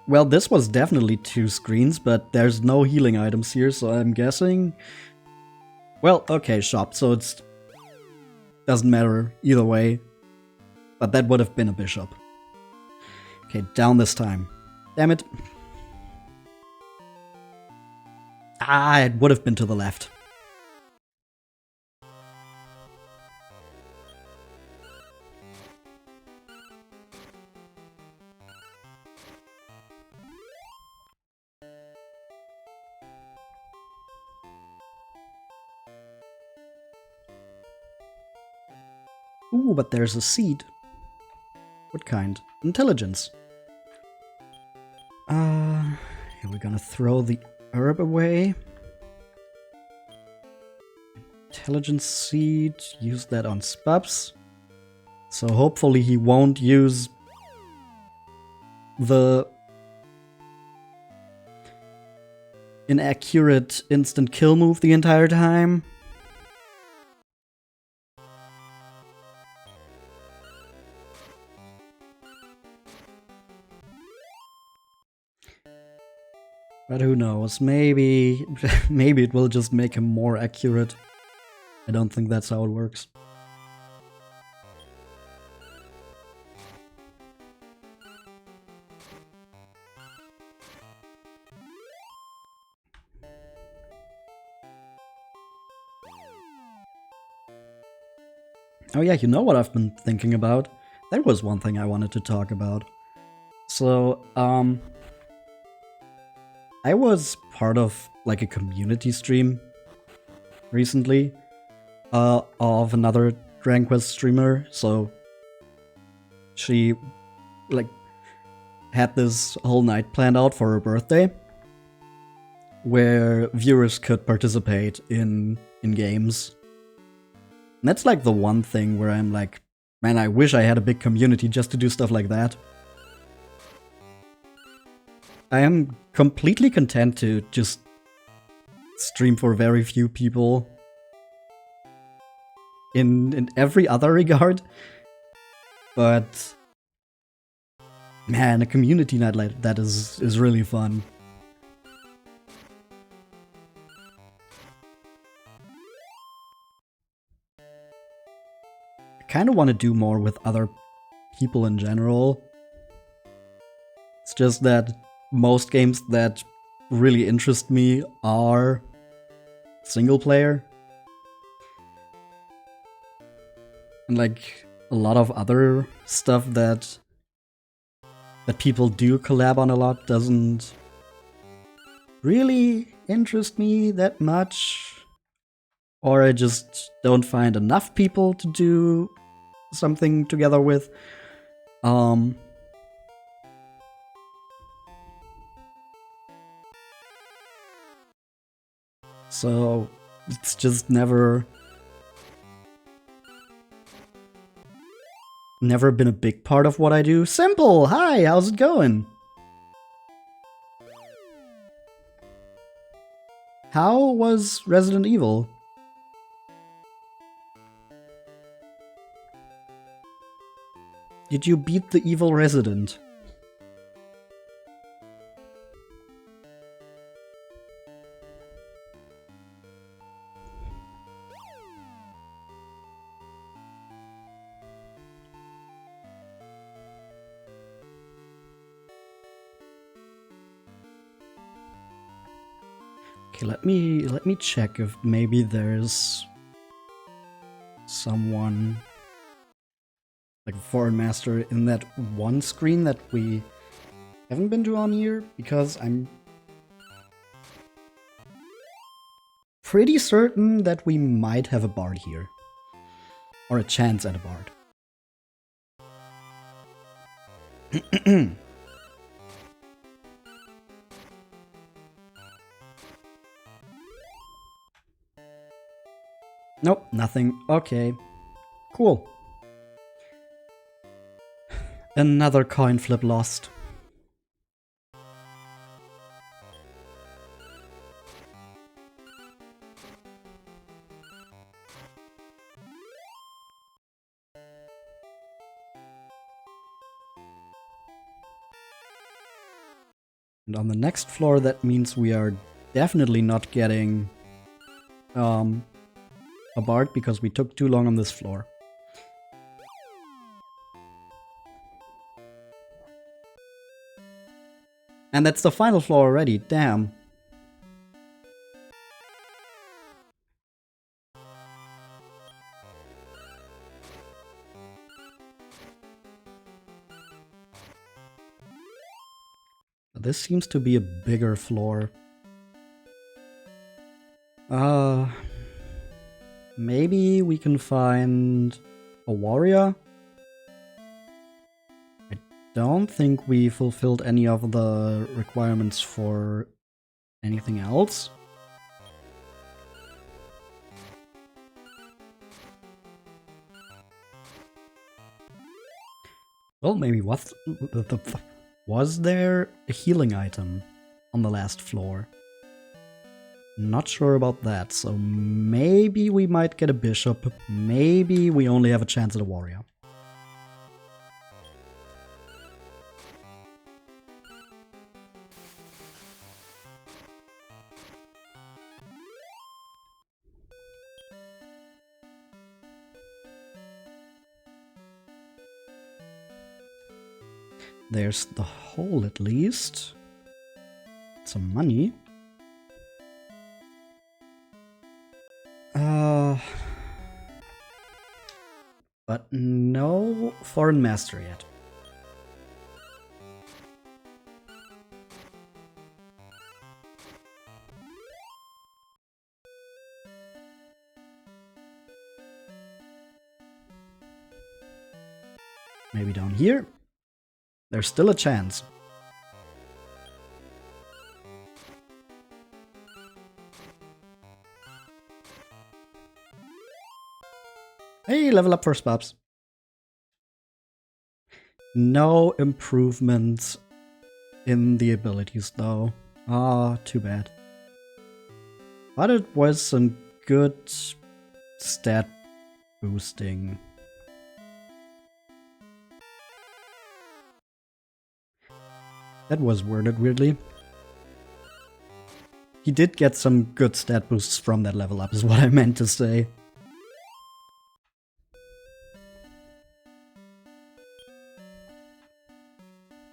Well, this was definitely 2 screens, but there's no healing items here, so I'm guessing... Well, okay, shop, so it's... doesn't matter either way. But that would have been a bishop. Okay, down this time. Damn it. Ah, it would have been to the left. Ooh, but there's a seed. What kind? Intelligence. Here we're gonna throw the herb away. Intelligence seed, use that on Spubs. So hopefully he won't use the inaccurate instant kill move the entire time. But who knows, maybe maybe it will just make him more accurate. I don't think that's how it works. Oh yeah, you know what I've been thinking about? That was one thing I wanted to talk about. So, I was part of like a community stream recently of another Dragon Quest streamer. So she like had this whole night planned out for her birthday where viewers could participate in games. And that's like the one thing where I'm like, man, I wish I had a big community just to do stuff like that. I am completely content to just stream for very few people in every other regard. But man, a community night like that is really fun. I kind of want to do more with other people in general. It's just that most games that really interest me are single player. And like a lot of other stuff that people do collab on a lot doesn't really interest me that much. Or I just don't find enough people to do something together with. So it's just never been a big part of what I do. Simple! Hi, how's it going? How was Resident Evil? Did you beat the evil resident? Okay, let me check if maybe there's someone like a foreign master in that one screen that we haven't been to on here, because I'm pretty certain that we might have a bard here. Or a chance at a bard. Nope, nothing. Okay. Cool. Another coin flip lost. And on the next floor, that means we are definitely not getting a bard because we took too long on this floor. And that's the final floor already, damn. This seems to be a bigger floor. Maybe we can find a warrior? I don't think we fulfilled any of the requirements for anything else. Well, maybe was there a healing item on the last floor? Not sure about that, so maybe we might get a bishop, maybe we only have a chance at a warrior. There's the hole at least. Some money. But no foreign master yet. Maybe down here? There's still a chance. Hey, level up first, Bobs. No improvements in the abilities, though. Ah, too bad. But it was some good stat boosting. That was worded weirdly. He did get some good stat boosts from that level up, is what I meant to say.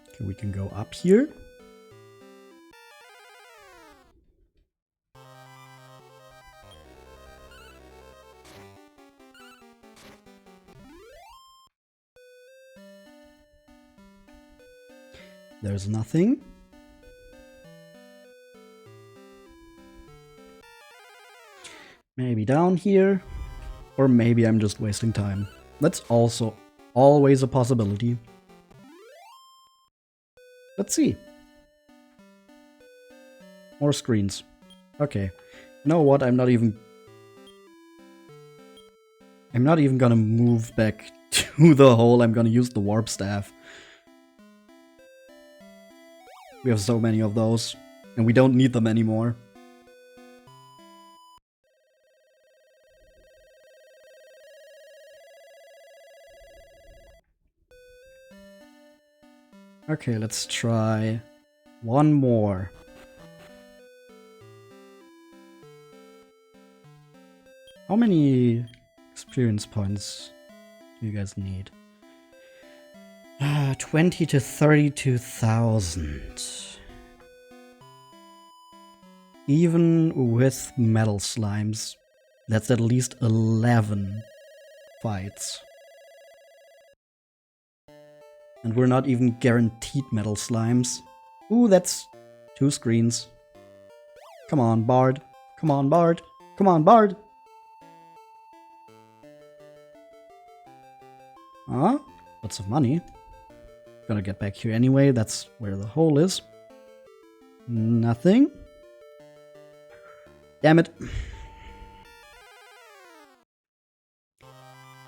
Okay, we can go up here. There's nothing. Maybe down here. Or maybe I'm just wasting time. That's also always a possibility. Let's see. More screens. Okay. You know what? I'm not even gonna move back to the hole. I'm gonna use the warp staff. We have so many of those, and we don't need them anymore. Okay, let's try one more. How many experience points do you guys need? 20 to 32,000. Even with metal slimes, that's at least 11 fights. And we're not even guaranteed metal slimes. Ooh, that's 2 screens. Come on, Bard. Come on, Bard. Come on, Bard. Huh? Lots of money. Gonna get back here anyway, that's where the hole is. Nothing. Damn it.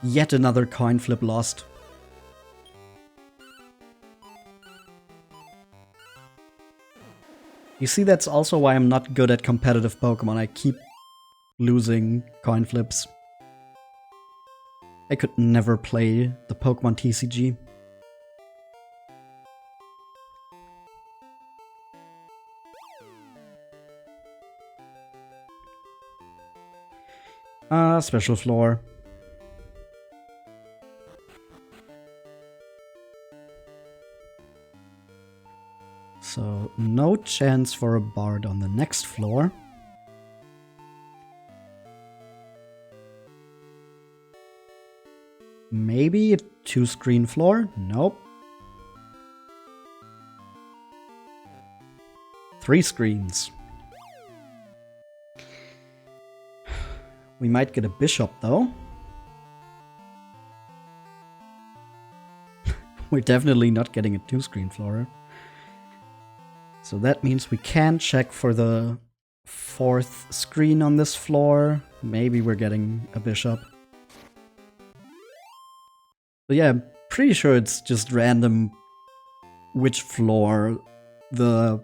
Yet another coin flip lost. You see, that's also why I'm not good at competitive Pokemon. I keep losing coin flips. I could never play the Pokemon TCG. Special floor. So, no chance for a Bard on the next floor. Maybe a 2-screen floor? Nope. 3 screens. We might get a bishop, though. We're definitely not getting a 2-screen floor. So that means we can check for the 4th screen on this floor. Maybe we're getting a bishop. But yeah, I'm pretty sure it's just random which floor the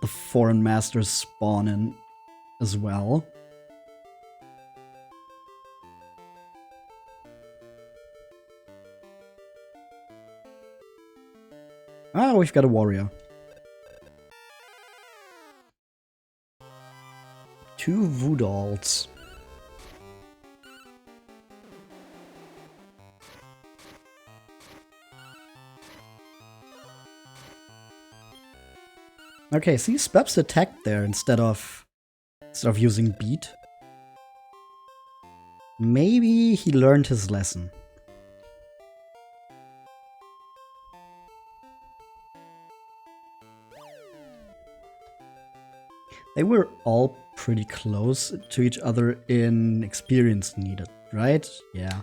foreign masters spawn in as well. Ah, we've got a warrior. 2 Voodals. Okay, see, Speps attacked there instead of using beat. Maybe he learned his lesson. They were all pretty close to each other in experience needed, right? Yeah.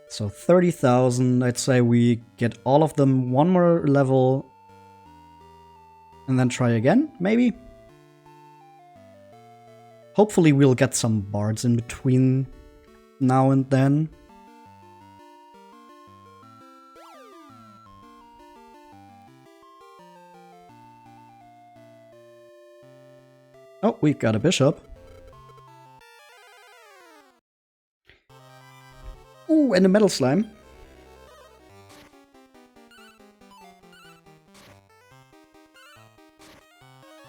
So 30,000, I'd say we get all of them one more level and then try again, maybe? Hopefully we'll get some bards in between now and then. Oh, we've got a bishop. Ooh, and a metal slime.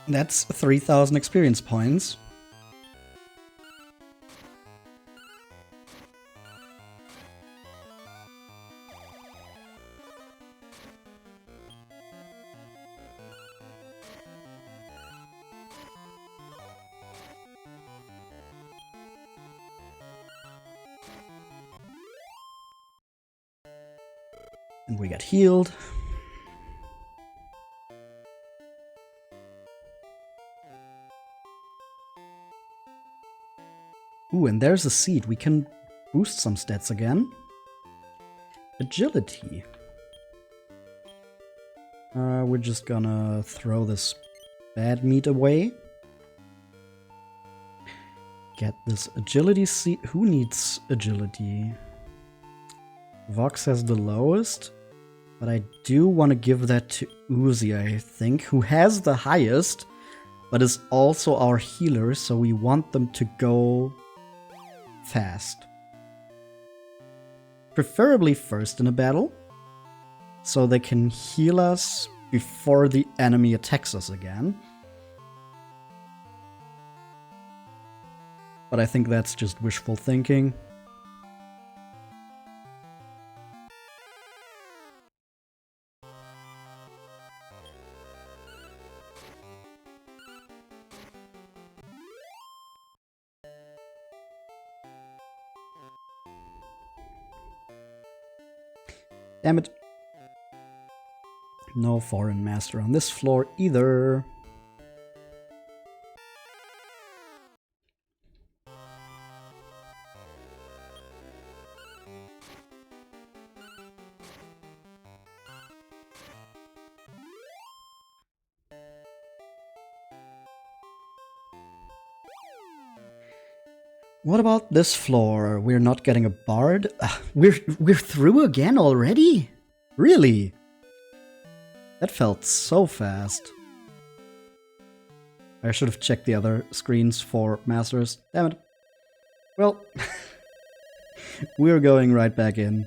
That's 3,000 experience points. And we get healed. Ooh, and there's a seed. We can boost some stats again. Agility. We're just gonna throw this bad meat away. Get this agility seed. Who needs agility? Vox has the lowest, but I do want to give that to Uzi, I think, who has the highest, but is also our healer, so we want them to go fast. Preferably first in a battle, so they can heal us before the enemy attacks us again. But I think that's just wishful thinking. Damn it. No foreign master on this floor either. What about this floor? We're not getting a bard? We're through again already? Really? That felt so fast. I should have checked the other screens for masters. Damn it. Well, we're going right back in.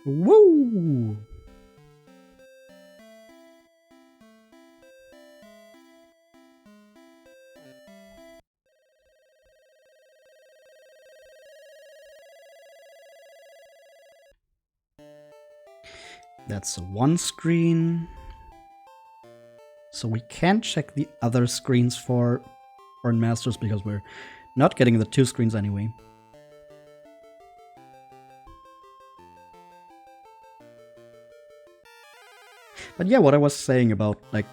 Woo! That's one screen. So we can't check the other screens for foreign masters because we're not getting the two screens anyway. But yeah, what I was saying about, like,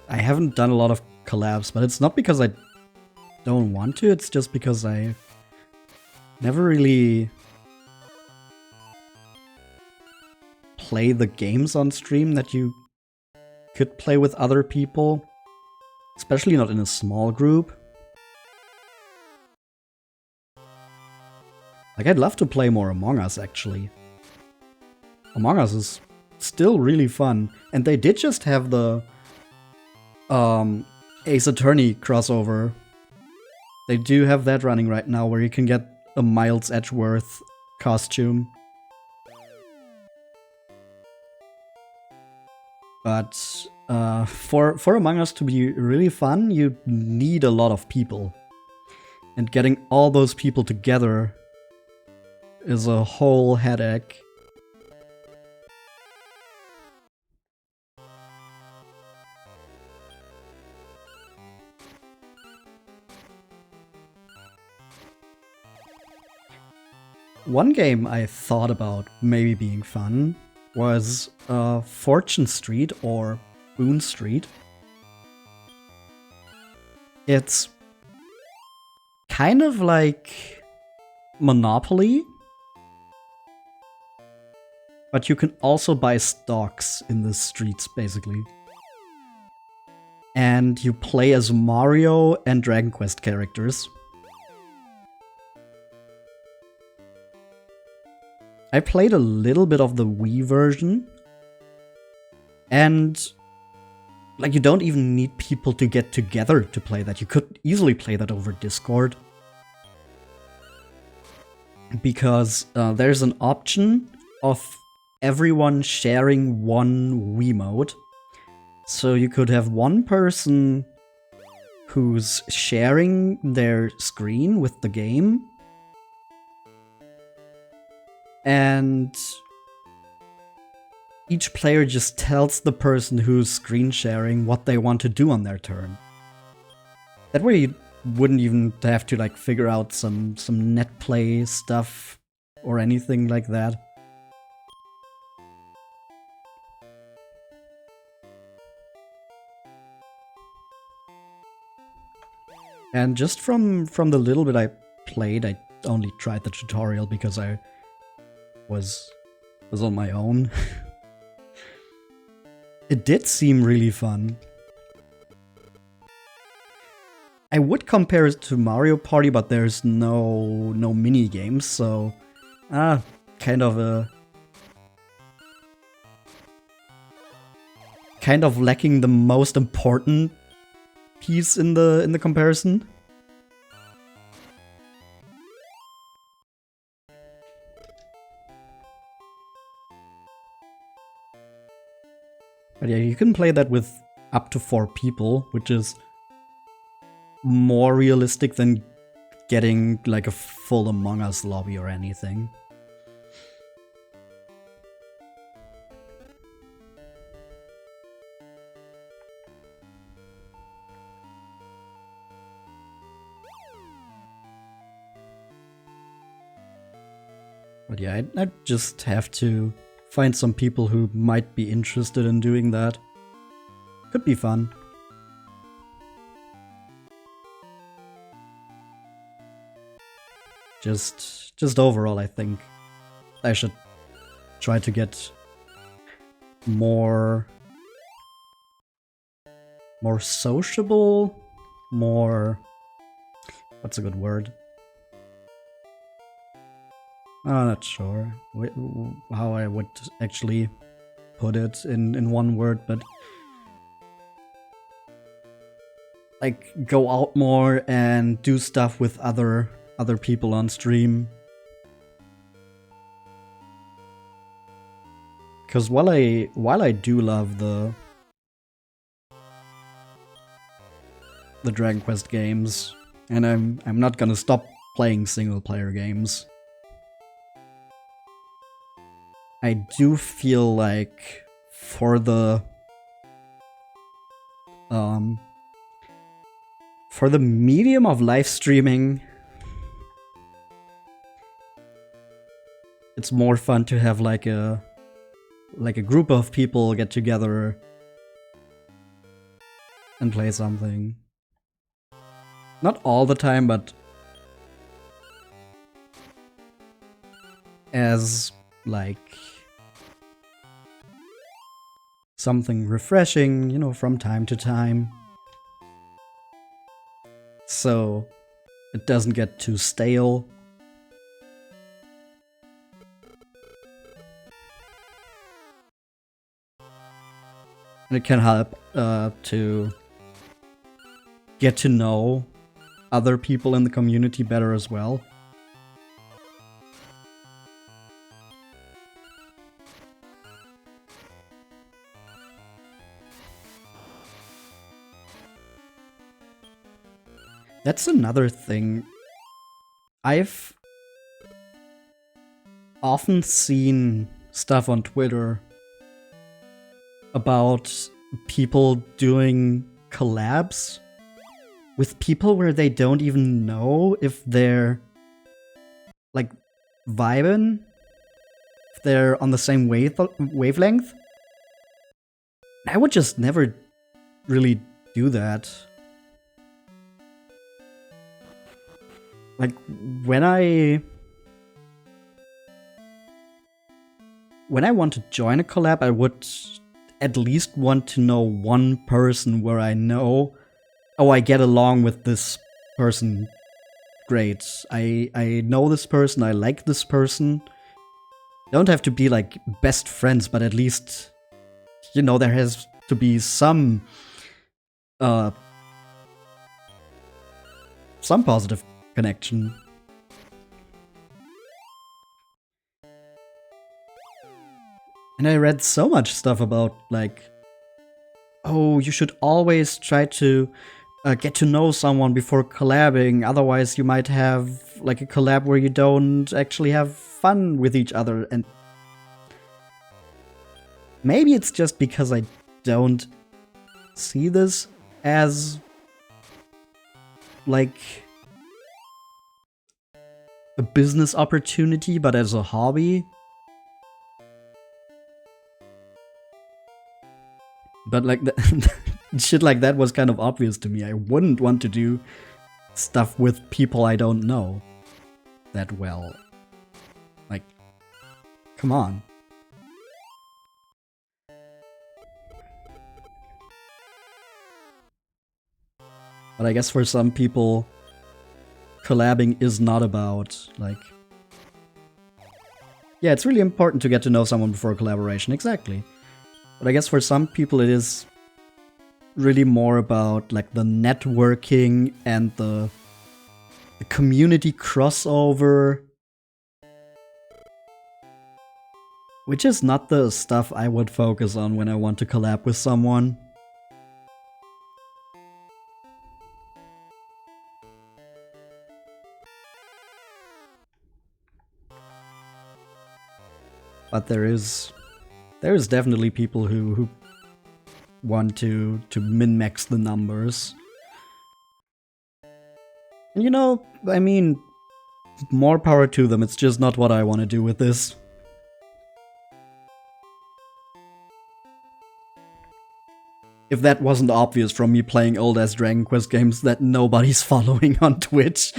I haven't done a lot of collabs, but it's not because I don't want to, it's just because I never really play the games on stream that you could play with other people, especially not in a small group. Like, I'd love to play more Among Us, actually. Among Us is still really fun, and they did just have the Ace Attorney crossover. They do have that running right now, where you can get a Miles Edgeworth costume. But for Among Us to be really fun, you need a lot of people. And getting all those people together is a whole headache. One game I thought about maybe being fun was Fortune Street or Boone Street. It's kind of like Monopoly, but you can also buy stocks in the streets, basically. And you play as Mario and Dragon Quest characters. I played a little bit of the Wii version, and like, you don't even need people to get together to play that. You could easily play that over Discord, because there's an option of everyone sharing one Wiimote. So you could have one person who's sharing their screen with the game, and each player just tells the person who's screen sharing what they want to do on their turn. That way you wouldn't even have to, like, figure out some net play stuff or anything like that. And just from the little bit I played, I only tried the tutorial because I was on my own. It did seem really fun. I would compare it to Mario Party, but there's no mini games, so kind of lacking the most important piece in the comparison. But yeah, you can play that with up to 4 people, which is more realistic than getting like a full Among Us lobby or anything. But yeah, I just have to find some people who might be interested in doing that. Could be fun. Just overall, I think I should try to get more sociable, more, what's a good word? I'm not sure how I would actually put it in one word, but like go out more and do stuff with other people on stream. Because while I do love the Dragon Quest games, and I'm not gonna stop playing single player games, I do feel like for the medium of live streaming, it's more fun to have like a group of people get together and play something. Not all the time, but as like something refreshing, you know, from time to time. So it doesn't get too stale. And it can help to get to know other people in the community better as well. That's another thing. I've often seen stuff on Twitter about people doing collabs with people where they don't even know if they're like vibing, if they're on the same wavelength. I would just never really do that. Like when I want to join a collab, I would at least want to know one person where I know, oh, I get along with this person great. I know this person, I like this person. Don't have to be like best friends, but at least, you know, there has to be some positive connection. And I read so much stuff about like, oh, you should always try to get to know someone before collabing, otherwise you might have like a collab where you don't actually have fun with each other. And maybe it's just because I don't see this as like a business opportunity, but as a hobby. But like shit like that was kind of obvious to me. I wouldn't want to do stuff with people I don't know that well. Like, come on. But I guess for some people, collabing is not about, like... Yeah, it's really important to get to know someone before collaboration, exactly. But I guess for some people it is really more about, like, the networking and the community crossover. Which is not the stuff I would focus on when I want to collab with someone. But there is definitely people who want to min-max the numbers. And you know, I mean, more power to them, it's just not what I want to do with this. If that wasn't obvious from me playing old-ass Dragon Quest games that nobody's following on Twitch.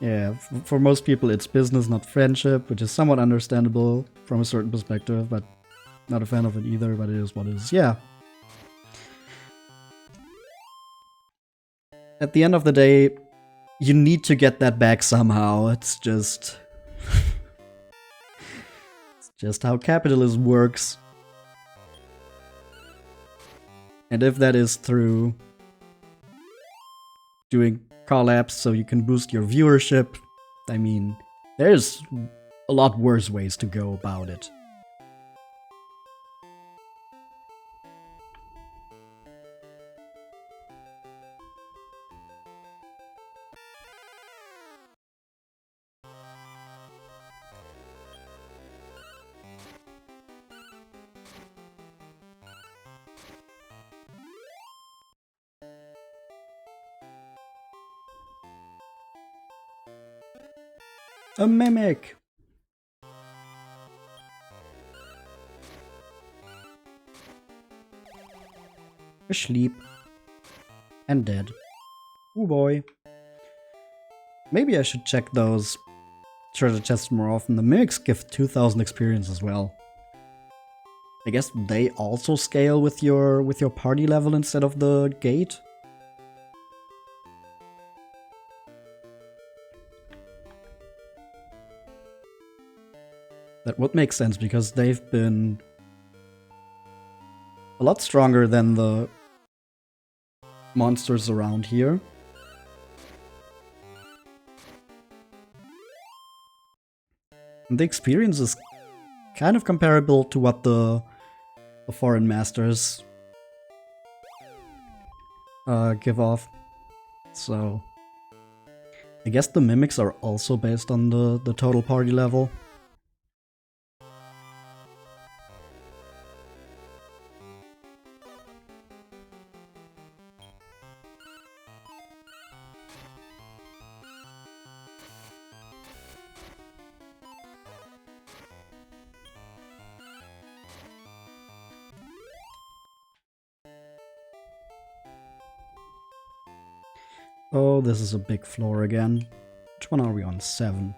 Yeah, for most people it's business, not friendship, which is somewhat understandable from a certain perspective, but not a fan of it either, but it is what it is. Yeah. At the end of the day, you need to get that back somehow. It's just... it's just how capitalism works. And if that is through doing collabs so you can boost your viewership, I mean, there's a lot worse ways to go about it. A mimic! Asleep. And dead. Oh boy. Maybe I should check those treasure chests more often. The mimics give 2000 experience as well. I guess they also scale with your party level instead of the gate? That would make sense, because they've been a lot stronger than the monsters around here. And the experience is kind of comparable to what the foreign masters give off. So I guess the mimics are also based on the total party level. Oh, this is a big floor again. Which one are we on? 7.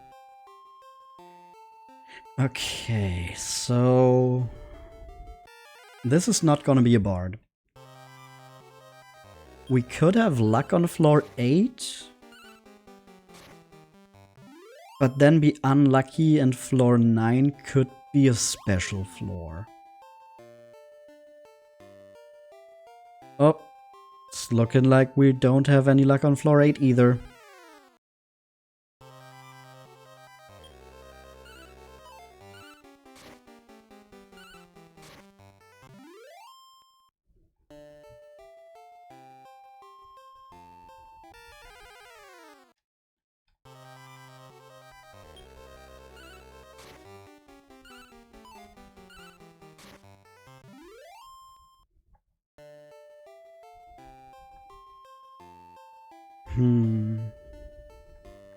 Okay, so... this is not gonna be a bard. We could have luck on floor 8. But then be unlucky, and floor 9 could be a special floor. Oh. It's looking like we don't have any luck on floor 8 either.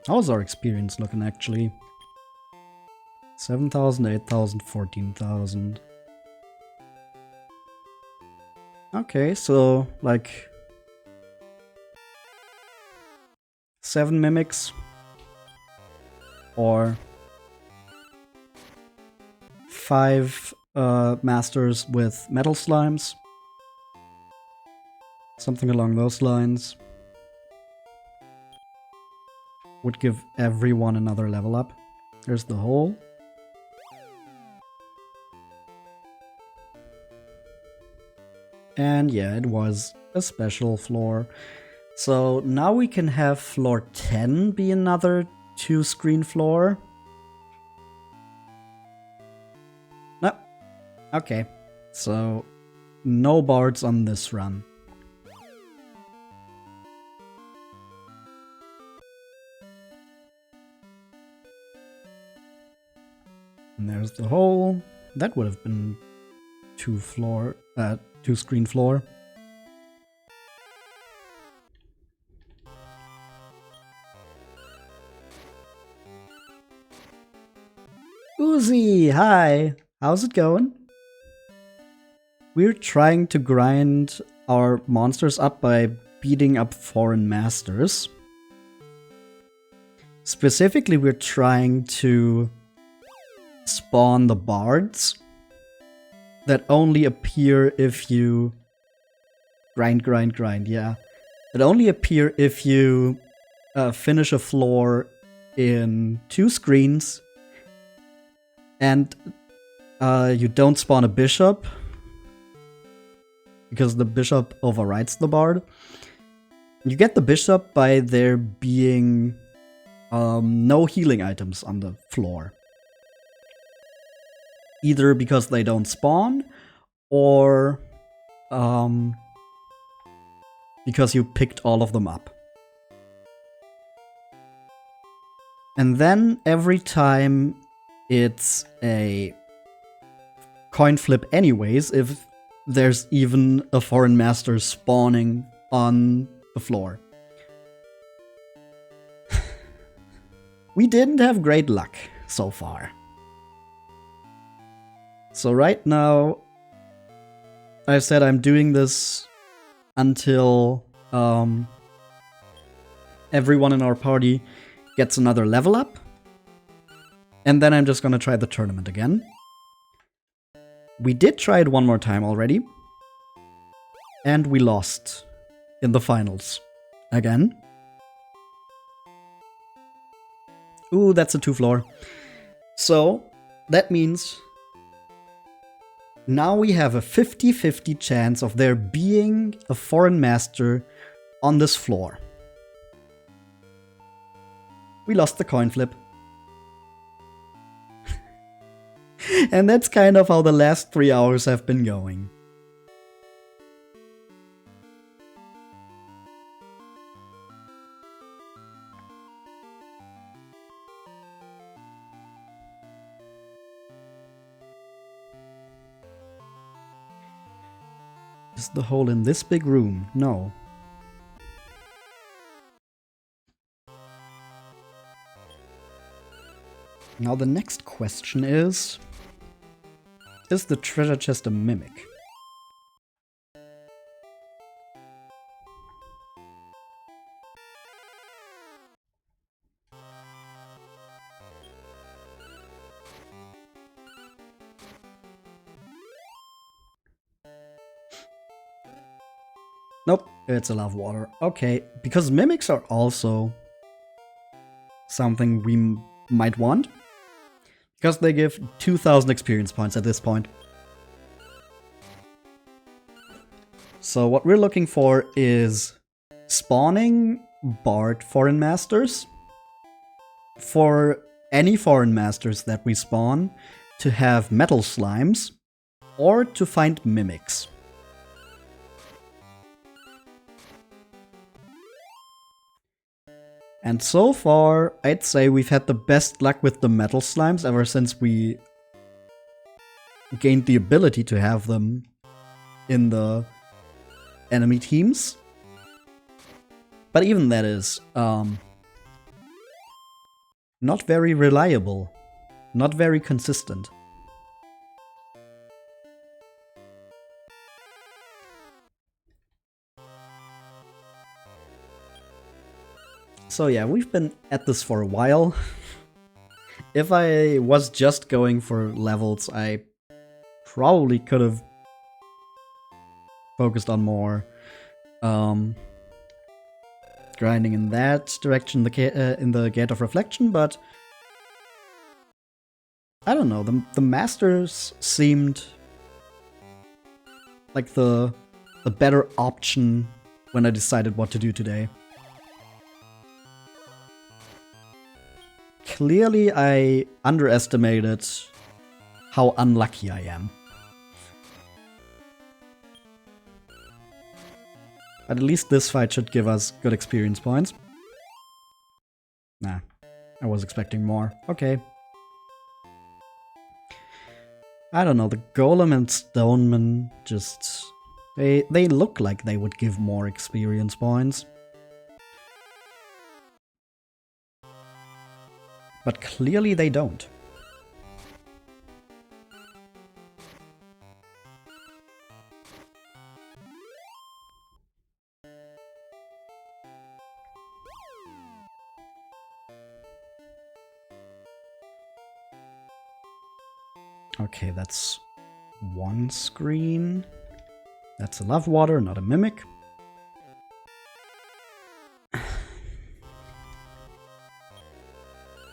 How's our experience looking actually? 7,000, 8,000, 14,000. Okay, so like 7 mimics or 5 masters with metal slimes. Something along those lines. Would give everyone another level up. There's the hole. And yeah, it was a special floor. So now we can have floor 10 be another 2-screen floor. No. Okay. So no bards on this run. And there's the hole. That would have been 2-screen floor. Uzi, hi! How's it going? We're trying to grind our monsters up by beating up foreign masters. Specifically, we're trying to spawn the bards that only appear if you grind, yeah. That only appear if you finish a floor in 2 screens and you don't spawn a bishop because the bishop overrides the bard. You get the bishop by there being no healing items on the floor. Either because they don't spawn, or because you picked all of them up. And then every time it's a coin flip anyways, if there's even a foreign master spawning on the floor. We didn't have great luck so far. So right now, I said I'm doing this until everyone in our party gets another level up. And then I'm just gonna try the tournament again. We did try it one more time already. And we lost in the finals. Again. Ooh, that's a 2 floor. So, that means now we have a 50-50 chance of there being a foreign master on this floor. We lost the coin flip. And that's kind of how the last 3 hours have been going. Is the hole in this big room? No. Now the next question is the treasure chest a mimic? Nope, it's a lava water. Okay, because mimics are also something we might want. Because they give 2,000 experience points at this point. So what we're looking for is spawning Bard foreign masters. For any foreign masters that we spawn, to have metal slimes, or to find mimics. And so far, I'd say we've had the best luck with the metal slimes ever since we gained the ability to have them in the enemy teams. But even that is not very reliable, not very consistent. So yeah, we've been at this for a while. If I was just going for levels, I probably could have focused on more grinding in that direction, in the Gate of Reflection, but I don't know, the Masters seemed like the better option when I decided what to do today. Clearly, I underestimated how unlucky I am. But at least this fight should give us good experience points. Nah, I was expecting more. Okay. I don't know, the Golem and Stoneman just... They look like they would give more experience points. But clearly they don't. Okay, that's one screen. That's a love water, not a mimic.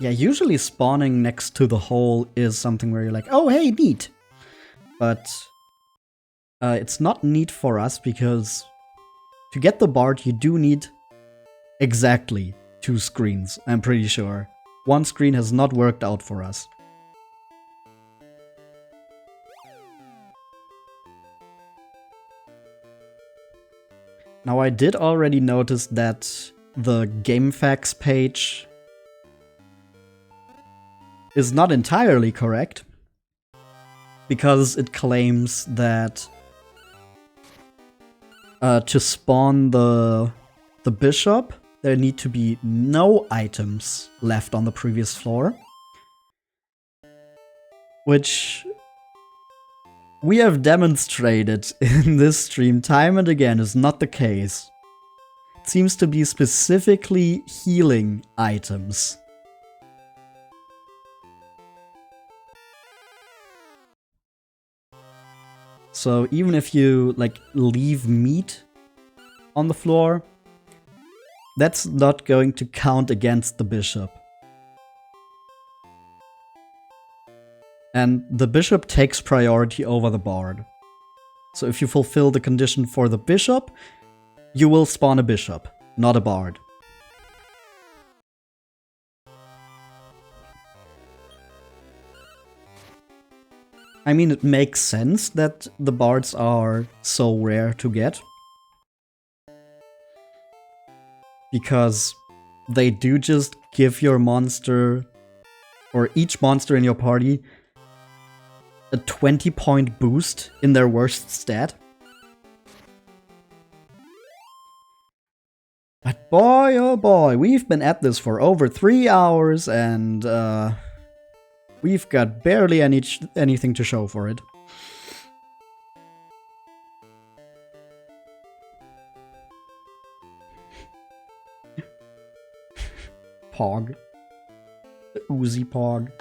Yeah, usually spawning next to the hole is something where you're like, oh, hey, neat. But it's not neat for us because to get the bard, you do need exactly 2 screens, I'm pretty sure. One screen has not worked out for us. Now, I did already notice that the GameFAQs page is not entirely correct, because it claims that to spawn the bishop, there need to be no items left on the previous floor. Which we have demonstrated in this stream time and again is not the case. It seems to be specifically healing items. So even if you, like, leave meat on the floor, that's not going to count against the bishop. And the bishop takes priority over the bard. So if you fulfill the condition for the bishop, you will spawn a bishop, not a bard. I mean, it makes sense that the bards are so rare to get. Because they do just give your monster, or each monster in your party, a 20-point boost in their worst stat. But boy, oh boy, we've been at this for over 3 hours and we've got barely anything to show for it. Pog. The Uzi Pog.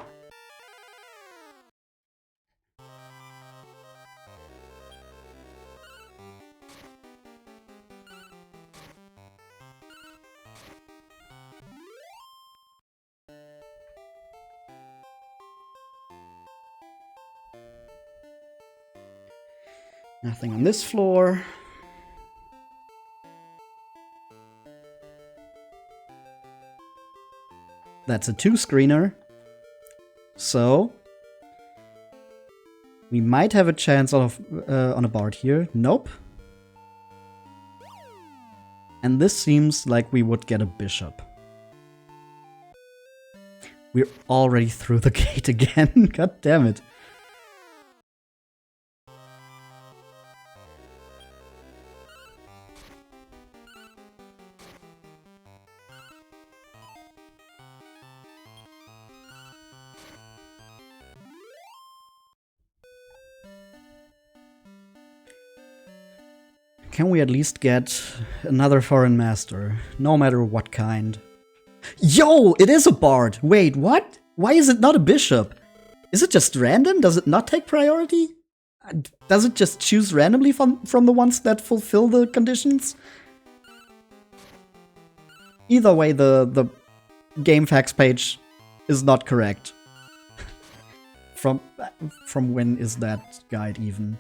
Nothing on this floor. That's a 2-screener. So we might have a chance of on a bard here. Nope. And this seems like we would get a bishop. We're already through the gate again. God damn it. Can we at least get another foreign master? No matter what kind. Yo! It is a bard! Wait, what? Why is it not a bishop? Is it just random? Does it not take priority? Does it just choose randomly from the ones that fulfill the conditions? Either way, the GameFAQs page is not correct. From when is that guide even?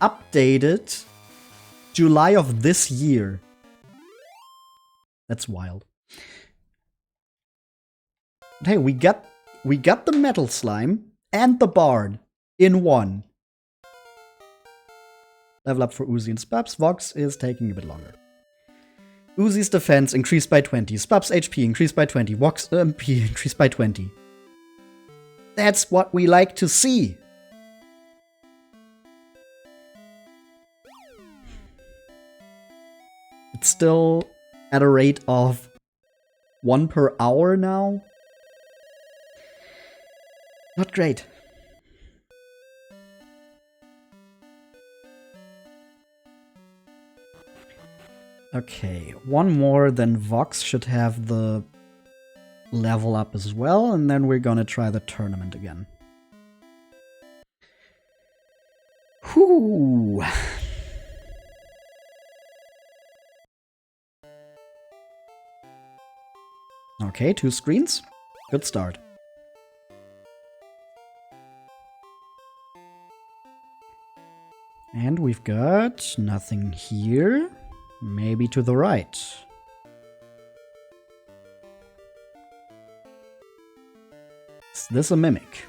Updated July of this year. That's wild. Hey, we got the metal slime and the bard in one. Level up for Uzi and Spubs. Vox is taking a bit longer. Uzi's defense increased by 20. Spubs' HP increased by 20. Vox MP increased by 20. That's what we like to see. It's still at a rate of 1 per hour now. Not great. Okay, one more, then Vox should have the level up as well, and then we're gonna try the tournament again. Whew. Okay, 2 screens. Good start. And we've got nothing here. Maybe to the right. Is this a mimic?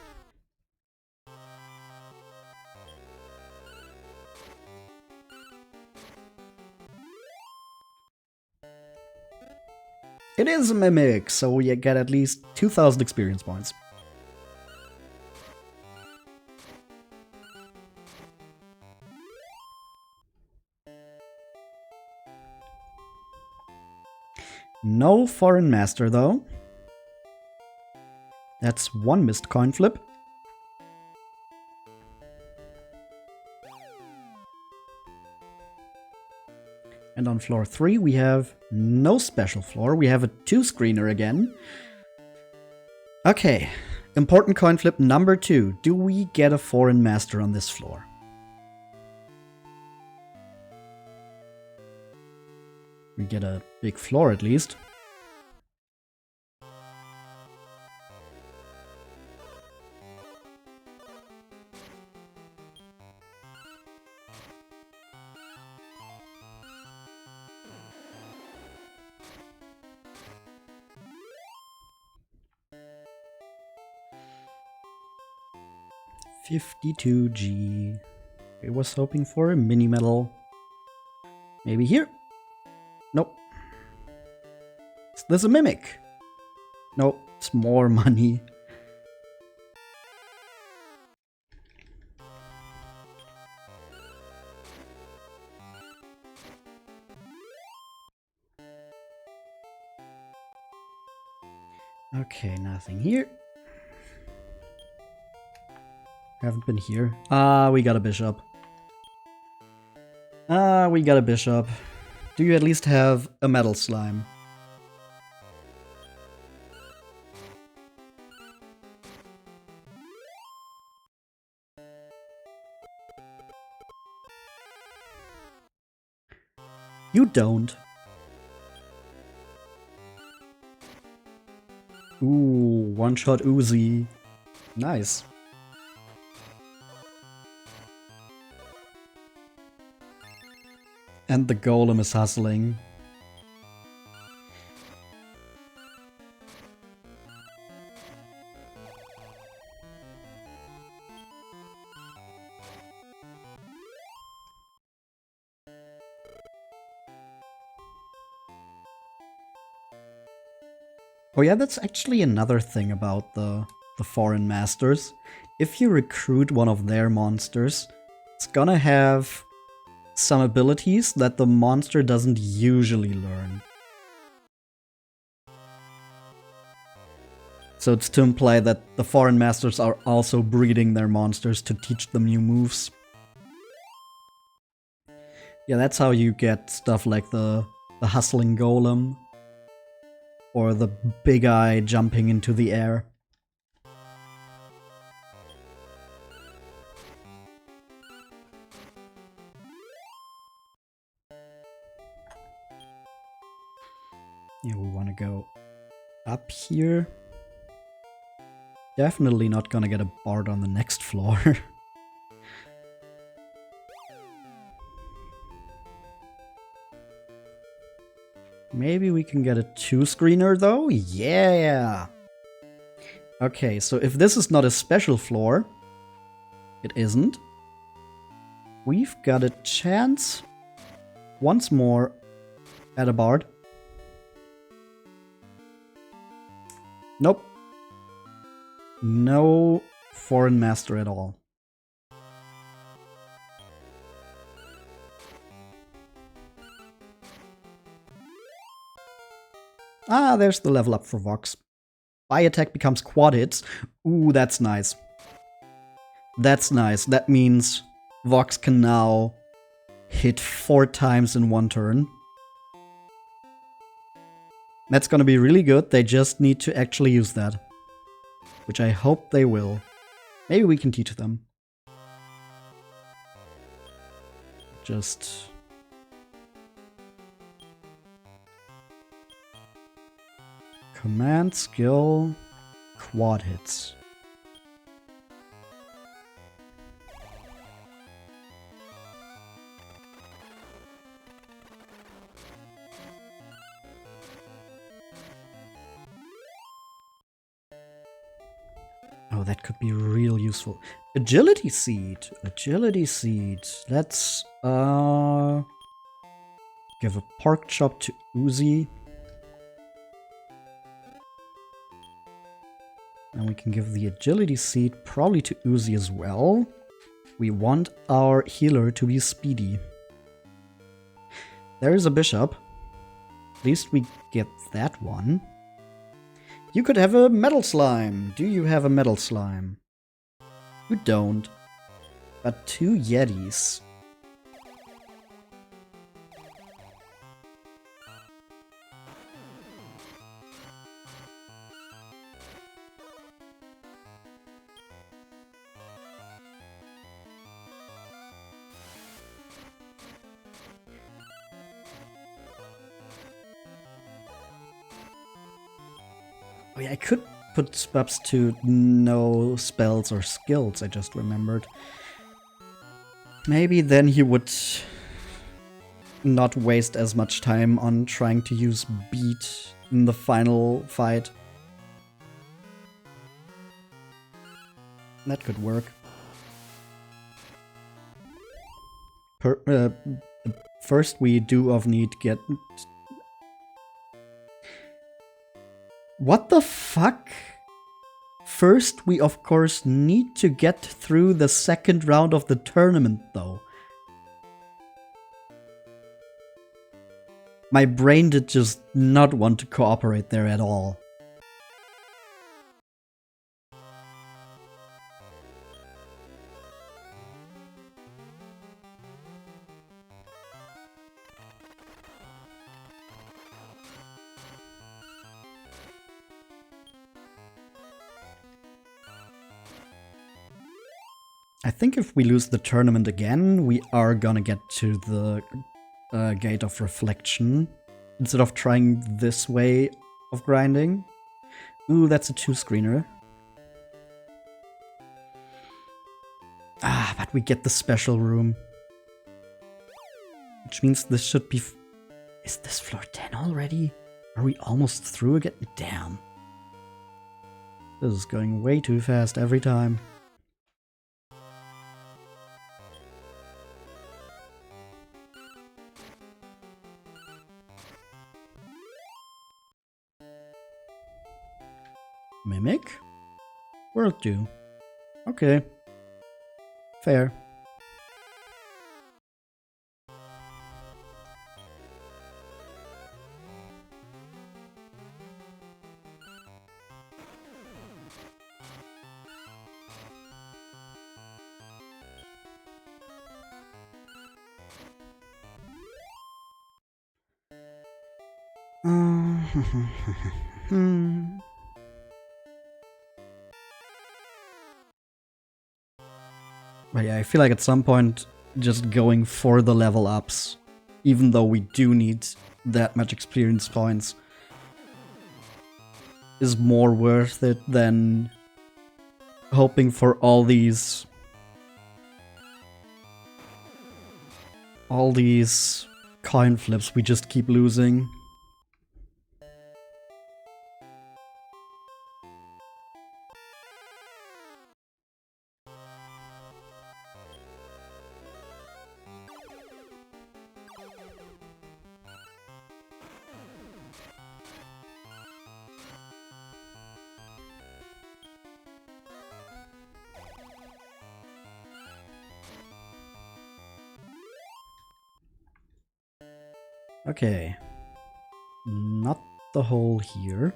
It is a mimic, so we get at least 2,000 experience points. No foreign master, though. That's 1 missed coin flip. And on floor 3, we have no special floor. We have a 2-screener again. Okay, important coin flip number 2. Do we get a foreign master on this floor? We get a big floor at least. $52G. I was hoping for a mini medal. Maybe here? Nope. Is this a mimic? Nope, it's more money. Okay, nothing here. Haven't been here. We got a bishop. We got a bishop. Do you at least have a metal slime? You don't. Ooh, one-shot Uzi. Nice. And the golem is hustling. Oh yeah, that's actually another thing about the foreign masters. If you recruit one of their monsters, it's gonna have some abilities that the monster doesn't usually learn. So it's to imply that the foreign masters are also breeding their monsters to teach them new moves. Yeah, that's how you get stuff like the hustling golem. Or the big eye jumping into the air. Yeah, we want to go up here. Definitely not gonna get a bard on the next floor. Maybe we can get a 2-screener though? Yeah! Okay, so if this is not a special floor, it isn't. We've got a chance once more at a bard. Nope. No foreign master at all. Ah, there's the level up for Vox. By attack becomes quad hits. Ooh, that's nice. That's nice. That means Vox can now hit 4 times in 1 turn. That's gonna be really good. They just need to actually use that. Which I hope they will. Maybe we can teach them. just... Command, skill, quad hits. Oh, that could be real useful. Agility seed. Agility seed. Let's give a pork chop to Uzi. And we can give the agility seed probably to Uzi as well. We want our healer to be speedy. There is a bishop. At least we get that one. You could have a metal slime. Do you have a metal slime? You don't. But 2 Yetis. Oh yeah, I could put Spubs to no spells or skills, I just remembered. Maybe then he would not waste as much time on trying to use beat in the final fight. That could work. First we do of need get... What the fuck? First, we of course need to get through the second round of the tournament, though. My brain did just not want to cooperate there at all. I think if we lose the tournament again, we are gonna get to the Gate of Reflection instead of trying this way of grinding. Ooh, that's a 2-screener. Ah, but we get the special room. Which means this should be... Is this floor 10 already? Are we almost through again? Damn. This is going way too fast every time. Mimic? World do. Okay. Fair. But yeah, I feel like at some point just going for the level ups, even though we do need that much experience points, is more worth it than hoping for all these coin flips we just keep losing. Okay. Not the hole here.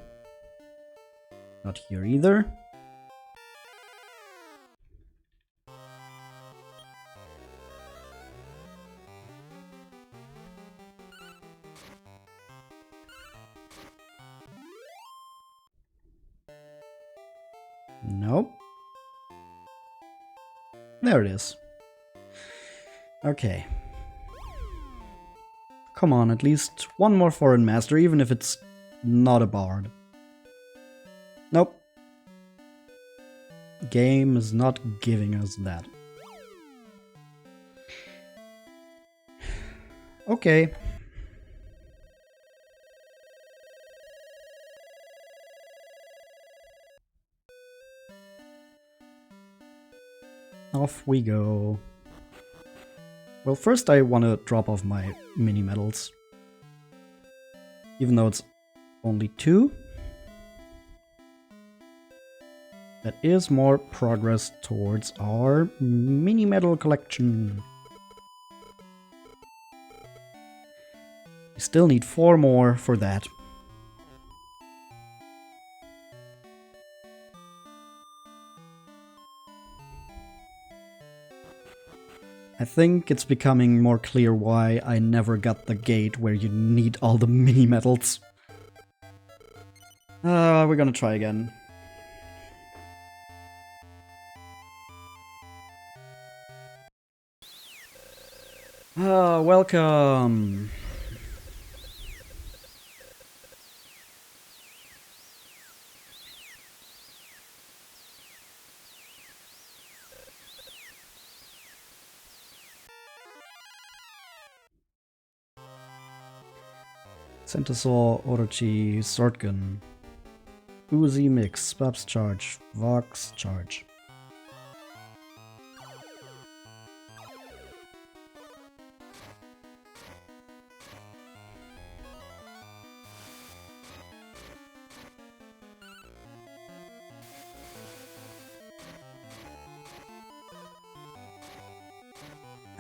Not here either. Nope. There it is. Okay. Come on, at least one more foreign master, even if it's not a bard. Nope. Game is not giving us that. Okay. Off we go. Well, first I want to drop off my mini medals. Even though it's only 2. That is more progress towards our mini medal collection. We still need 4 more for that. I think it's becoming more clear why I never got the gate where you need all the mini medals. We're gonna try again. Welcome! Centasaur, Orochi, Swordgun, Uzi Mix, Babs Charge, Vox Charge.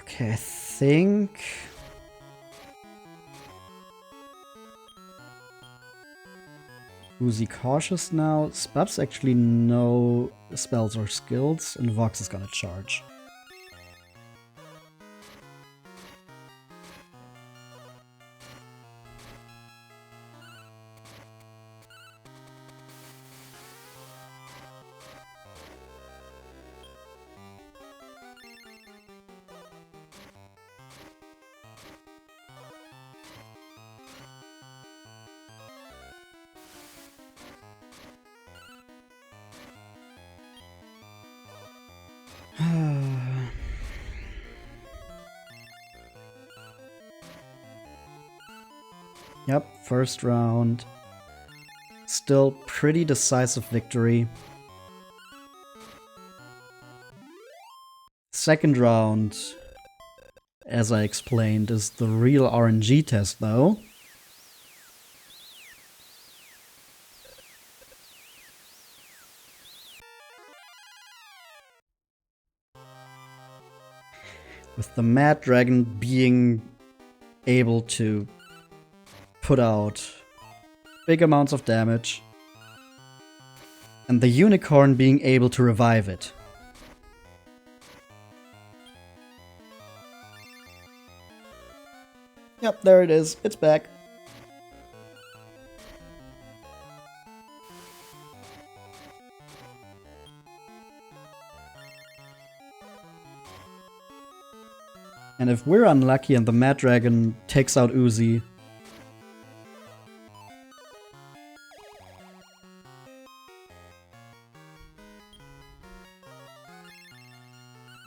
Okay, I think... Uzi cautious now. Spabs actually no spells or skills, and Vox is gonna charge. Yep, first round. Still pretty decisive victory. Second round, as I explained, is the real RNG test though. With the Mad Dragon being able to put out big amounts of damage, and the Unicorn being able to revive it. Yep, there it is. It's back. And if we're unlucky and the Mad Dragon takes out Uzi,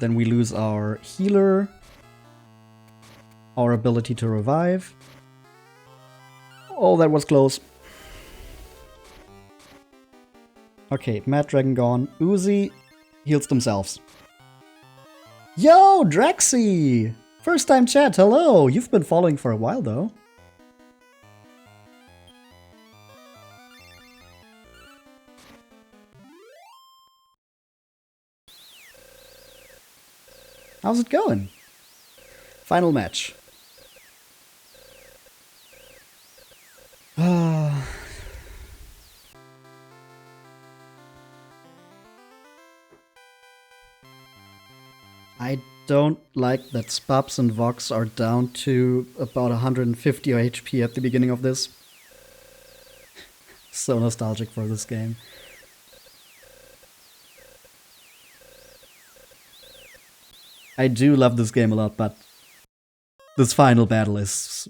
then we lose our healer, our ability to revive. Oh, that was close. Okay, Mad Dragon gone. Uzi heals themselves. Yo, Draxi! First time chat, hello! You've been following for a while though. How's it going? Final match. I don't like that Spabs and Vox are down to about 150 HP at the beginning of this. So nostalgic for this game. I do love this game a lot, but this final battle is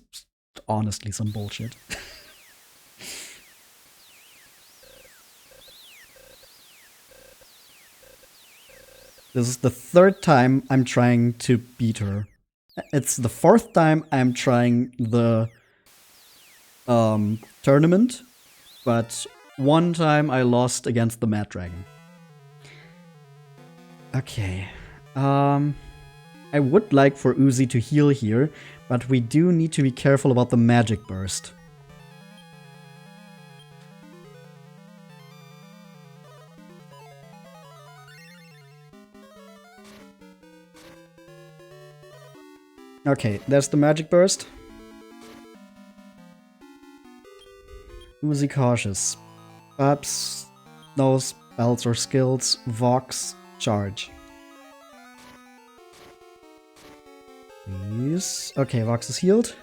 honestly some bullshit. This is the third time I'm trying to beat her. It's the fourth time I'm trying the tournament, but one time I lost against the Mad Dragon. Okay. I would like for Uzi to heal here, but we do need to be careful about the magic burst. Okay, there's the magic burst. Uzi cautious. Ups, no spells or skills. Vox, charge. Please. Okay, Vox is healed.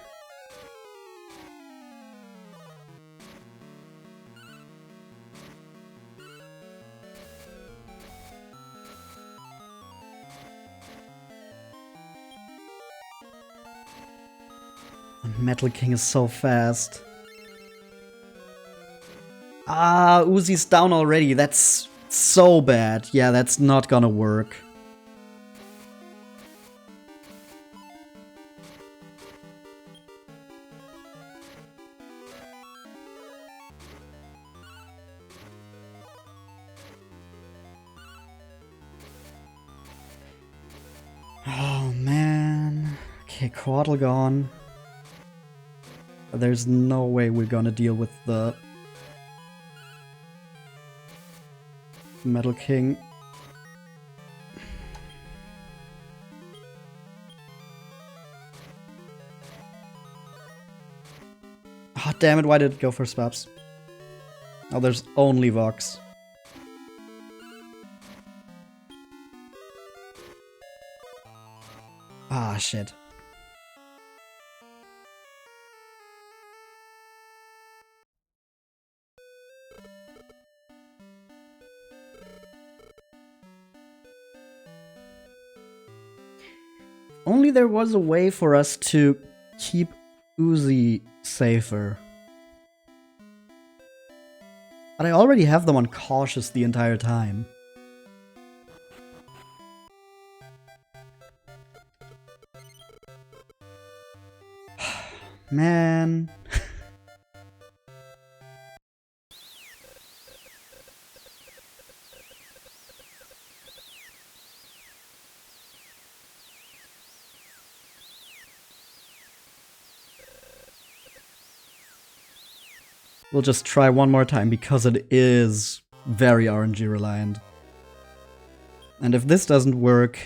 Metal King is so fast. Ah, Uzi's down already. That's so bad. Yeah, that's not gonna work. Oh, man. Okay, Quaddle gone. There's no way we're gonna deal with the Metal King. Oh, damn it, why did it go for Swaps? Oh, there's only Vox. Ah, shit. Only there was a way for us to keep Uzi safer. But I already have them on cautious the entire time. Man. We'll just try one more time because it is very RNG reliant. And if this doesn't work...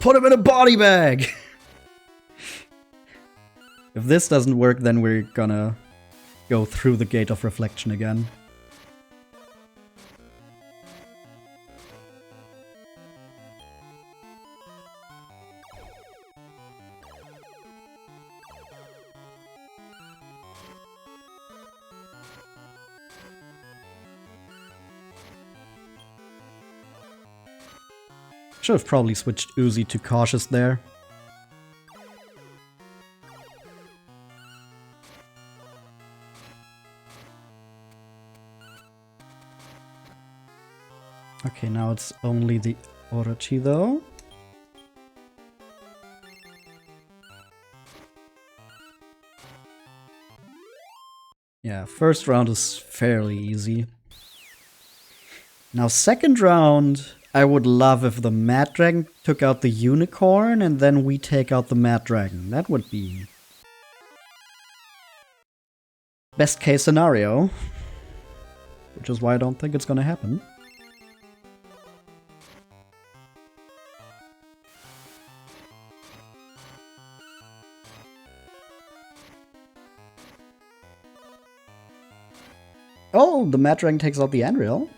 Put him in a body bag! If this doesn't work, then we're gonna go through the Gate of Reflection again. Should have probably switched Uzi to cautious there. Okay, now it's only the Orochi though. Yeah, first round is fairly easy. Now second round, I would love if the Mad Dragon took out the Unicorn and then we take out the Mad Dragon. That would be best case scenario. Which is why I don't think it's gonna happen. Oh, the Mad Dragon takes out the Anriel.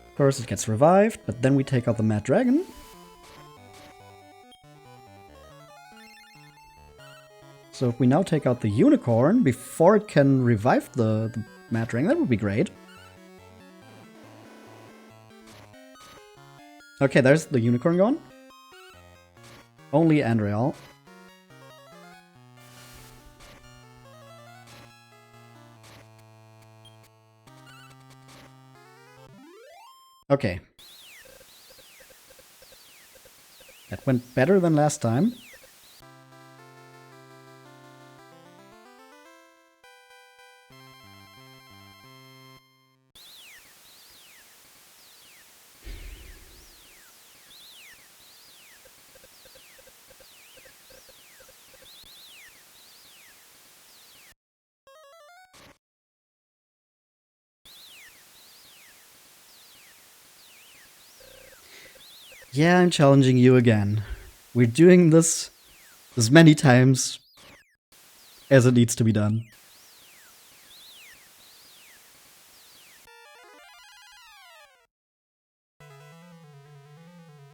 Of course, it gets revived, but then we take out the Mad Dragon. So if we now take out the Unicorn before it can revive the Mad Dragon, that would be great. Okay, there's the unicorn gone. Only Andreal. Okay. That went better than last time. Yeah, I'm challenging you again. We're doing this as many times as it needs to be done.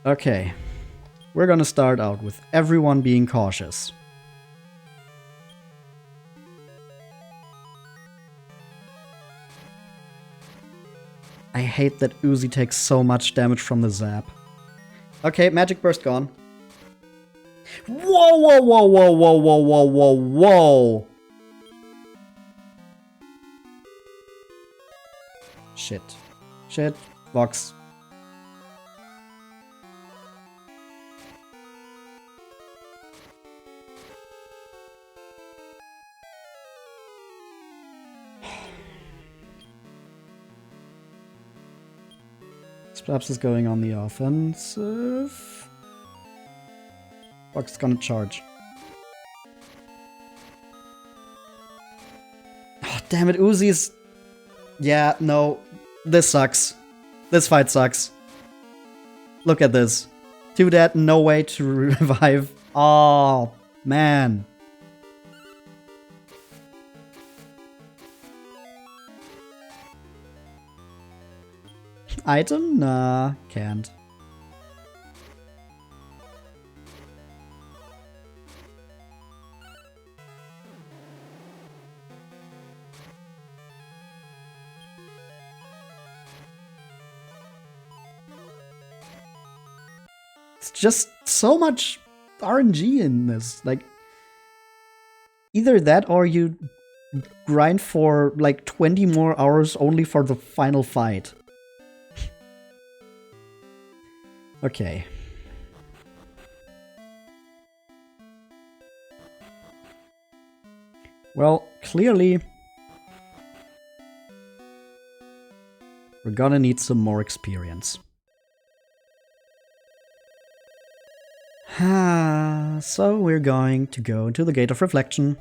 Okay. We're gonna start out with everyone being cautious. I hate that Uzi takes so much damage from the zap. Okay, magic burst gone. Whoa, whoa, whoa, whoa, whoa, whoa, whoa, whoa, whoa! Shit. Shit. Vox. Splaps is going on the offensive. Vox is gonna charge. Oh, damn it, Uzi's... Yeah, no. This sucks. This fight sucks. Look at this. 2 dead, no way to revive. Oh, man. Item? Nah, can't. It's just so much RNG in this. Like, either that or you grind for like 20 more hours only for the final fight. Okay. Well, clearly we're gonna need some more experience. So we're going to go into the Gate of Reflection.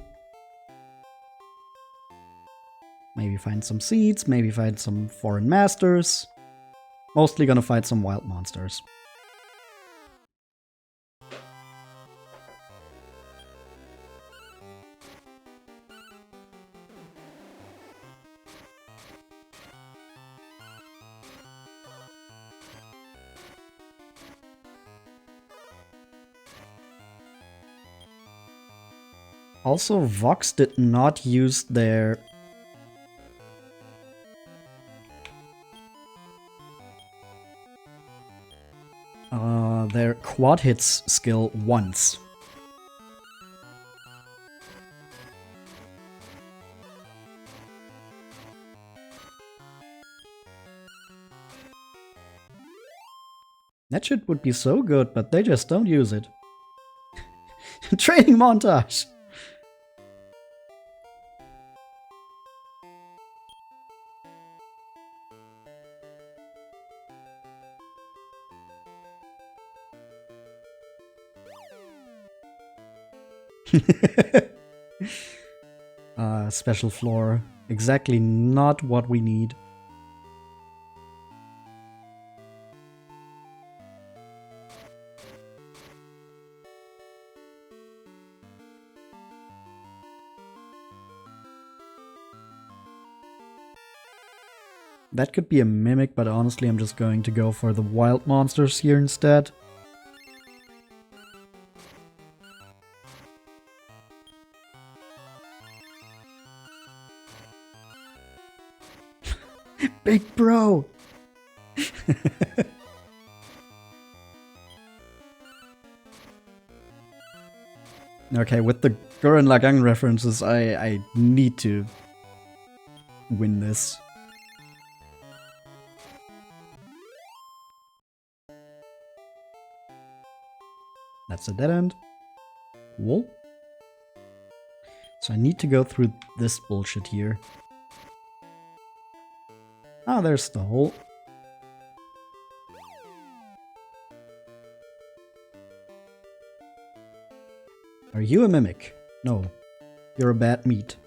Maybe find some seeds, maybe find some foreign masters. Mostly gonna fight some wild monsters. Also, Vox did not use their quad hits skill once. That shit would be so good, but they just don't use it. Training montage! Special floor. Exactly not what we need. That could be a mimic, but honestly I'm just going to go for the wild monsters here instead. Big bro! Okay, with the Gurren Lagann references, I need to win this. That's a dead end. Cool. So I need to go through this bullshit here. Ah, there's the hole. Are you a mimic? No. You're a bad meat.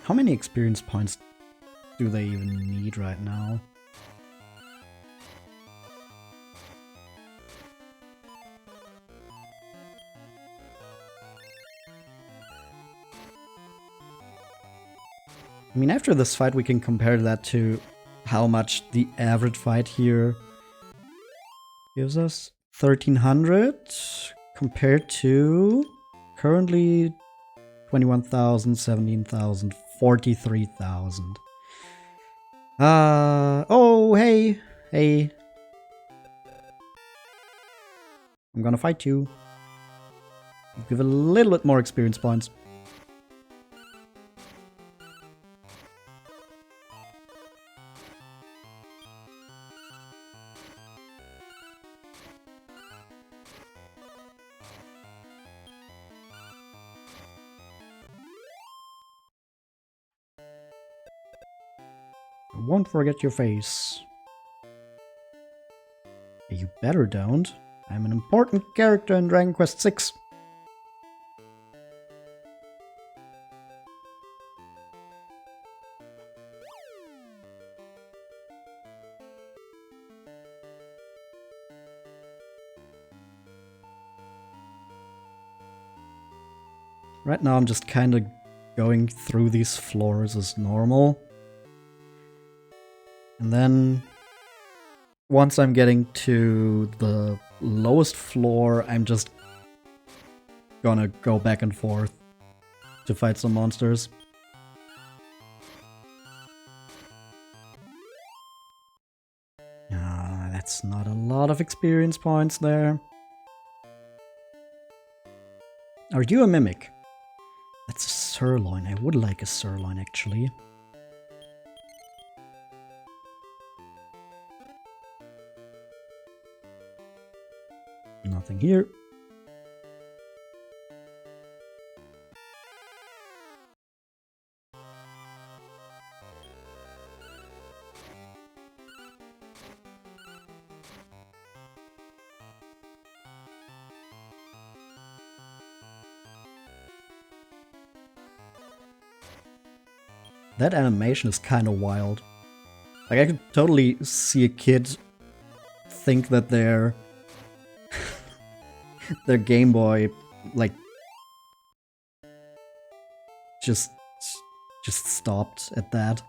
How many experience points do they even need right now? I mean, after this fight, we can compare that to how much the average fight here gives us. 1300 compared to currently 21,000, 17,000, 43,000. Oh, hey, hey. I'm gonna fight you. Give a little bit more experience points. I won't forget your face. You better don't. I'm an important character in Dragon Quest VI. Right now I'm just kind of going through these floors as normal. And then once I'm getting to the lowest floor, I'm just gonna go back and forth to fight some monsters. Ah, that's not a lot of experience points there. Are you a mimic? That's a sirloin. I would like a sirloin, actually. Nothing here. That animation is kind of wild. Like, I could totally see a kid think that their Game Boy, like, just stopped at that.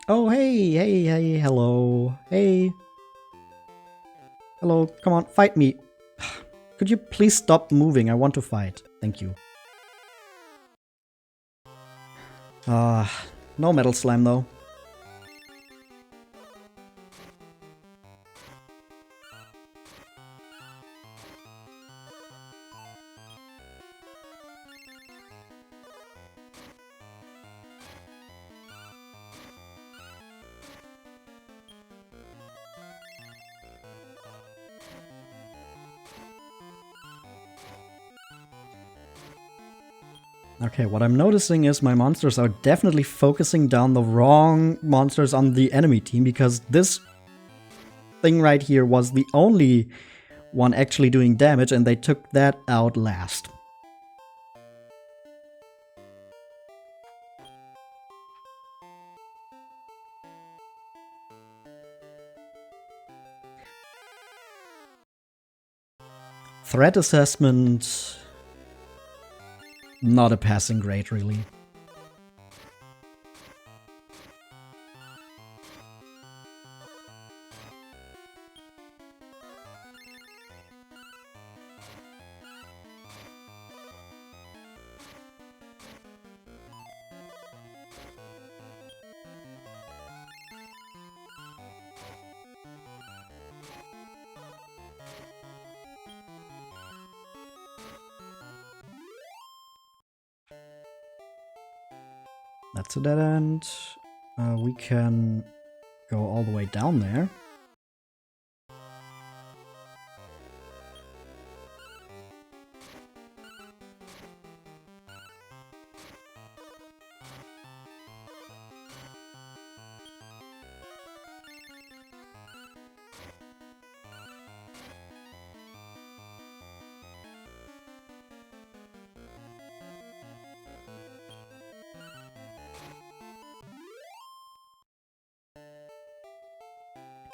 Oh, hey, hello, hey. Hello, come on, fight me. Could you please stop moving? I want to fight. Thank you. No Metal Slam though. Okay, what I'm noticing is my monsters are definitely focusing down the wrong monsters on the enemy team, because this thing right here was the only one actually doing damage, and they took that out last. Threat assessment... not a passing grade, really. That's a dead end. We can go all the way down there.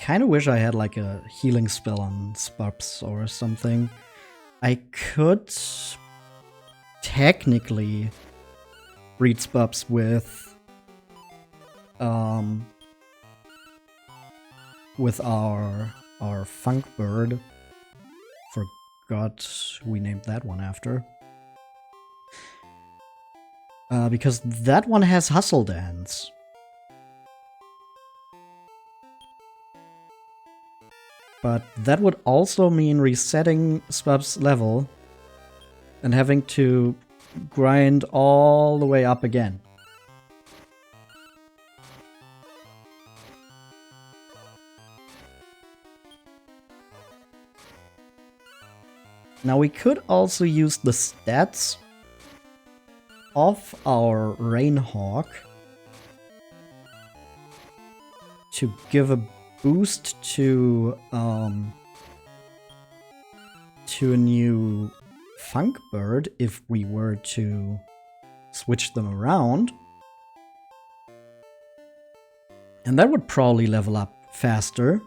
Kind of wish I had like a healing spell on Spups or something. I could technically breed Spups with our funk bird. Forgot who we named that one after. Because that one has Hustle Dance. But that would also mean resetting Spub's level and having to grind all the way up again. Now we could also use the stats of our Rainhawk to give a boost to a new funk bird if we were to switch them around. And that would probably level up faster.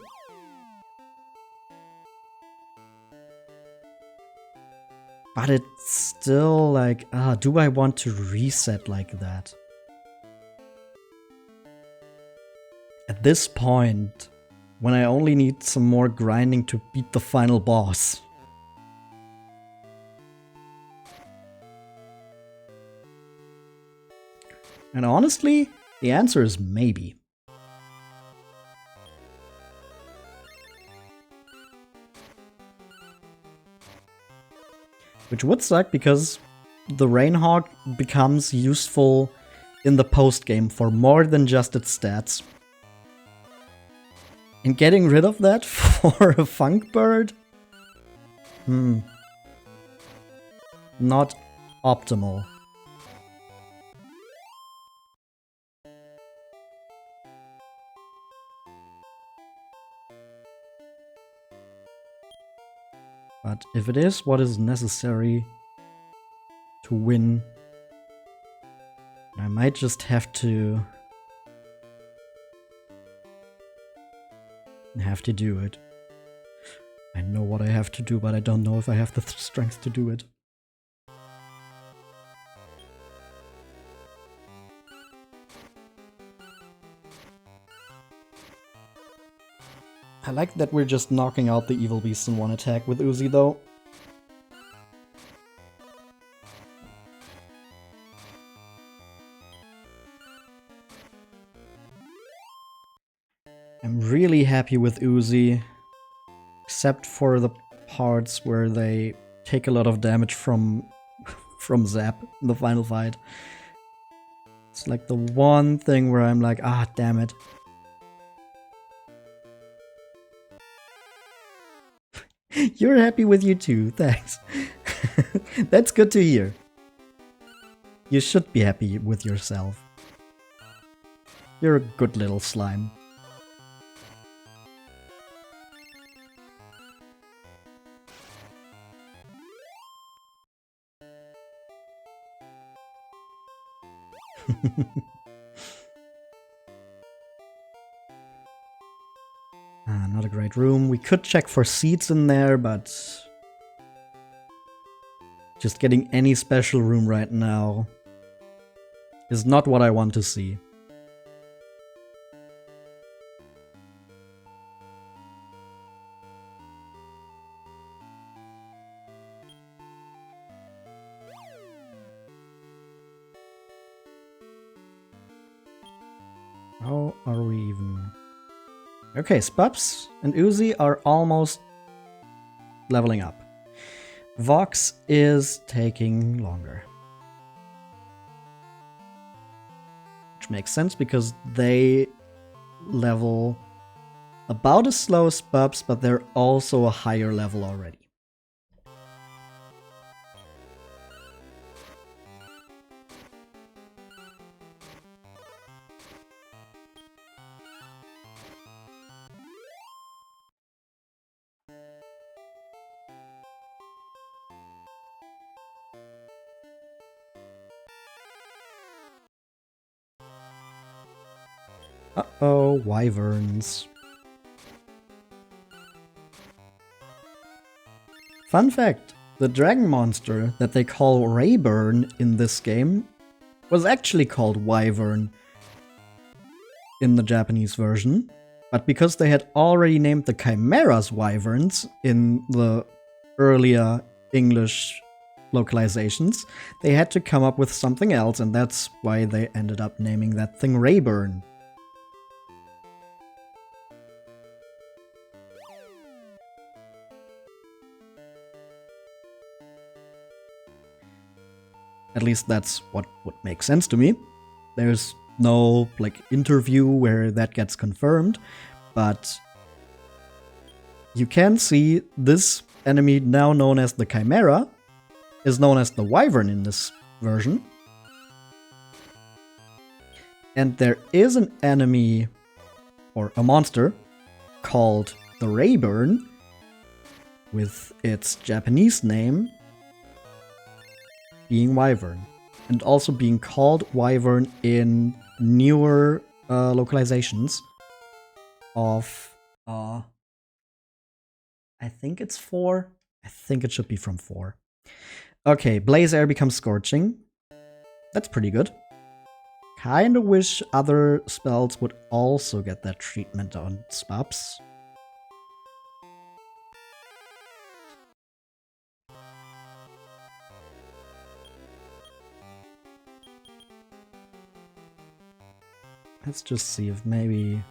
But it's still like, do I want to reset like that? At this point, when I only need some more grinding to beat the final boss. And honestly, the answer is maybe. Which would suck because the Rainhawk becomes useful in the post-game for more than just its stats. And getting rid of that for a funk bird? Not optimal. But if it is what is necessary to win, I might just have to do it. I know what I have to do, but I don't know if I have the strength to do it. I like that we're just knocking out the evil beast in one attack with Uzi, though. I'm really happy with Uzi, except for the parts where they take a lot of damage from Zap in the final fight. It's like the one thing where I'm like, damn it. You're happy with you too, thanks. That's good to hear. You should be happy with yourself. You're a good little slime. Not a great room. We could check for seeds in there, but just getting any special room right now is not what I want to see. How are we even? Okay, Spups and Uzi are almost leveling up. Vox is taking longer. which makes sense because they level about as slow as Bubs, but they're also a higher level already. Uh-oh, wyverns. Fun fact, the dragon monster that they call Rayburn in this game was actually called Wyvern in the Japanese version, but because they had already named the chimeras wyverns in the earlier English localizations, they had to come up with something else, and that's why they ended up naming that thing Rayburn. At least that's what would make sense to me. There's no like interview where that gets confirmed, but you can see this enemy, now known as the Chimera, is known as the Wyvern in this version. And there is an enemy, or a monster, called the Rayburn, with its Japanese name being Wyvern, and also being called Wyvern in newer localizations of, I think it's 4. I think it should be from 4. Okay, Blaze Air becomes Scorching. That's pretty good. Kinda wish other spells would also get that treatment on Spubs. Let's just see if maybe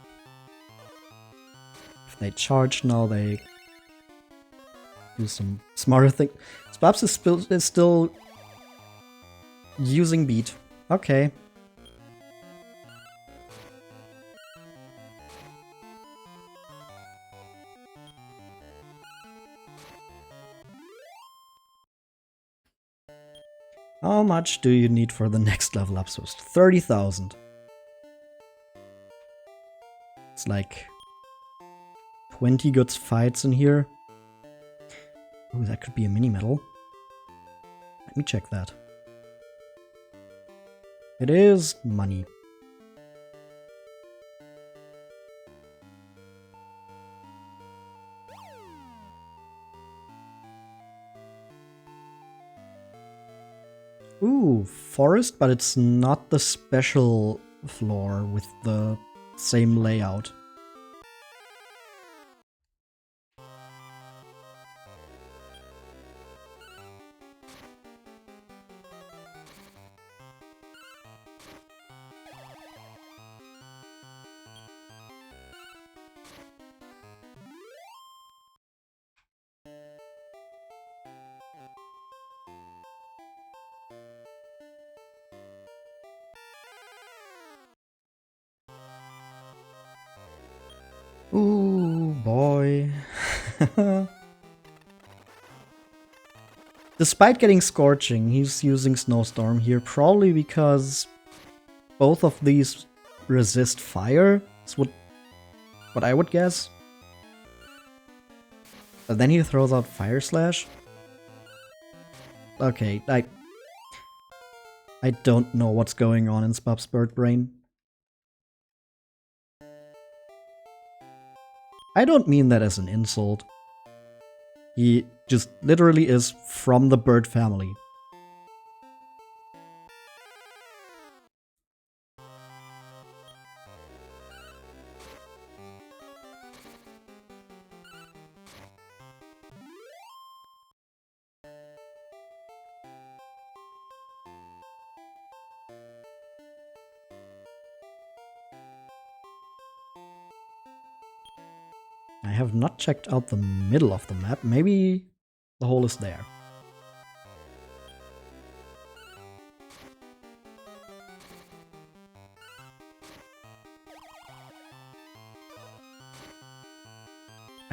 if they charge now, they do some smarter thing. Spubs is still using beat. Okay. How much do you need for the next level up? So 30,000. It's like 20 good fights in here. Ooh, that could be a mini medal. Let me check that. It is money. Ooh, forest, but it's not the special floor with the same layout. Ooh, boy. Despite getting Scorching, he's using Snowstorm here, probably because both of these resist fire, is what I would guess. But then he throws out Fire Slash. Okay, I don't know what's going on in Spub's bird brain. I don't mean that as an insult. He just literally is from the bird family. I have not checked out the middle of the map. Maybe the hole is there.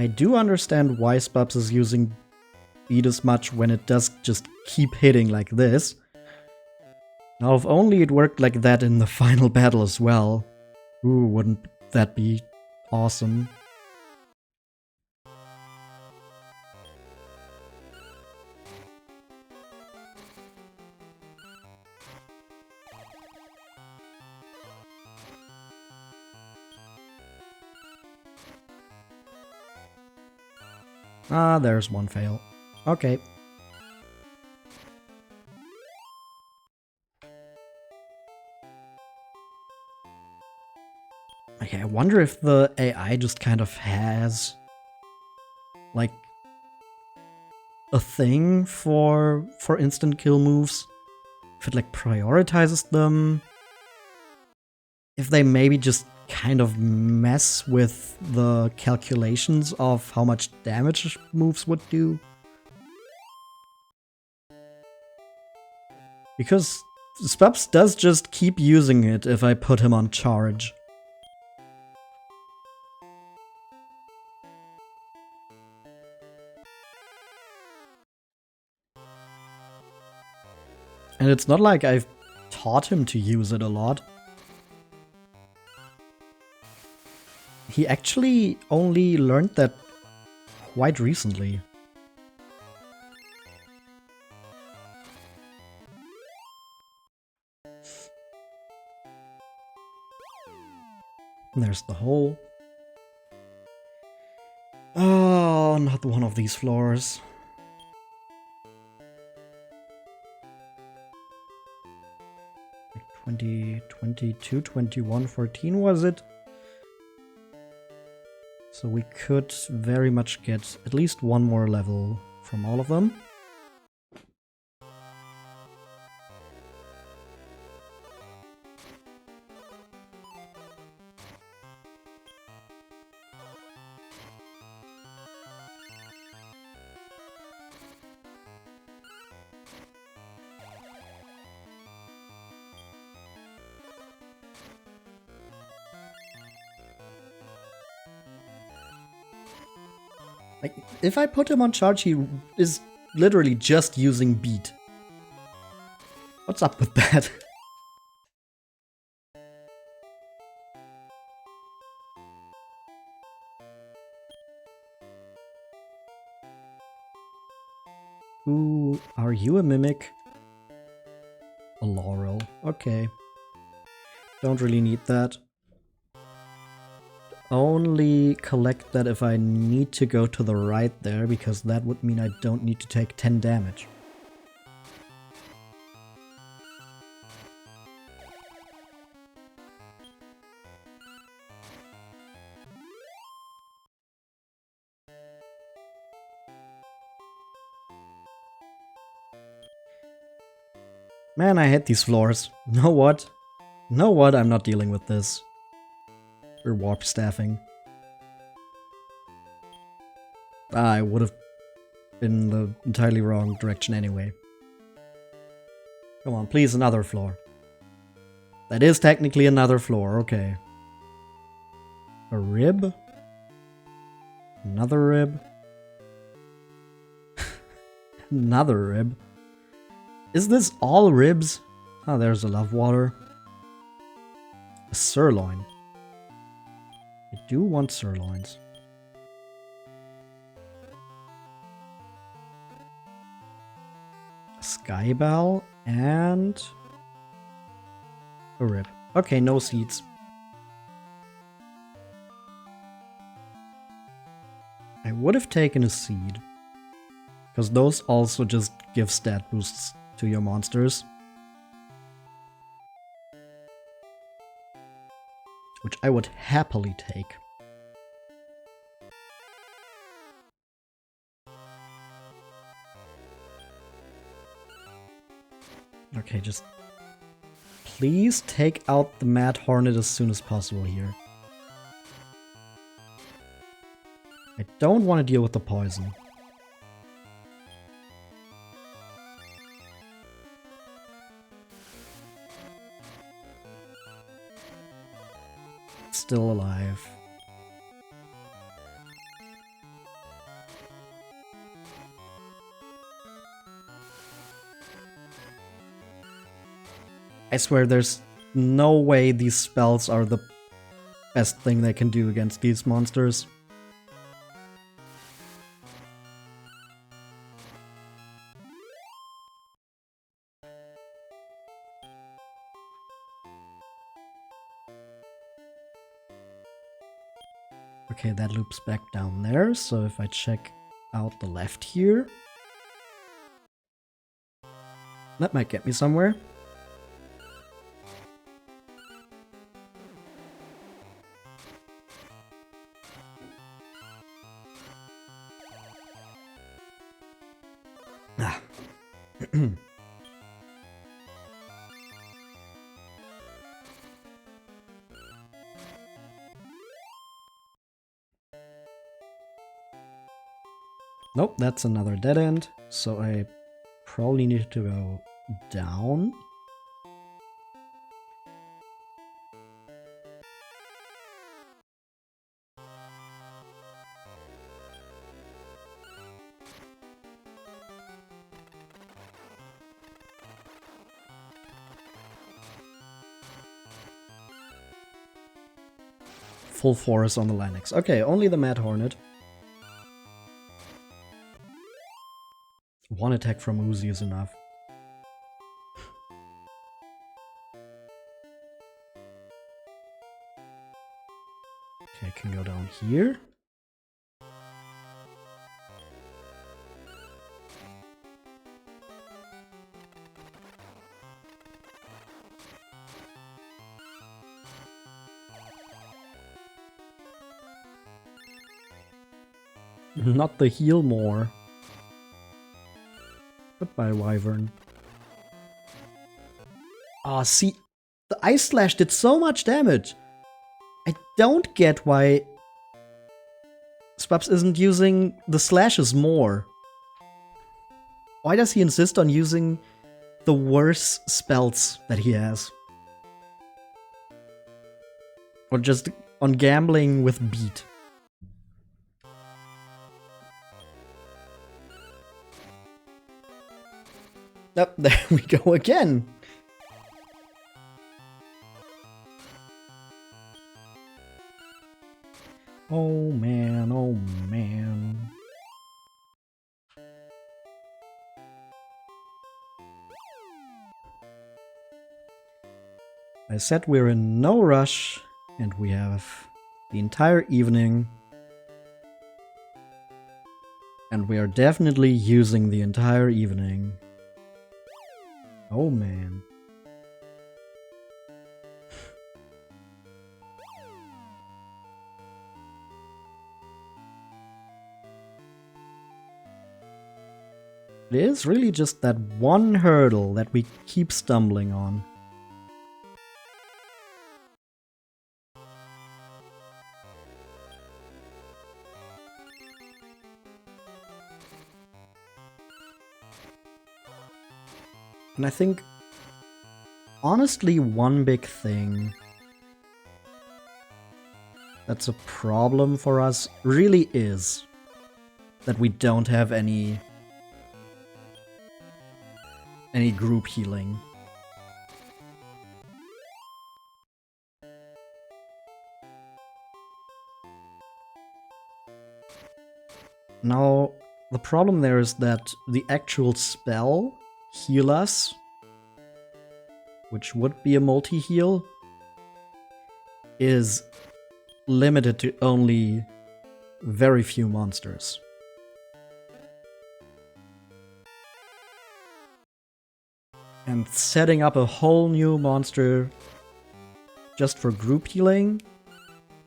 I do understand why Spubs is using beat as much when it does just keep hitting like this. Now, if only it worked like that in the final battle as well. Ooh, wouldn't that be awesome? Ah, there's one fail. Okay. Okay, I wonder if the AI just kind of has, like, a thing for instant kill moves. If it, like, prioritizes them. If they maybe just kind of mess with the calculations of how much damage moves would do. Because Spubs does just keep using it if I put him on charge. And it's not like I've taught him to use it a lot. He actually only learned that quite recently. There's the hole. Oh, not one of these floors. Like 20, 22, 21, 14 was it? So we could very much get at least one more level from all of them. Like, if I put him on charge, he is literally just using beat. What's up with that? Ooh, are you a mimic? A laurel. Okay. Don't really need that. Only collect that if I need to go to the right there, because that would mean I don't need to take 10 damage. Man, I hate these floors. Know what? Know what? I'm not dealing with this. We're warp staffing. I would have been the entirely wrong direction anyway. Come on, please, another floor. That is technically another floor, okay. A rib? Another rib? Another rib? Is this all ribs? Oh, there's a love water. A sirloin. I do want sirloins. A sky bell and a rib. Okay, no seeds. I would have taken a seed, because those also just give stat boosts to your monsters. Which I would happily take. Okay, just please take out the Mad Hornet as soon as possible here. I don't want to deal with the poison. Still alive. I swear there's no way these spells are the best thing they can do against these monsters. Okay, that loops back down there, so if I check out the left here, that might get me somewhere. Ah. Nope, that's another dead end, so I probably need to go down. Full force on the Linux. Okay, only the Mad Hornet. One attack from Uzi is enough. Okay, I can go down here. Not the heal more. Goodbye, Wyvern. Ah, see, the Ice Slash did so much damage. I don't get why Spubs isn't using the slashes more. Why does he insist on using the worst spells that he has? Or just on gambling with beat? Oh, there we go again. Oh man, oh man. I said we're in no rush, and we have the entire evening. And we are definitely using the entire evening. Oh man. It is really just that one hurdle that we keep stumbling on. And I think, honestly, one big thing that's a problem for us really is that we don't have any group healing. Now, the problem there is that the actual spell, Heal Us, which would be a multi-heal, is limited to only very few monsters. And setting up a whole new monster just for group healing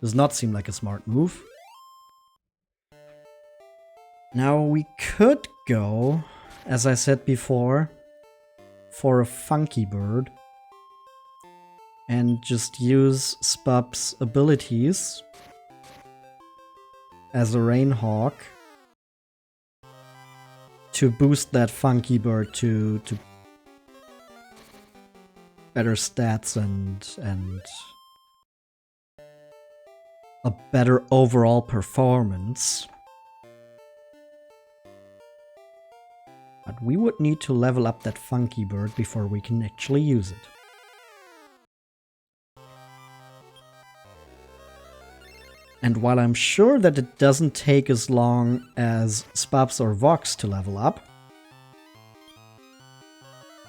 does not seem like a smart move. Now we could go, as I said before, for a Funky Bird and just use Spub's abilities as a Rainhawk to boost that Funky Bird to better stats and a better overall performance. But we would need to level up that Funky Bird before we can actually use it. And while I'm sure that it doesn't take as long as Spubs or Vox to level up,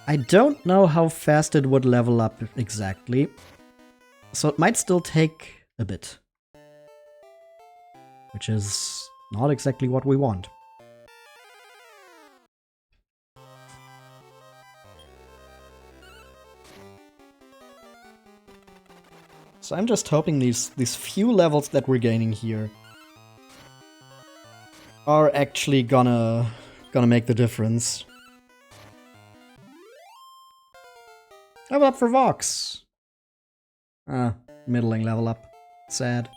I don't know how fast it would level up exactly, so it might still take a bit. Which is not exactly what we want. So I'm just hoping these few levels that we're gaining here are actually gonna make the difference. Level up for Vox. Ah, middling level up. Sad.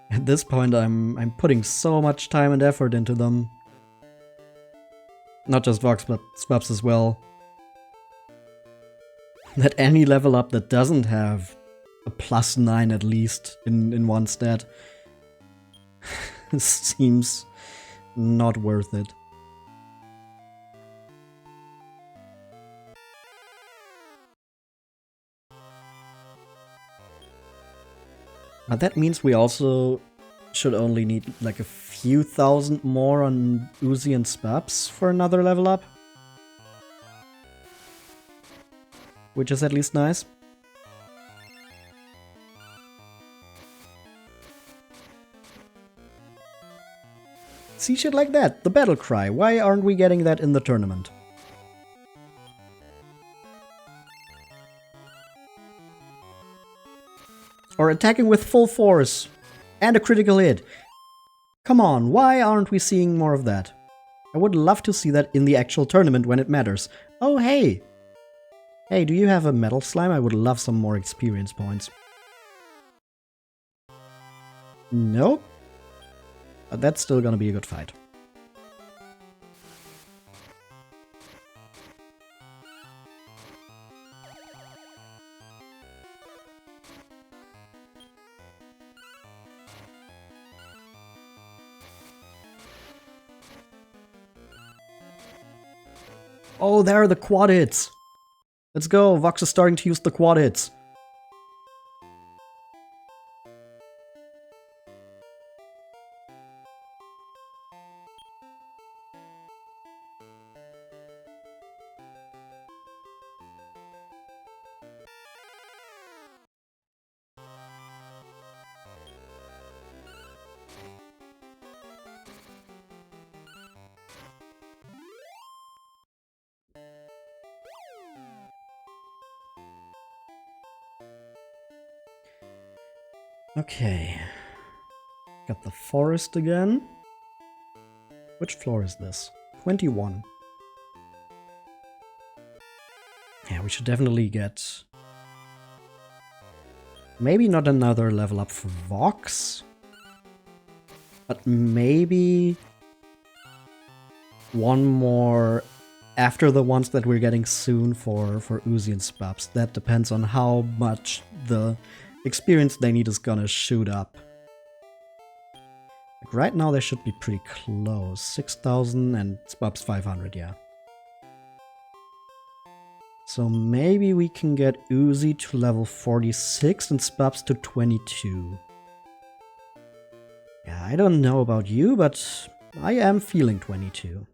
At this point, I'm putting so much time and effort into them. Not just Vox, but Spubs as well. That any level up that doesn't have a +9 at least in one stat seems not worth it. Now that means we also should only need like a few thousand more on Uzi and Spubs for another level up. Which is at least nice. See shit like that, the battle cry. Why aren't we getting that in the tournament? Or attacking with full force and a critical hit. Come on, why aren't we seeing more of that? I would love to see that in the actual tournament when it matters. Oh hey! Hey, do you have a metal slime? I would love some more experience points. Nope. But that's still gonna be a good fight. Oh, there are the quad hits! Let's go, Vox is starting to use the quad hits. Okay. Got the forest again. Which floor is this? 21. Yeah, we should definitely get... Maybe not another level up for Vox. But maybe... one more after the ones that we're getting soon for Uzi and Spubs. That depends on how much the experience they need is gonna shoot up. Like right now they should be pretty close. 6,000 and Spubs 500, yeah. So maybe we can get Uzi to level 46 and Spubs to 22. Yeah, I don't know about you, but I am feeling 22.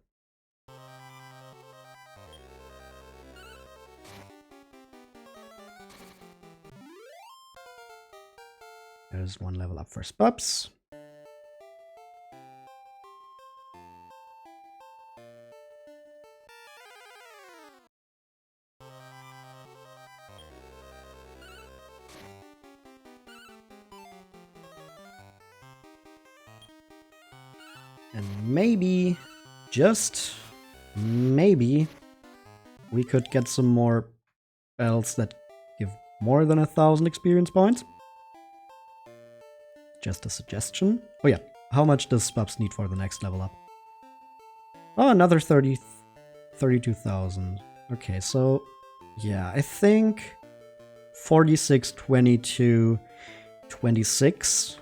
There's one level up for Spubs. And maybe, just maybe, we could get some more bells that give more than 1,000 experience points. Just a suggestion. Oh yeah, how much does Spubs need for the next level up? Oh, another 32,000. Okay, so yeah, I think 46, 22, 26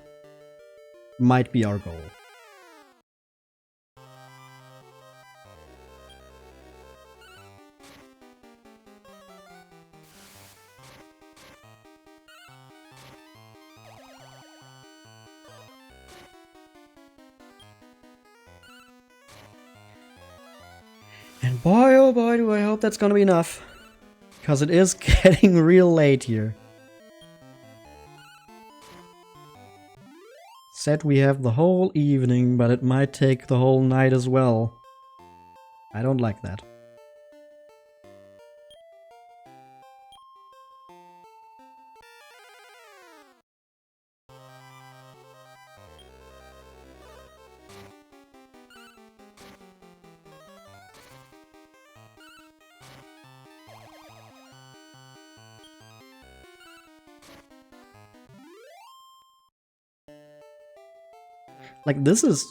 might be our goal. And boy, oh boy, do I hope that's gonna be enough. Because it is getting real late here. Said we have the whole evening, but it might take the whole night as well. I don't like that. Like, this is...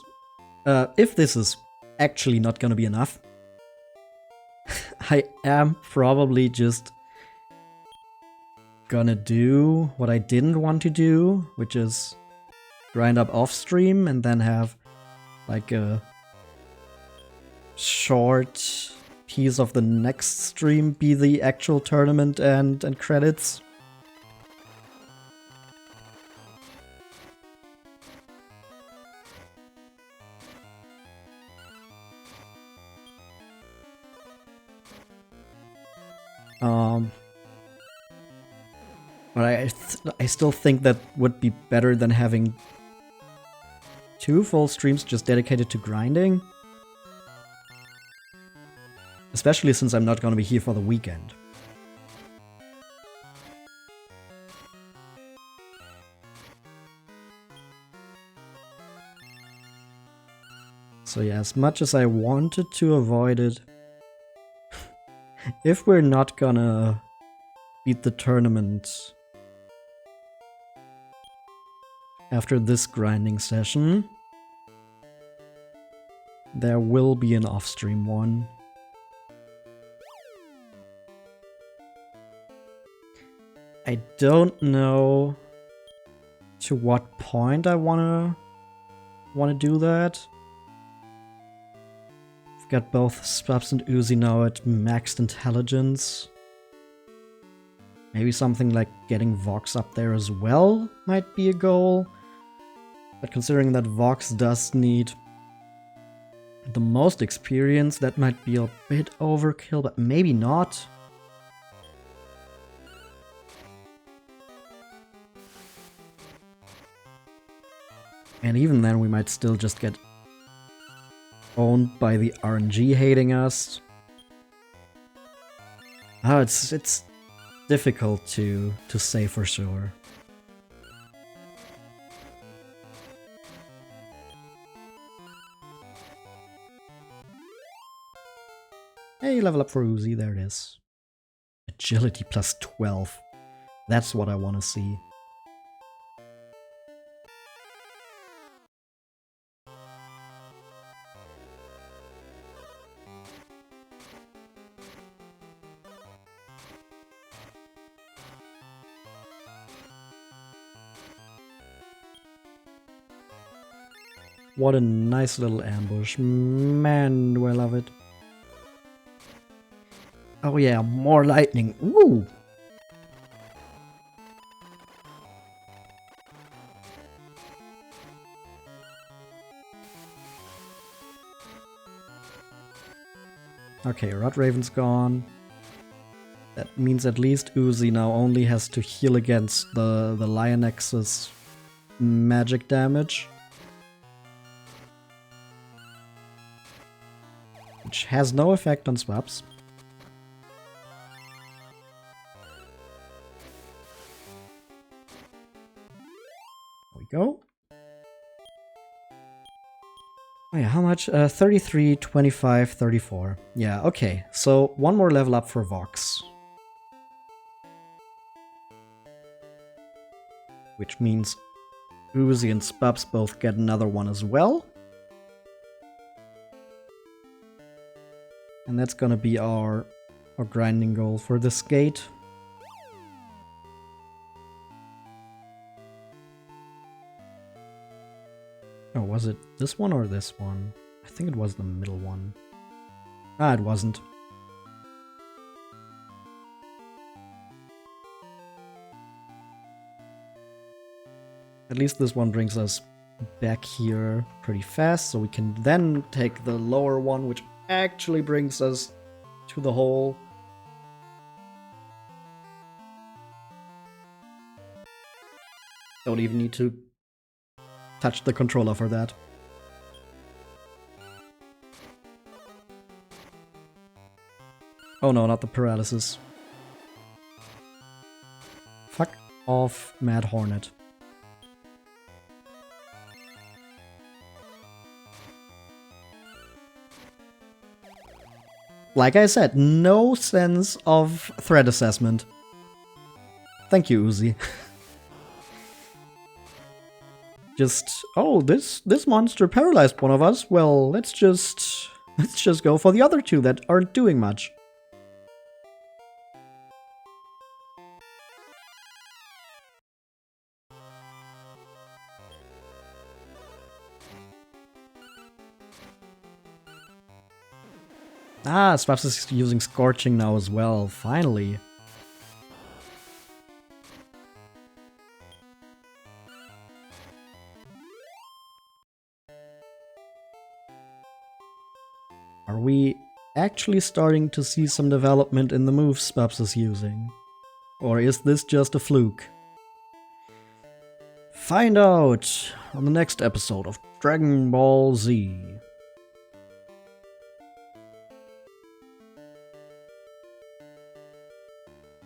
if this is actually not gonna be enough, I am probably just gonna do what I didn't want to do, which is grind up off-stream and then have, like, a short piece of the next stream be the actual tournament and credits. But I still think that would be better than having 2 full streams just dedicated to grinding. Especially since I'm not gonna be here for the weekend. So yeah, as much as I wanted to avoid it, if we're not gonna beat the tournament after this grinding session, there will be an off-stream one. I don't know to what point I wanna do that. I've got both Spubs and Uzi now at maxed intelligence. Maybe something like getting Vox up there as well might be a goal. But considering that Vox does need the most experience, that might be a bit overkill, but maybe not. And even then we might still just get owned by the RNG hating us. Oh, it's difficult to say for sure. Hey, level up for Uzi, there it is. Agility plus 12. That's what I want to see. What a nice little ambush. Man, do I love it. Oh yeah, more lightning. Woo! Okay, Rod Raven's gone. That means at least Uzi now only has to heal against the Lionex's magic damage. Which has no effect on swaps. There we go. Oh yeah, how much? 33, 25, 34. Yeah, okay. So one more level up for Vox. Which means Uzi and Spubs both get another one as well. And that's gonna be our grinding goal for this gate. Oh, was it this one or this one? I think it was the middle one. Ah, it wasn't. At least this one brings us back here pretty fast, so we can then take the lower one, which actually brings us to the hole. Don't even need to touch the controller for that. Oh no, not the paralysis. Fuck off, Mad Hornet. Like I said, no sense of threat assessment. Thank you, Uzi. Just, oh, this monster paralyzed one of us. Well, let's just go for the other two that aren't doing much. Ah, Swaps is using Scorching now as well, finally. Are we actually starting to see some development in the moves Swaps is using? Or is this just a fluke? Find out on the next episode of Dragon Ball Z.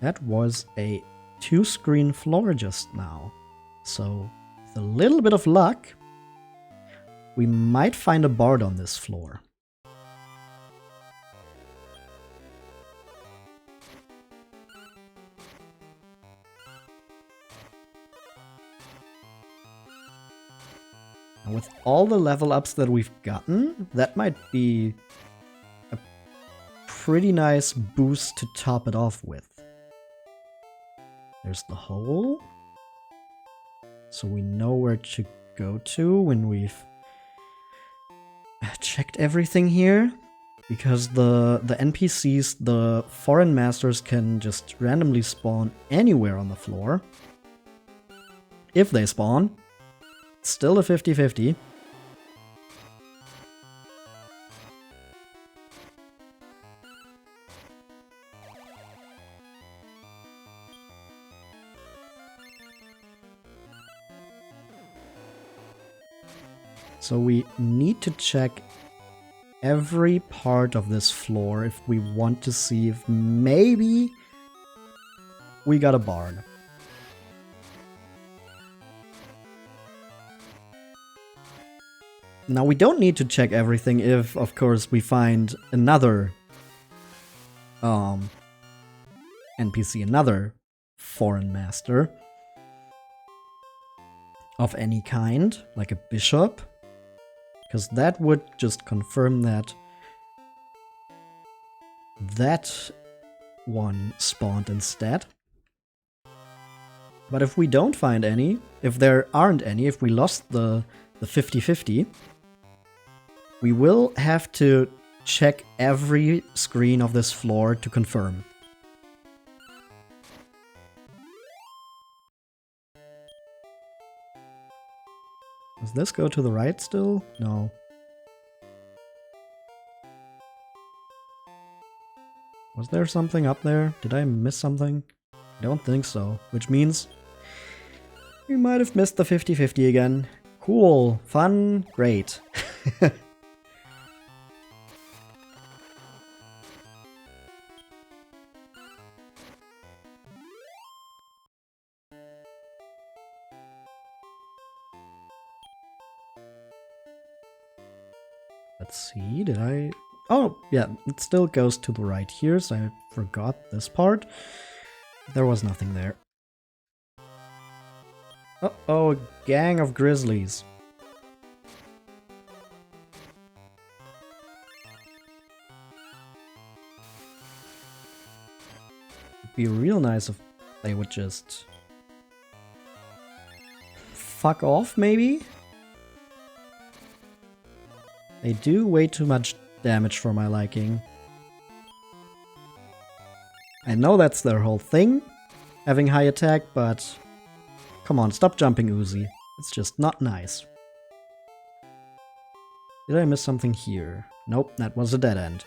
That was a 2-screen floor just now. So, with a little bit of luck, we might find a bard on this floor. And with all the level ups that we've gotten, that might be a pretty nice boost to top it off with. There's the hole. So we know where to go to when we've checked everything here. Because the NPCs, the foreign masters, can just randomly spawn anywhere on the floor. If they spawn. It's still a 50-50. So we need to check every part of this floor if we want to see if maybe we got a bard. Now we don't need to check everything if, of course, we find another NPC, another foreign master of any kind, like a bishop. Because that would just confirm that that one spawned instead. But if we don't find any, if there aren't any, if we lost the 50-50, we will have to check every screen of this floor to confirm. Does this go to the right still? No. Was there something up there? Did I miss something? I don't think so. Which means we might have missed the 50-50 again. Cool. Fun. Great. Let's see, did I... Oh, yeah, it still goes to the right here, so I forgot this part. There was nothing there. Uh-oh, a gang of grizzlies. It'd be real nice if they would just... fuck off, maybe? They do way too much damage for my liking. I know that's their whole thing, having high attack, but... Come on, stop jumping, Uzi. It's just not nice. Did I miss something here? Nope, that was a dead end.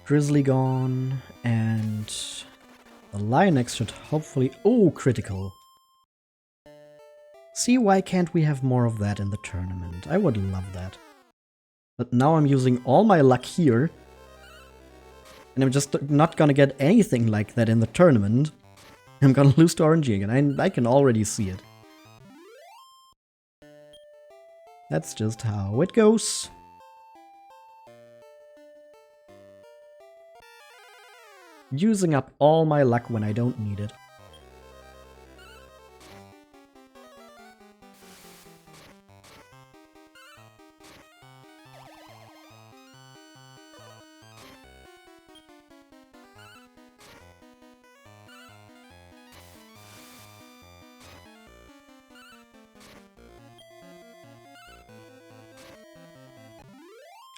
Grizzly gone, and the Lionex should hopefully... Oh, critical. See, why can't we have more of that in the tournament? I would love that. But now I'm using all my luck here, and I'm just not gonna get anything like that in the tournament. I'm gonna lose to RNG again. I can already see it. That's just how it goes. Using up all my luck when I don't need it.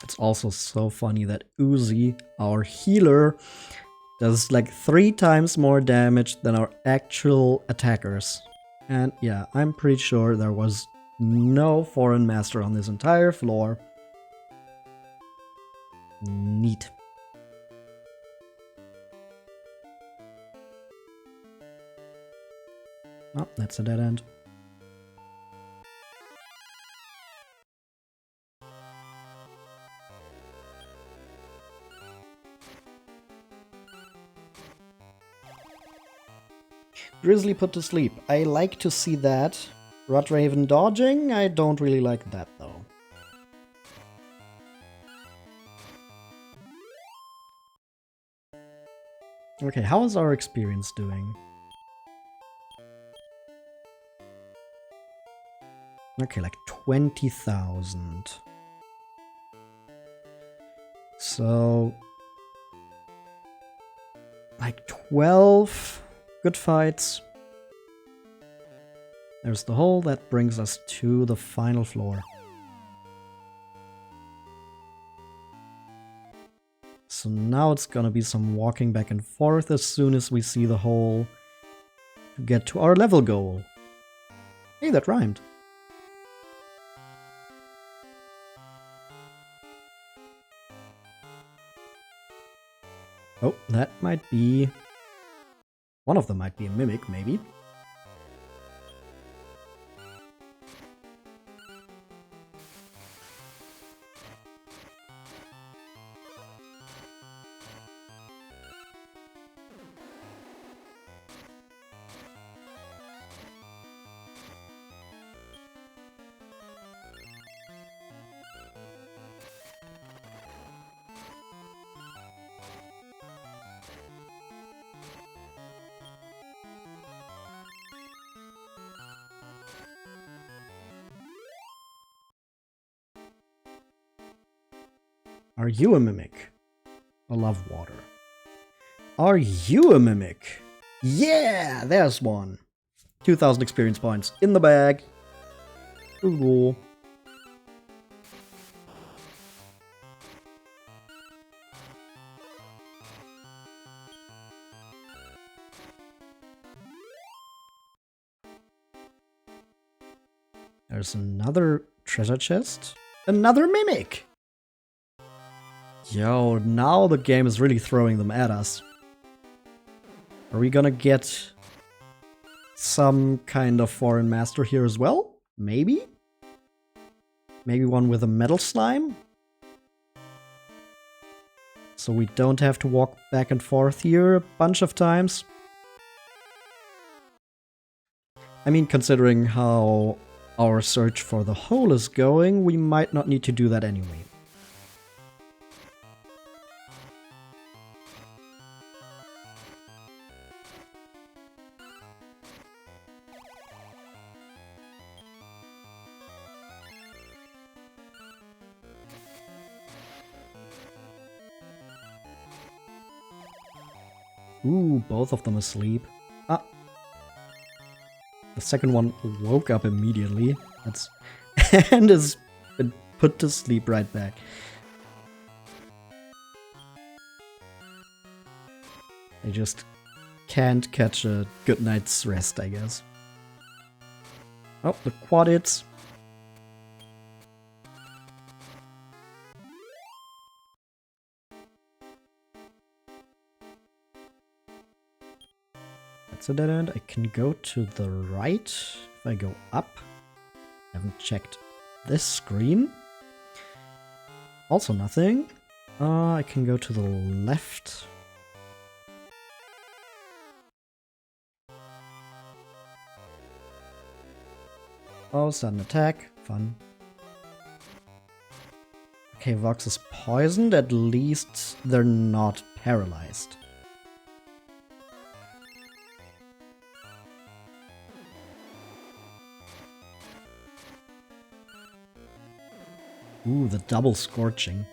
It's also so funny that Uzi, our healer, does like 3 times more damage than our actual attackers. And yeah, I'm pretty sure there was no foreign master on this entire floor. Neat. Oh, that's a dead end. Grizzly put to sleep. I like to see that. Rodraven dodging? I don't really like that though. Okay, how is our experience doing? Okay, like 20,000. So... like 12... good fights. There's the hole that brings us to the final floor. So now it's gonna be some walking back and forth as soon as we see the hole to get to our level goal. Hey, that rhymed. Oh, that might be... one of them might be a mimic, maybe. Are you a mimic? I love water. Are you a mimic? Yeah, there's one. 2,000 experience points in the bag. Ooh. There's another treasure chest. Another mimic! Yo, now the game is really throwing them at us. Are we gonna get some kind of foreign master here as well? Maybe? Maybe one with a metal slime? So we don't have to walk back and forth here a bunch of times. I mean, considering how our search for the hole is going, we might not need to do that anyway. Ooh, both of them asleep. Ah. The second one woke up immediately. That's and is been put to sleep right back. I just can't catch a good night's rest, I guess. Oh, the quad hits. That's a dead end. I can go to the right if I go up. I haven't checked this screen. Also nothing. I can go to the left. Oh, sudden attack. Fun. Okay, Vox is poisoned. At least they're not paralyzed. Ooh, the double scorching.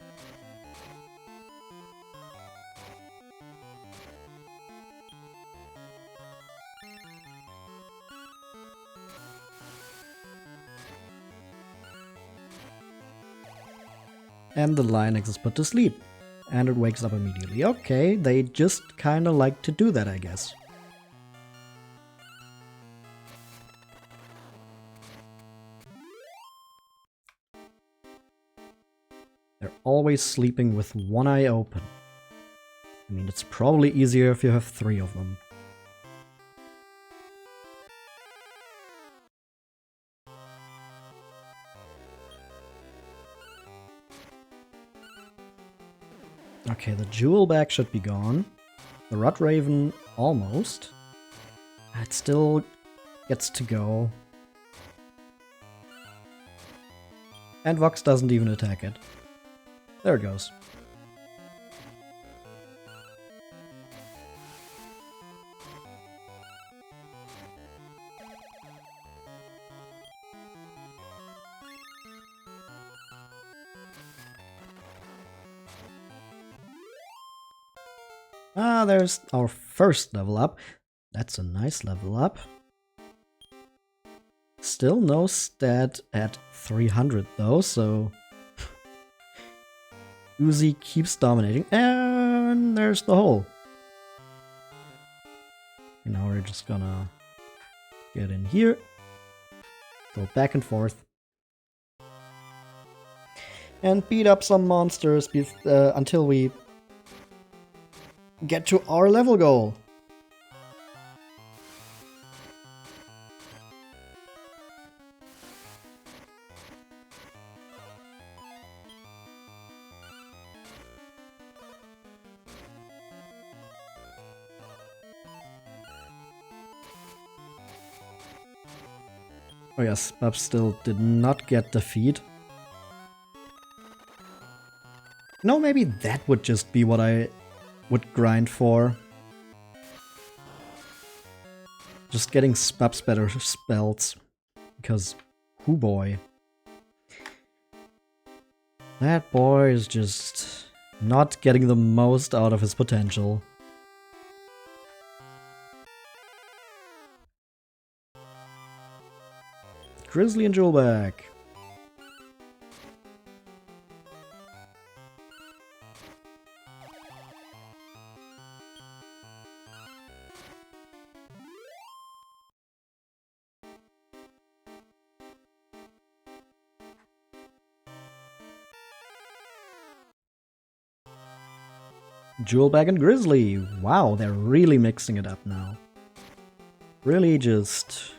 And the Lioness is put to sleep. And it wakes up immediately. Okay, they just kinda like to do that, I guess. They're always sleeping with one eye open. I mean, it's probably easier if you have 3 of them. Okay, the jewel bag should be gone. The Rod Raven, almost. It still gets to go. And Vox doesn't even attack it. There it goes. Ah, there's our first level up. That's a nice level up. Still no stat at 300 though, so Uzi keeps dominating. And there's the hole. And now we're just gonna get in here. Go back and forth. And beat up some monsters until we get to our level goal. Oh yes, Bub still did not get the feed. No, maybe that would just be what I would grind for. Just getting Spub's better spells. Because, hoo boy. That boy is just not getting the most out of his potential. Grizzly and Jewelback. Jewelbag and Grizzly. Wow, they're really mixing it up now. Really just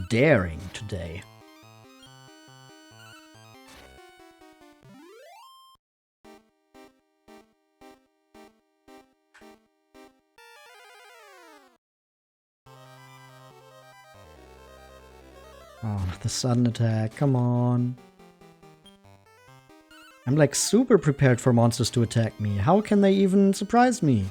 daring today. Oh, not the sudden attack, come on. I'm like super prepared for monsters to attack me. How can they even surprise me?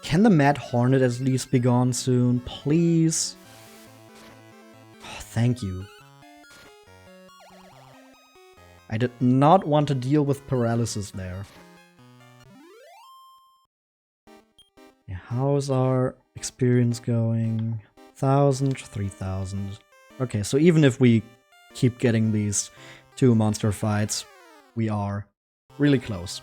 Can the Mad Hornet at least be gone soon, please? Thank you. I did not want to deal with paralysis there. Yeah, how's our experience going? 1,000, 3,000. Okay, so even if we keep getting these 2 monster fights, we are really close.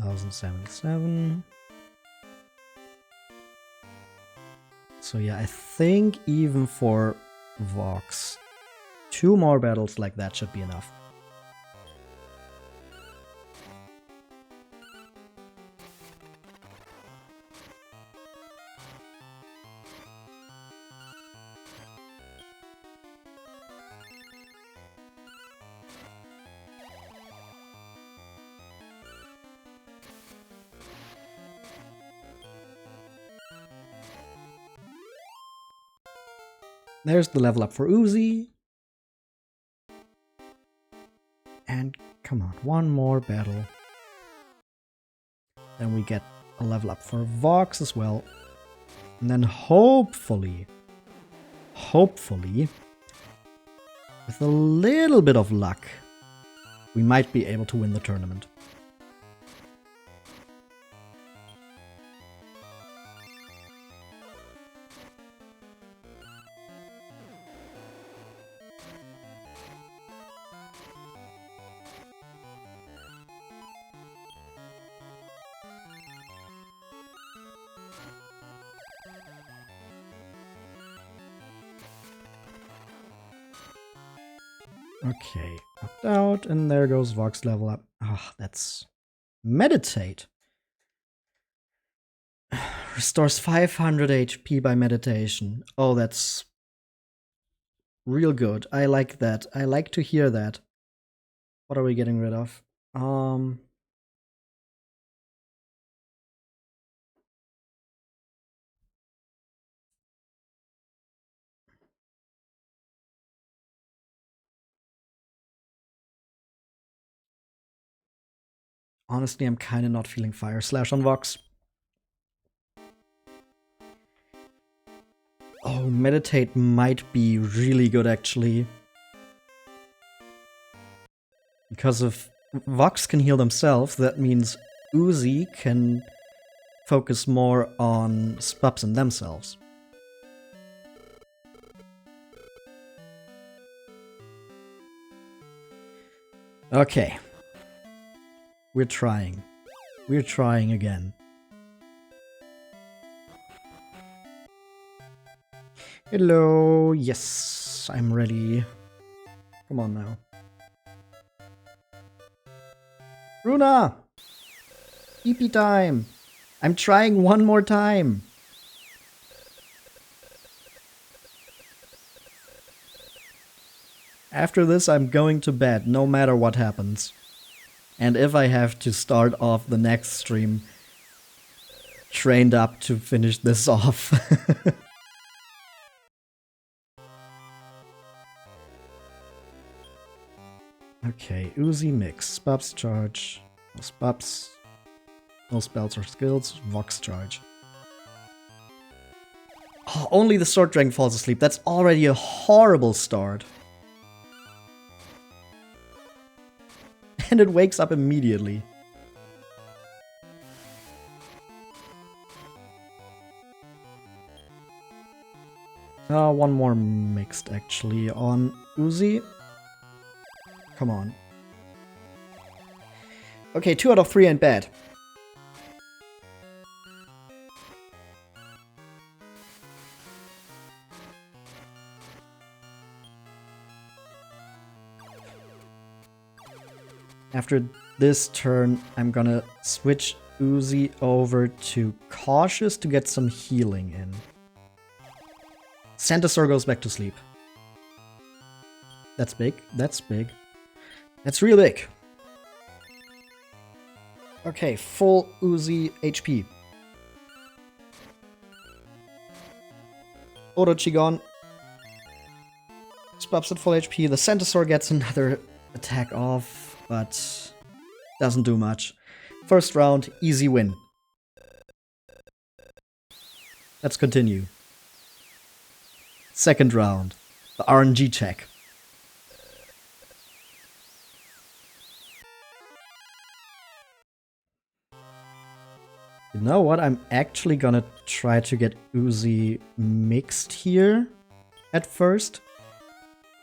$1,077. So yeah, I think even for Vox, 2 more battles like that should be enough. There's the level up for Uzi. And come on, 1 more battle. Then we get a level up for Vox as well. And then hopefully, with a little bit of luck, we might be able to win the tournament. Okay, opt out, and there goes Vox level up. Ah, that's... Meditate. Restores 500 HP by meditation. Oh, that's real good. I like that. I like to hear that. What are we getting rid of? Honestly, I'm kind of not feeling Fire Slash on Vox. Oh, Meditate might be really good, actually. Because if Vox can heal themselves, that means Uzi can focus more on Spubs and themselves. Okay. We're trying. We're trying again. Hello. Yes, I'm ready. Come on now. Runa! EP time! I'm trying one more time! After this, I'm going to bed, no matter what happens. And if I have to start off the next stream trained up to finish this off. Okay, Uzi mix. Spubs charge. No Spubs. No spells or skills. Vox charge. Oh, only the Sword Dragon falls asleep. That's already a horrible start. And it wakes up immediately. One more mixed actually on Uzi. Come on. Okay, 2 out of 3 ain't bad. After this turn, I'm gonna switch Uzi over to Cautious to get some healing in. Centasaur goes back to sleep. That's big. That's big. That's real big. Okay, full Uzi HP. Orochigon. Spubs at full HP. The Centasaur gets another attack off, but doesn't do much. First round, easy win. Let's continue. Second round, the RNG check. You know what? I'm actually gonna try to get Uzi mixed here at first.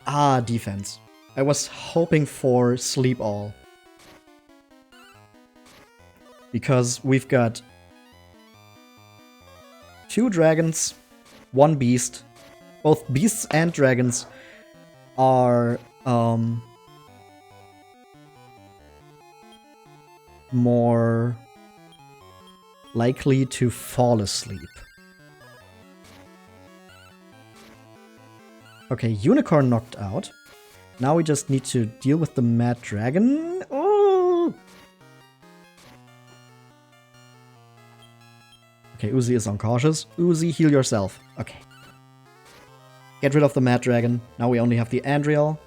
Ah, defense. I was hoping for Sleep All. Because we've got 2 dragons, 1 beast. Both beasts and dragons are more likely to fall asleep. Okay, Unicorn knocked out. Now we just need to deal with the Mad Dragon. Oh! Okay, Uzi is uncautious. Uzi, heal yourself. Okay. Get rid of the Mad Dragon. Now we only have the Andriel.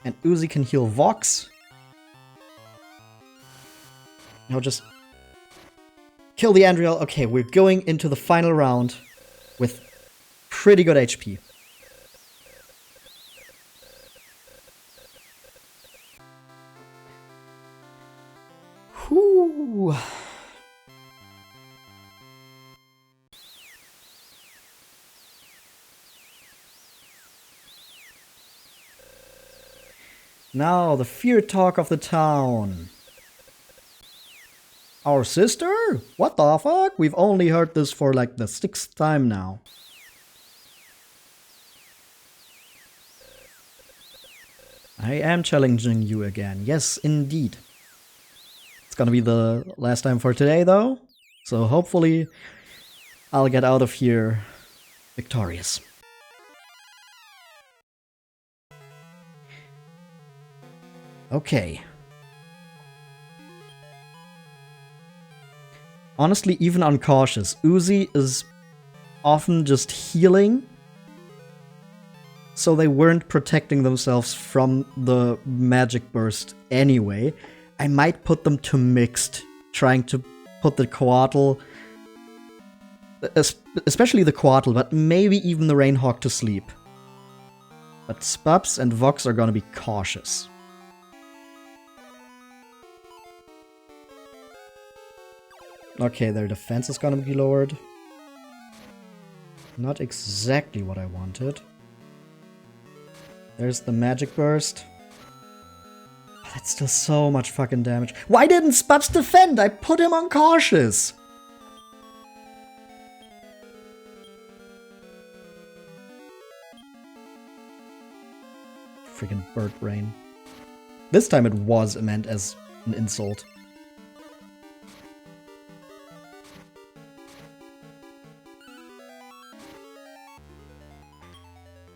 And Uzi can heal Vox. Now just kill the Andriel. Okay, we're going into the final round with pretty good HP. Whew. Now, the fear talk of the town. Our sister? What the fuck? We've only heard this for like the 6th time now. I am challenging you again. Yes, indeed. It's gonna be the last time for today, though. So hopefully I'll get out of here victorious. Okay. Honestly, even uncautious, Uzi is often just healing, so they weren't protecting themselves from the magic burst anyway. I might put them to mixed, trying to put the Coatl, especially the Coatl, but maybe even the Rainhawk to sleep. But Spubs and Vox are gonna be cautious. Okay, their defense is gonna be lowered. Not exactly what I wanted. There's the magic burst. Oh, that's still so much fucking damage. Why didn't Spubs defend? I put him on cautious. Freaking bird brain. This time it was meant as an insult.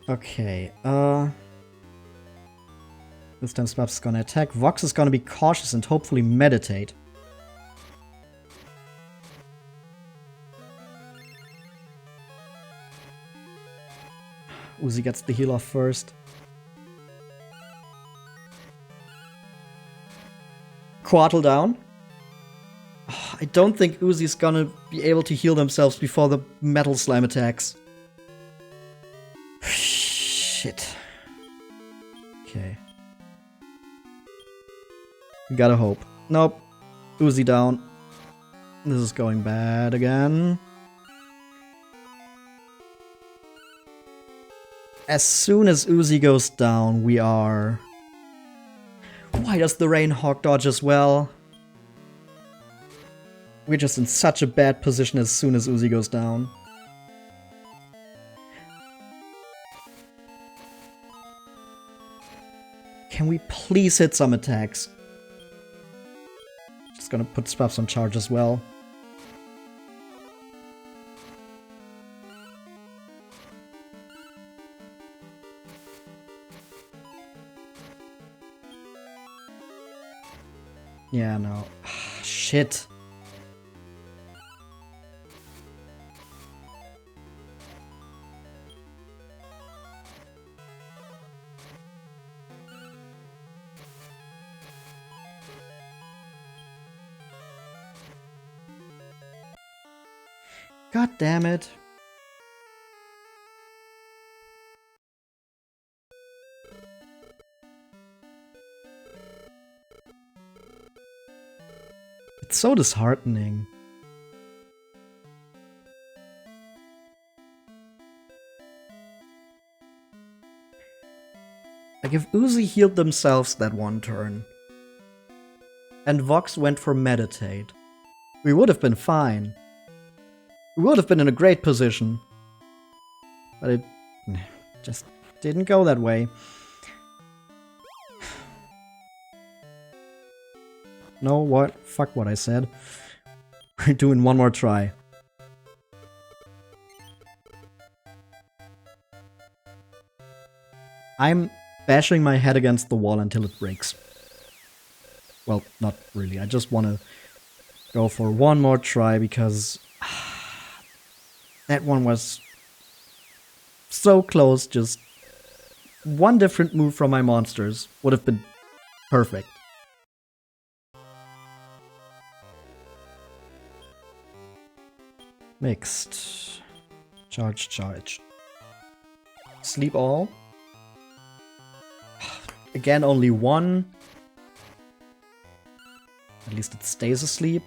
Okay, this time Spubs is gonna attack. Vox is gonna be cautious and hopefully meditate. Uzi gets the heal off first. Coatl down. Oh, I don't think Uzi's gonna be able to heal themselves before the Metal Slime attacks. Shit. Okay. We gotta hope. Nope. Uzi down. This is going bad again. As soon as Uzi goes down, we are... Why does the Rainhawk dodge as well? We're just in such a bad position as soon as Uzi goes down. Can we please hit some attacks? Just gonna put Spubs on charge as well. Yeah, no. Shit. God damn it. It's so disheartening. Like if Uzi healed themselves that one turn, and Vox went for meditate, we would have been fine. We would have been in a great position. But it just didn't go that way. No, what? Fuck what I said. We're doing one more try. I'm bashing my head against the wall until it breaks. Well, not really. I just want to go for one more try because that one was so close. Just one different move from my monsters would have been perfect. Mixed. Charge, charge. Sleep all. Again, only one. At least it stays asleep.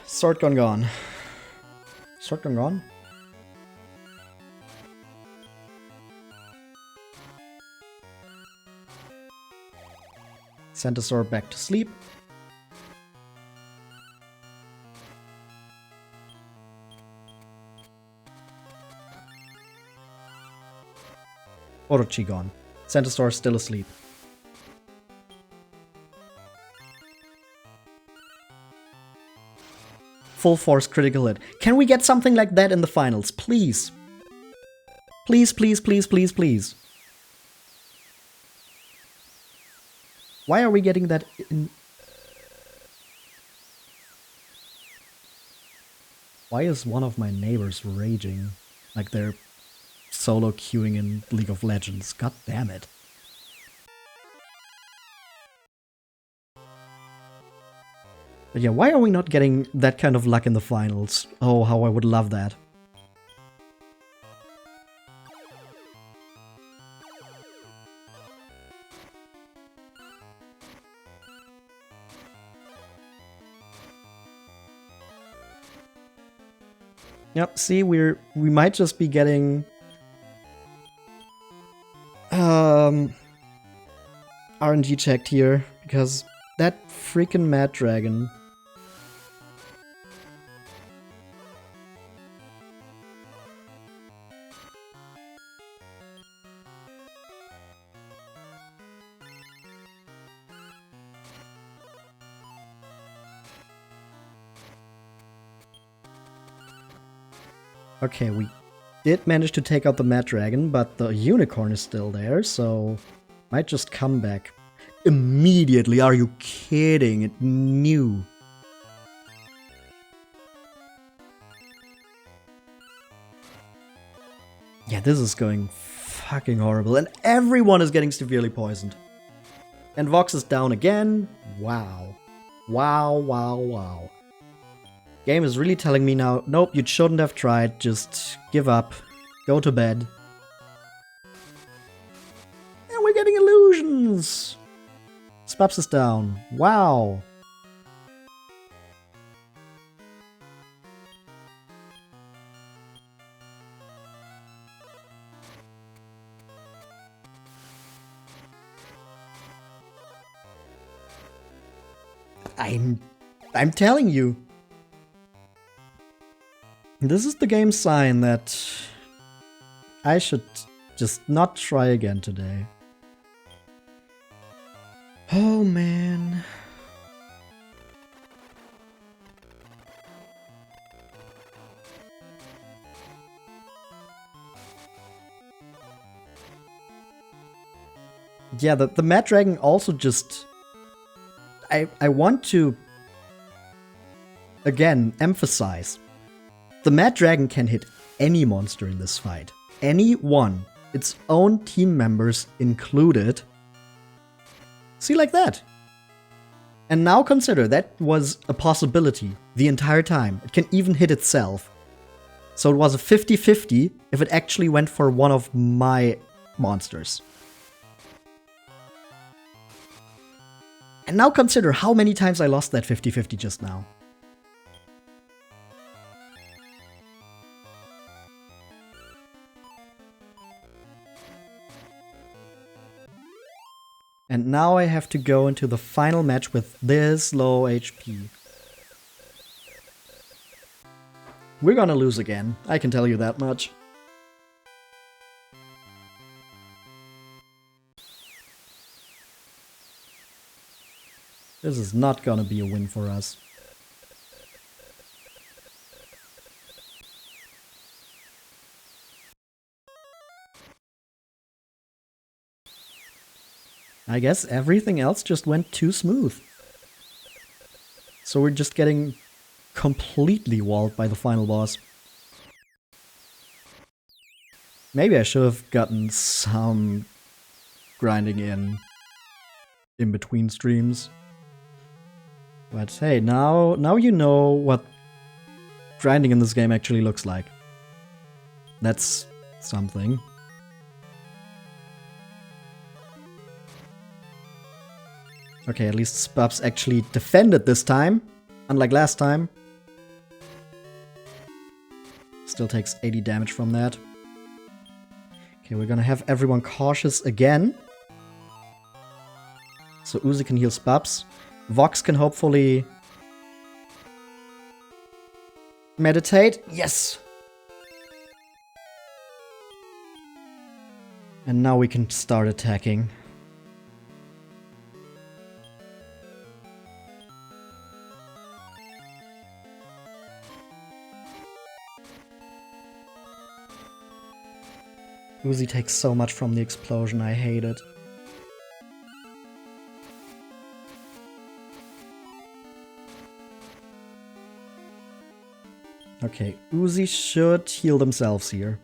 Sword gun gone. Sword gun gone? Centasaur back to sleep. Orochi gone. Centasaur still asleep. Full force critical hit. Can we get something like that in the finals, please? Please, please, please, please, please. Why are we getting that in? Why is one of my neighbors raging? Like they're solo queuing in League of Legends. God damn it. But yeah, why are we not getting that kind of luck in the finals? Oh, how I would love that. Yep, see, we might just be getting RNG checked here, because that freaking Mad Dragon. Okay, we did manage to take out the Mad Dragon, but the Unicorn is still there, so might just come back immediately. Are you kidding? It knew. Yeah, this is going fucking horrible, and everyone is getting severely poisoned. And Vox is down again. Wow. Wow, wow, wow. Game is really telling me now, nope, you shouldn't have tried, just give up, go to bed. And we're getting illusions! Spaps is down, wow. I'm telling you. This is the game sign that I should just not try again today. Oh man. yeah, the Mad Dragon also just... I want to, again, emphasize. The Mad Dragon can hit any monster in this fight. Any one. Its own team members included. See, like that. And now consider that was a possibility the entire time. It can even hit itself. So it was a 50-50 if it actually went for one of my monsters. And now consider how many times I lost that 50-50 just now. And now I have to go into the final match with this low HP. We're gonna lose again, I can tell you that much. This is not gonna be a win for us. I guess everything else just went too smooth. So we're just getting completely walled by the final boss. Maybe I should have gotten some grinding in between streams. But hey, now you know what grinding in this game actually looks like. That's something. Okay, at least Spubs actually defended this time, unlike last time. Still takes 80 damage from that. Okay, we're gonna have everyone cautious again. So Uzi can heal Spubs. Vox can hopefully meditate. Yes! And now we can start attacking. Uzi takes so much from the explosion, I hate it. Okay, Uzi should heal themselves here.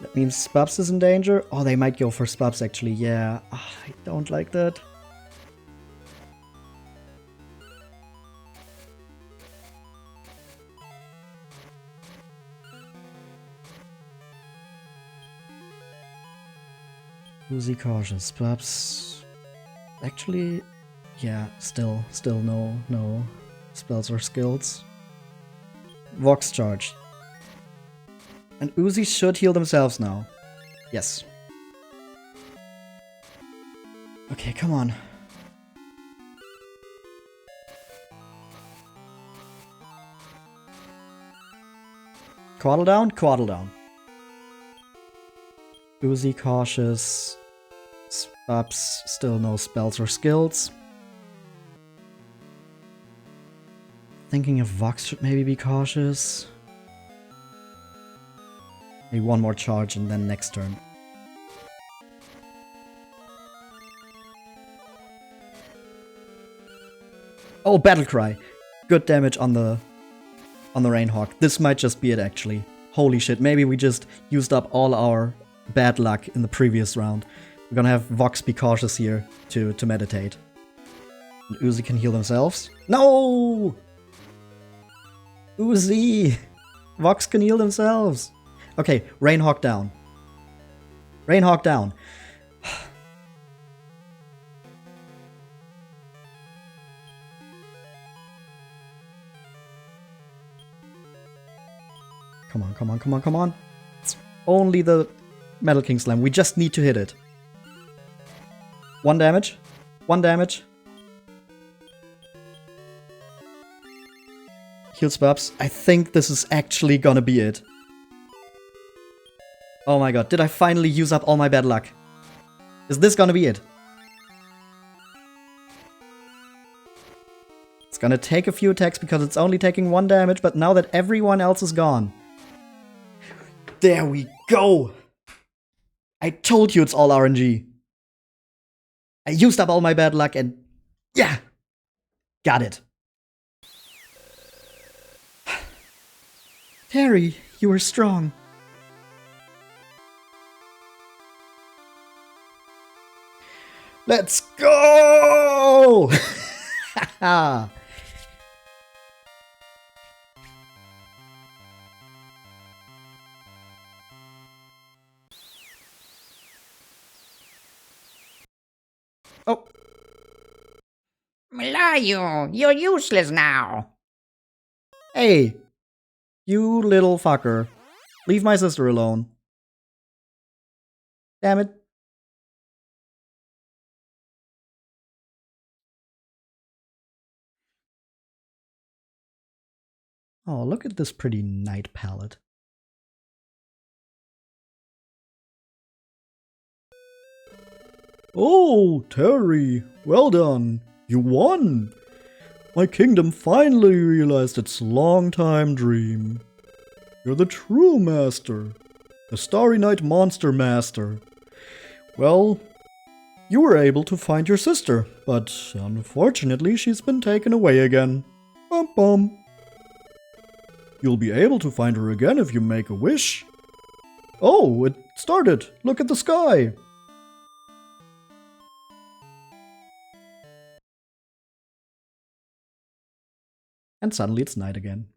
That means Spubs is in danger. Oh, they might go for Spubs actually, yeah. Oh, I don't like that. Uzi cautious. Spubs. Actually, yeah, still no spells or skills. Vox charge. And Uzi should heal themselves now. Yes. Okay, come on. Quaddle down? Quaddle down. Uzi cautious. Spubs still no spells or skills. Thinking if Vox should maybe be cautious. Maybe one more charge and then next turn. Oh, Battle Cry. Good damage on the Rainhawk. This might just be it actually. Holy shit, maybe we just used up all our bad luck in the previous round. We're gonna have Vox be cautious here to meditate. And Uzi can heal themselves. No! Uzi! Vox can heal themselves. Okay, Rainhawk down. Rainhawk down. Come on, come on, come on, come on. It's only the Metal King Slam. We just need to hit it. 1 damage. 1 damage. Heal Spubs. I think this is actually gonna be it. Oh my god, did I finally use up all my bad luck? Is this gonna be it? It's gonna take a few attacks because it's only taking 1 damage, but now that everyone else is gone. There we go! I told you it's all RNG. I used up all my bad luck and yeah, got it. Terry, you were strong. Let's go! Oh. Malayu, you're useless now. Hey, you little fucker. Leave my sister alone. Damn it. Oh, look at this pretty night palette. Oh, Terry, well done. You won. My kingdom finally realized its long-time dream. You're the true master. The Starry Night monster master. Well, you were able to find your sister, but unfortunately she's been taken away again. Bum bum. You'll be able to find her again if you make a wish. Oh, it started. Look at the sky. And suddenly it's night again.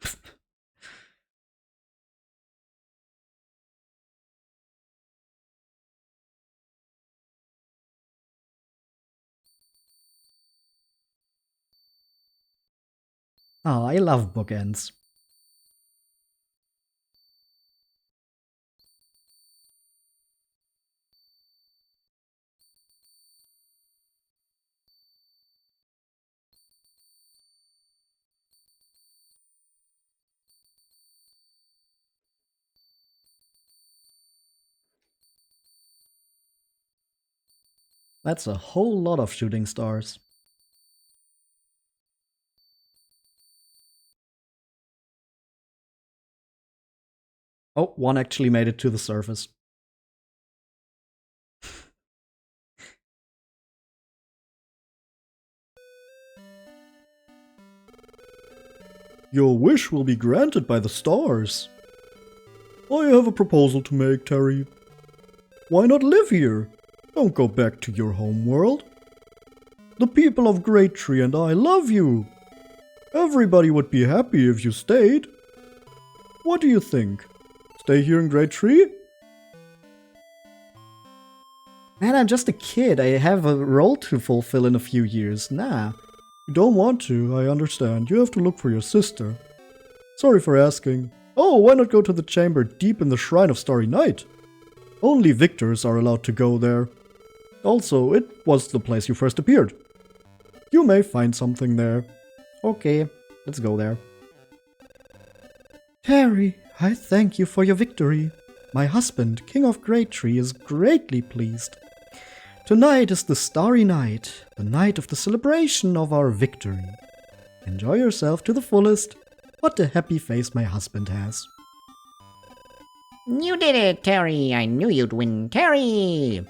Oh, I love bookends. That's a whole lot of shooting stars. Oh, one actually made it to the surface. Your wish will be granted by the stars. I have a proposal to make, Terry. Why not live here? Don't go back to your home world. The people of Great Tree and I love you. Everybody would be happy if you stayed. What do you think? Stay here in Great Tree? Man, I'm just a kid. I have a role to fulfill in a few years. Nah. You don't want to, I understand. You have to look for your sister. Sorry for asking. Oh, why not go to the chamber deep in the Shrine of Starry Night? Only victors are allowed to go there. Also, it was the place you first appeared. You may find something there. Okay, let's go there. Terry, I thank you for your victory. My husband, King of Great Tree, is greatly pleased. Tonight is the Starry Night, the night of the celebration of our victory. Enjoy yourself to the fullest. What a happy face my husband has. You did it, Terry. I knew you'd win, Terry.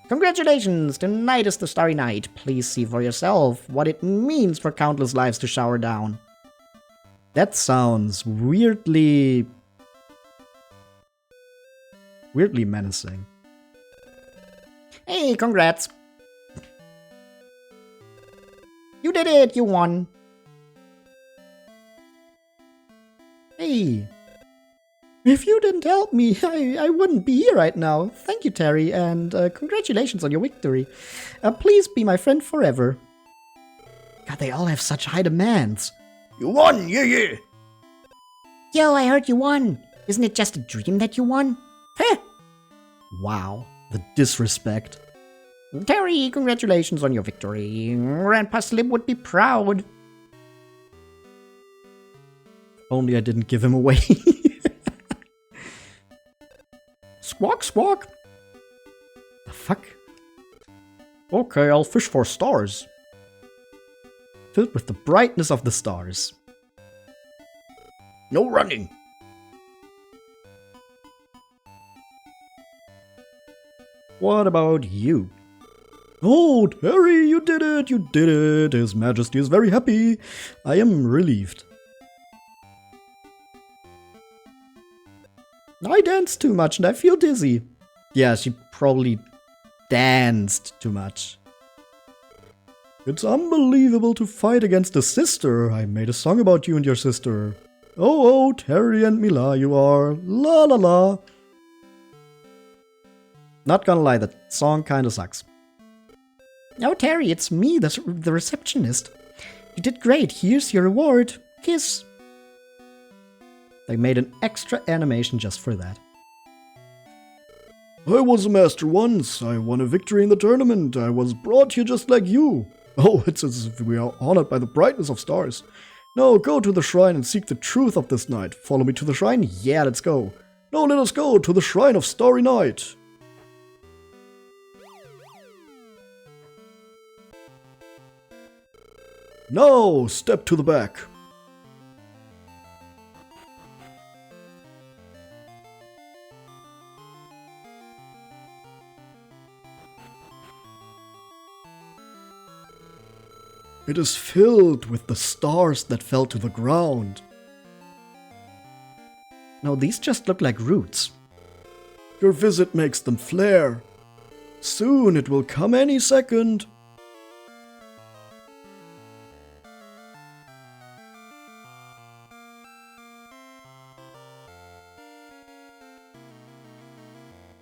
Congratulations, tonight is the Starry Night. Please see for yourself what it means for countless lives to shower down. That sounds weirdly menacing. Hey, congrats. You did it, you won. Hey. If you didn't help me, I wouldn't be here right now. Thank you, Terry, and congratulations on your victory. Please be my friend forever. God, they all have such high demands. You won, yeah. Yo, I heard you won. Isn't it just a dream that you won? Heh. Wow, the disrespect. Terry, congratulations on your victory. Grandpa Slim would be proud. Only I didn't give him away. Squawk, squawk. The fuck? Okay, I'll fish for stars. Filled with the brightness of the stars. No running. What about you? Oh, Terry, you did it! You did it! His Majesty is very happy. I am relieved. I danced too much and I feel dizzy. Yeah, she probably danced too much. It's unbelievable to fight against a sister. I made a song about you and your sister. Oh, Terry and Mila, you are. La la la. Not gonna lie, that song kinda sucks. Oh, Terry, it's me, the receptionist. You did great. Here's your reward. Kiss. They made an extra animation just for that. I was a master once. I won a victory in the tournament. I was brought here just like you. Oh, it's as if we are honored by the brightness of stars. Now go to the shrine and seek the truth of this night. Follow me to the shrine? Yeah, let's go. Now let us go to the shrine of Starry Night. Now, step to the back. It is filled with the stars that fell to the ground. No, these just look like roots. Your visit makes them flare. Soon it will come any second.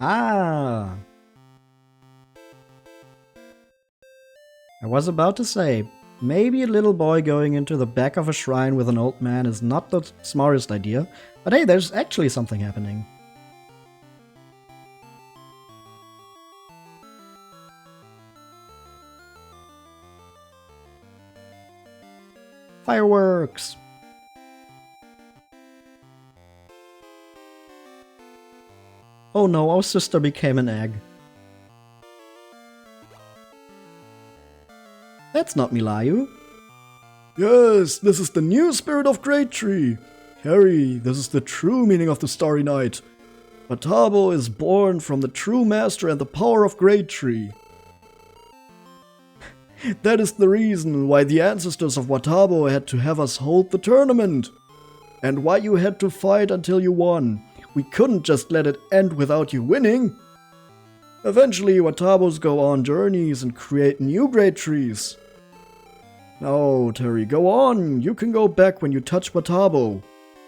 Ah. I was about to say, maybe a little boy going into the back of a shrine with an old man is not the smartest idea, but hey, there's actually something happening. Fireworks! Oh no, our sister became an egg. That's not Milayu. Yes, this is the new spirit of Great Tree. Harry, this is the true meaning of the Starry Night. Watabo is born from the true master and the power of Great Tree. That is the reason why the ancestors of Watabo had to have us hold the tournament. And why you had to fight until you won. We couldn't just let it end without you winning. Eventually, Watabos go on journeys and create new great trees. No, Terry, go on. You can go back when you touch Watabo.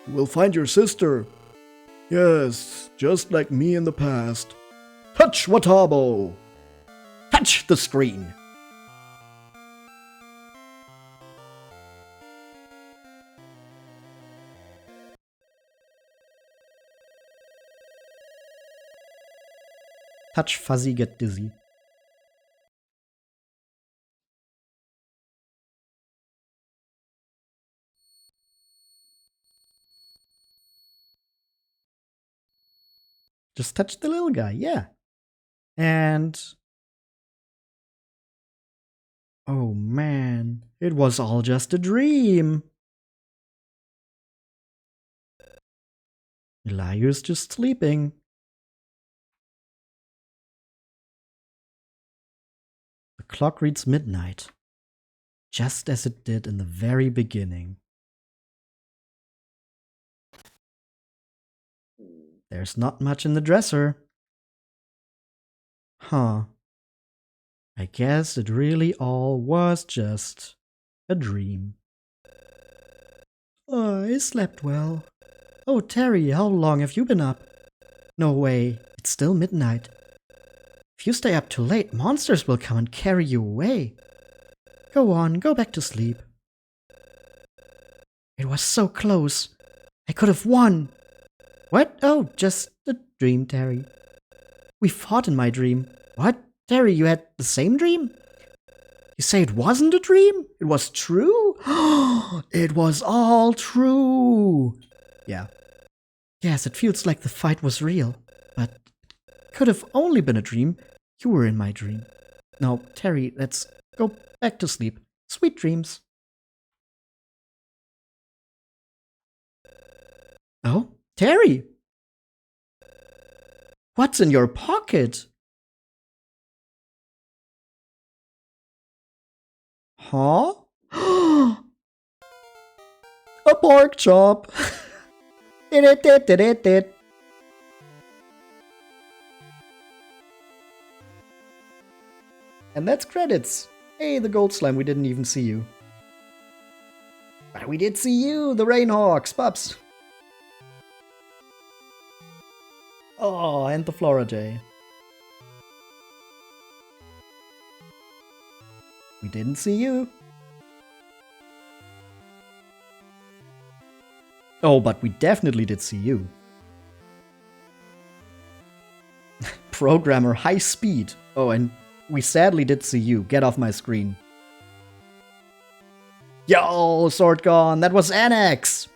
You will find your sister. Yes, just like me in the past. Touch Watabo! Touch the screen! Touch Fuzzy, get dizzy. Just touch the little guy, yeah. And... oh man, it was all just a dream. Elia's just sleeping. The clock reads midnight, just as it did in the very beginning. There's not much in the dresser. Huh. I guess it really all was just a dream. I slept well. Oh, Terry, how long have you been up? No way, it's still midnight. If you stay up too late, monsters will come and carry you away. Go on, go back to sleep. It was so close. I could have won. What? Oh, just a dream, Terry. We fought in my dream. What? Terry, you had the same dream? You say it wasn't a dream? It was true? It was all true. Yeah. Yes, it feels like the fight was real. But it could have only been a dream. You were in my dream. Now, Terry, let's go back to sleep. Sweet dreams. Oh, Terry! What's in your pocket? Huh? A pork chop! Did. And that's credits. Hey, the gold slime, we didn't even see you. But we did see you, the Rainhawks, pups. Oh, and the Flora Jay. We didn't see you. Oh, but we definitely did see you. Programmer High Speed. Oh, and we sadly did see you. Get off my screen. Yo, Sword Gone, that was Annex!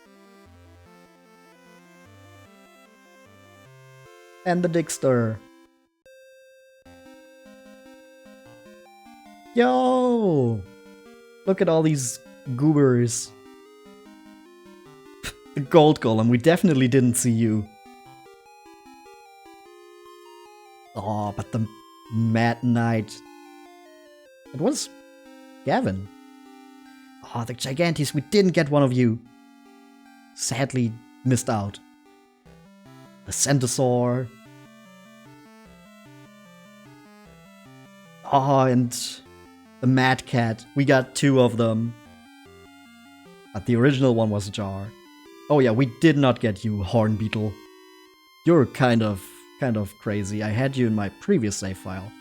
And the Dickster. Yo! Look at all these goobers. The Gold Golem, we definitely didn't see you. Oh, but the Mad Knight. It was Gavin. Oh, the Gigantes, we didn't get one of you. Sadly missed out. The Centaur. Oh, and the Mad Cat. We got 2 of them. But the original one was Jar. Oh yeah, we did not get you, Horn Beetle. You're kind of crazy. I had you in my previous save file.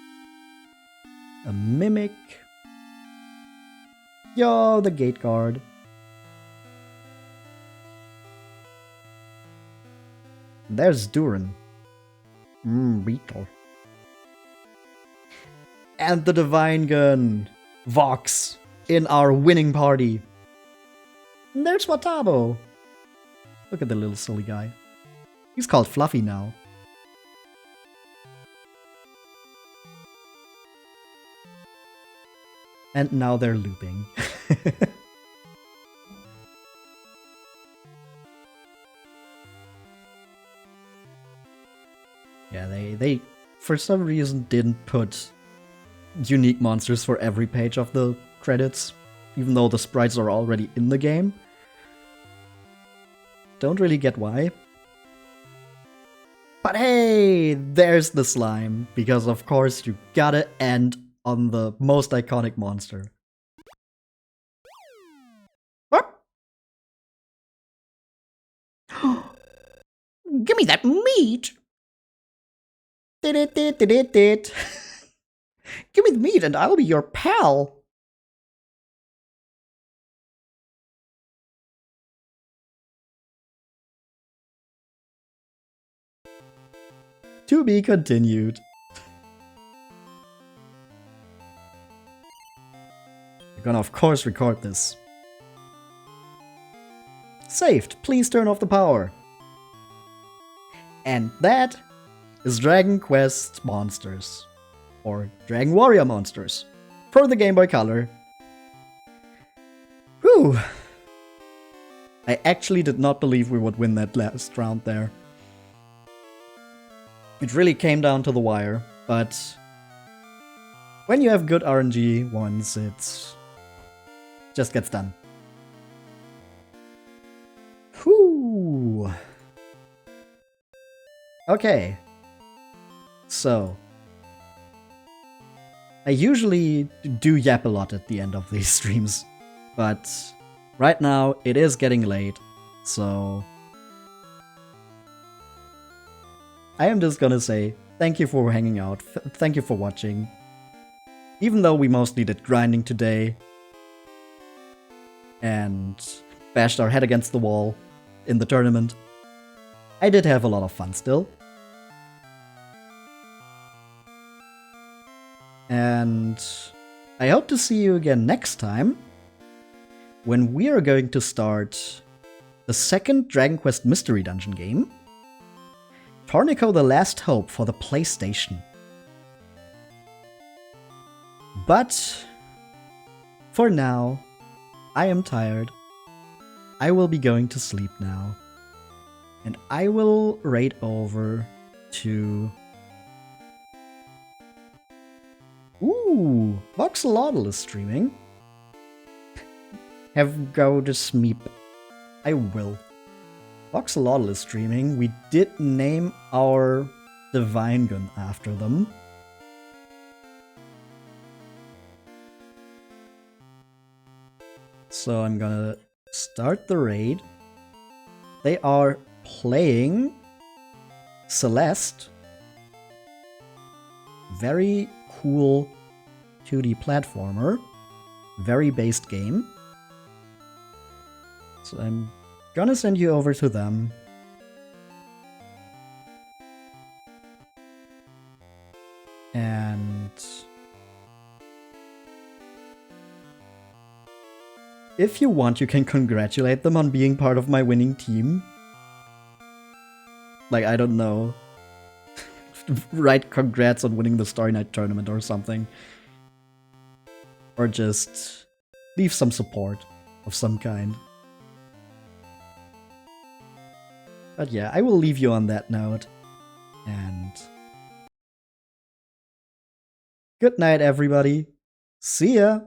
A Mimic. Yo, the Gate Guard. There's Duran. Beetle. And the Divine Gun. Vox. In our winning party. And there's Watabo. Look at the little silly guy. He's called Fluffy now. And now they're looping. Yeah, they for some reason didn't put unique monsters for every page of the credits, even though the sprites are already in the game. Don't really get why. But hey, there's the slime, because of course you gotta end on the most iconic monster. What? Give me that meat! Did. Give me the meat and I'll be your pal! To be continued. We're gonna of course record this. Saved, please turn off the power. And that is Dragon Quest Monsters. Or Dragon Warrior Monsters. For the Game Boy Color. Whew. I actually did not believe we would win that last round there. It really came down to the wire, but when you have good RNG once, it just gets done. Whew. Okay. So, I usually do yap a lot at the end of these streams, but right now it is getting late, so I am just gonna say thank you for hanging out, thank you for watching. Even though we mostly did grinding today and bashed our head against the wall in the tournament, I did have a lot of fun still. And I hope to see you again next time, when we are going to start the second Dragon Quest Mystery Dungeon game, Tornico the Last Hope for the PlayStation. But for now, I am tired. I will be going to sleep now. And I will raid over to... Ooh, Voxelotl is streaming. Have go to sleep. I will. Voxelotl is streaming. We did name our Divine Gun after them. So I'm gonna start the raid. They are playing Celeste. Very cool 2D platformer. Very based game. So I'm gonna send you over to them. And if you want, you can congratulate them on being part of my winning team. Like, I don't know. Write congrats on winning the Starry Night tournament or something. Or just leave some support of some kind. But yeah, I will leave you on that note. And good night, everybody. See ya!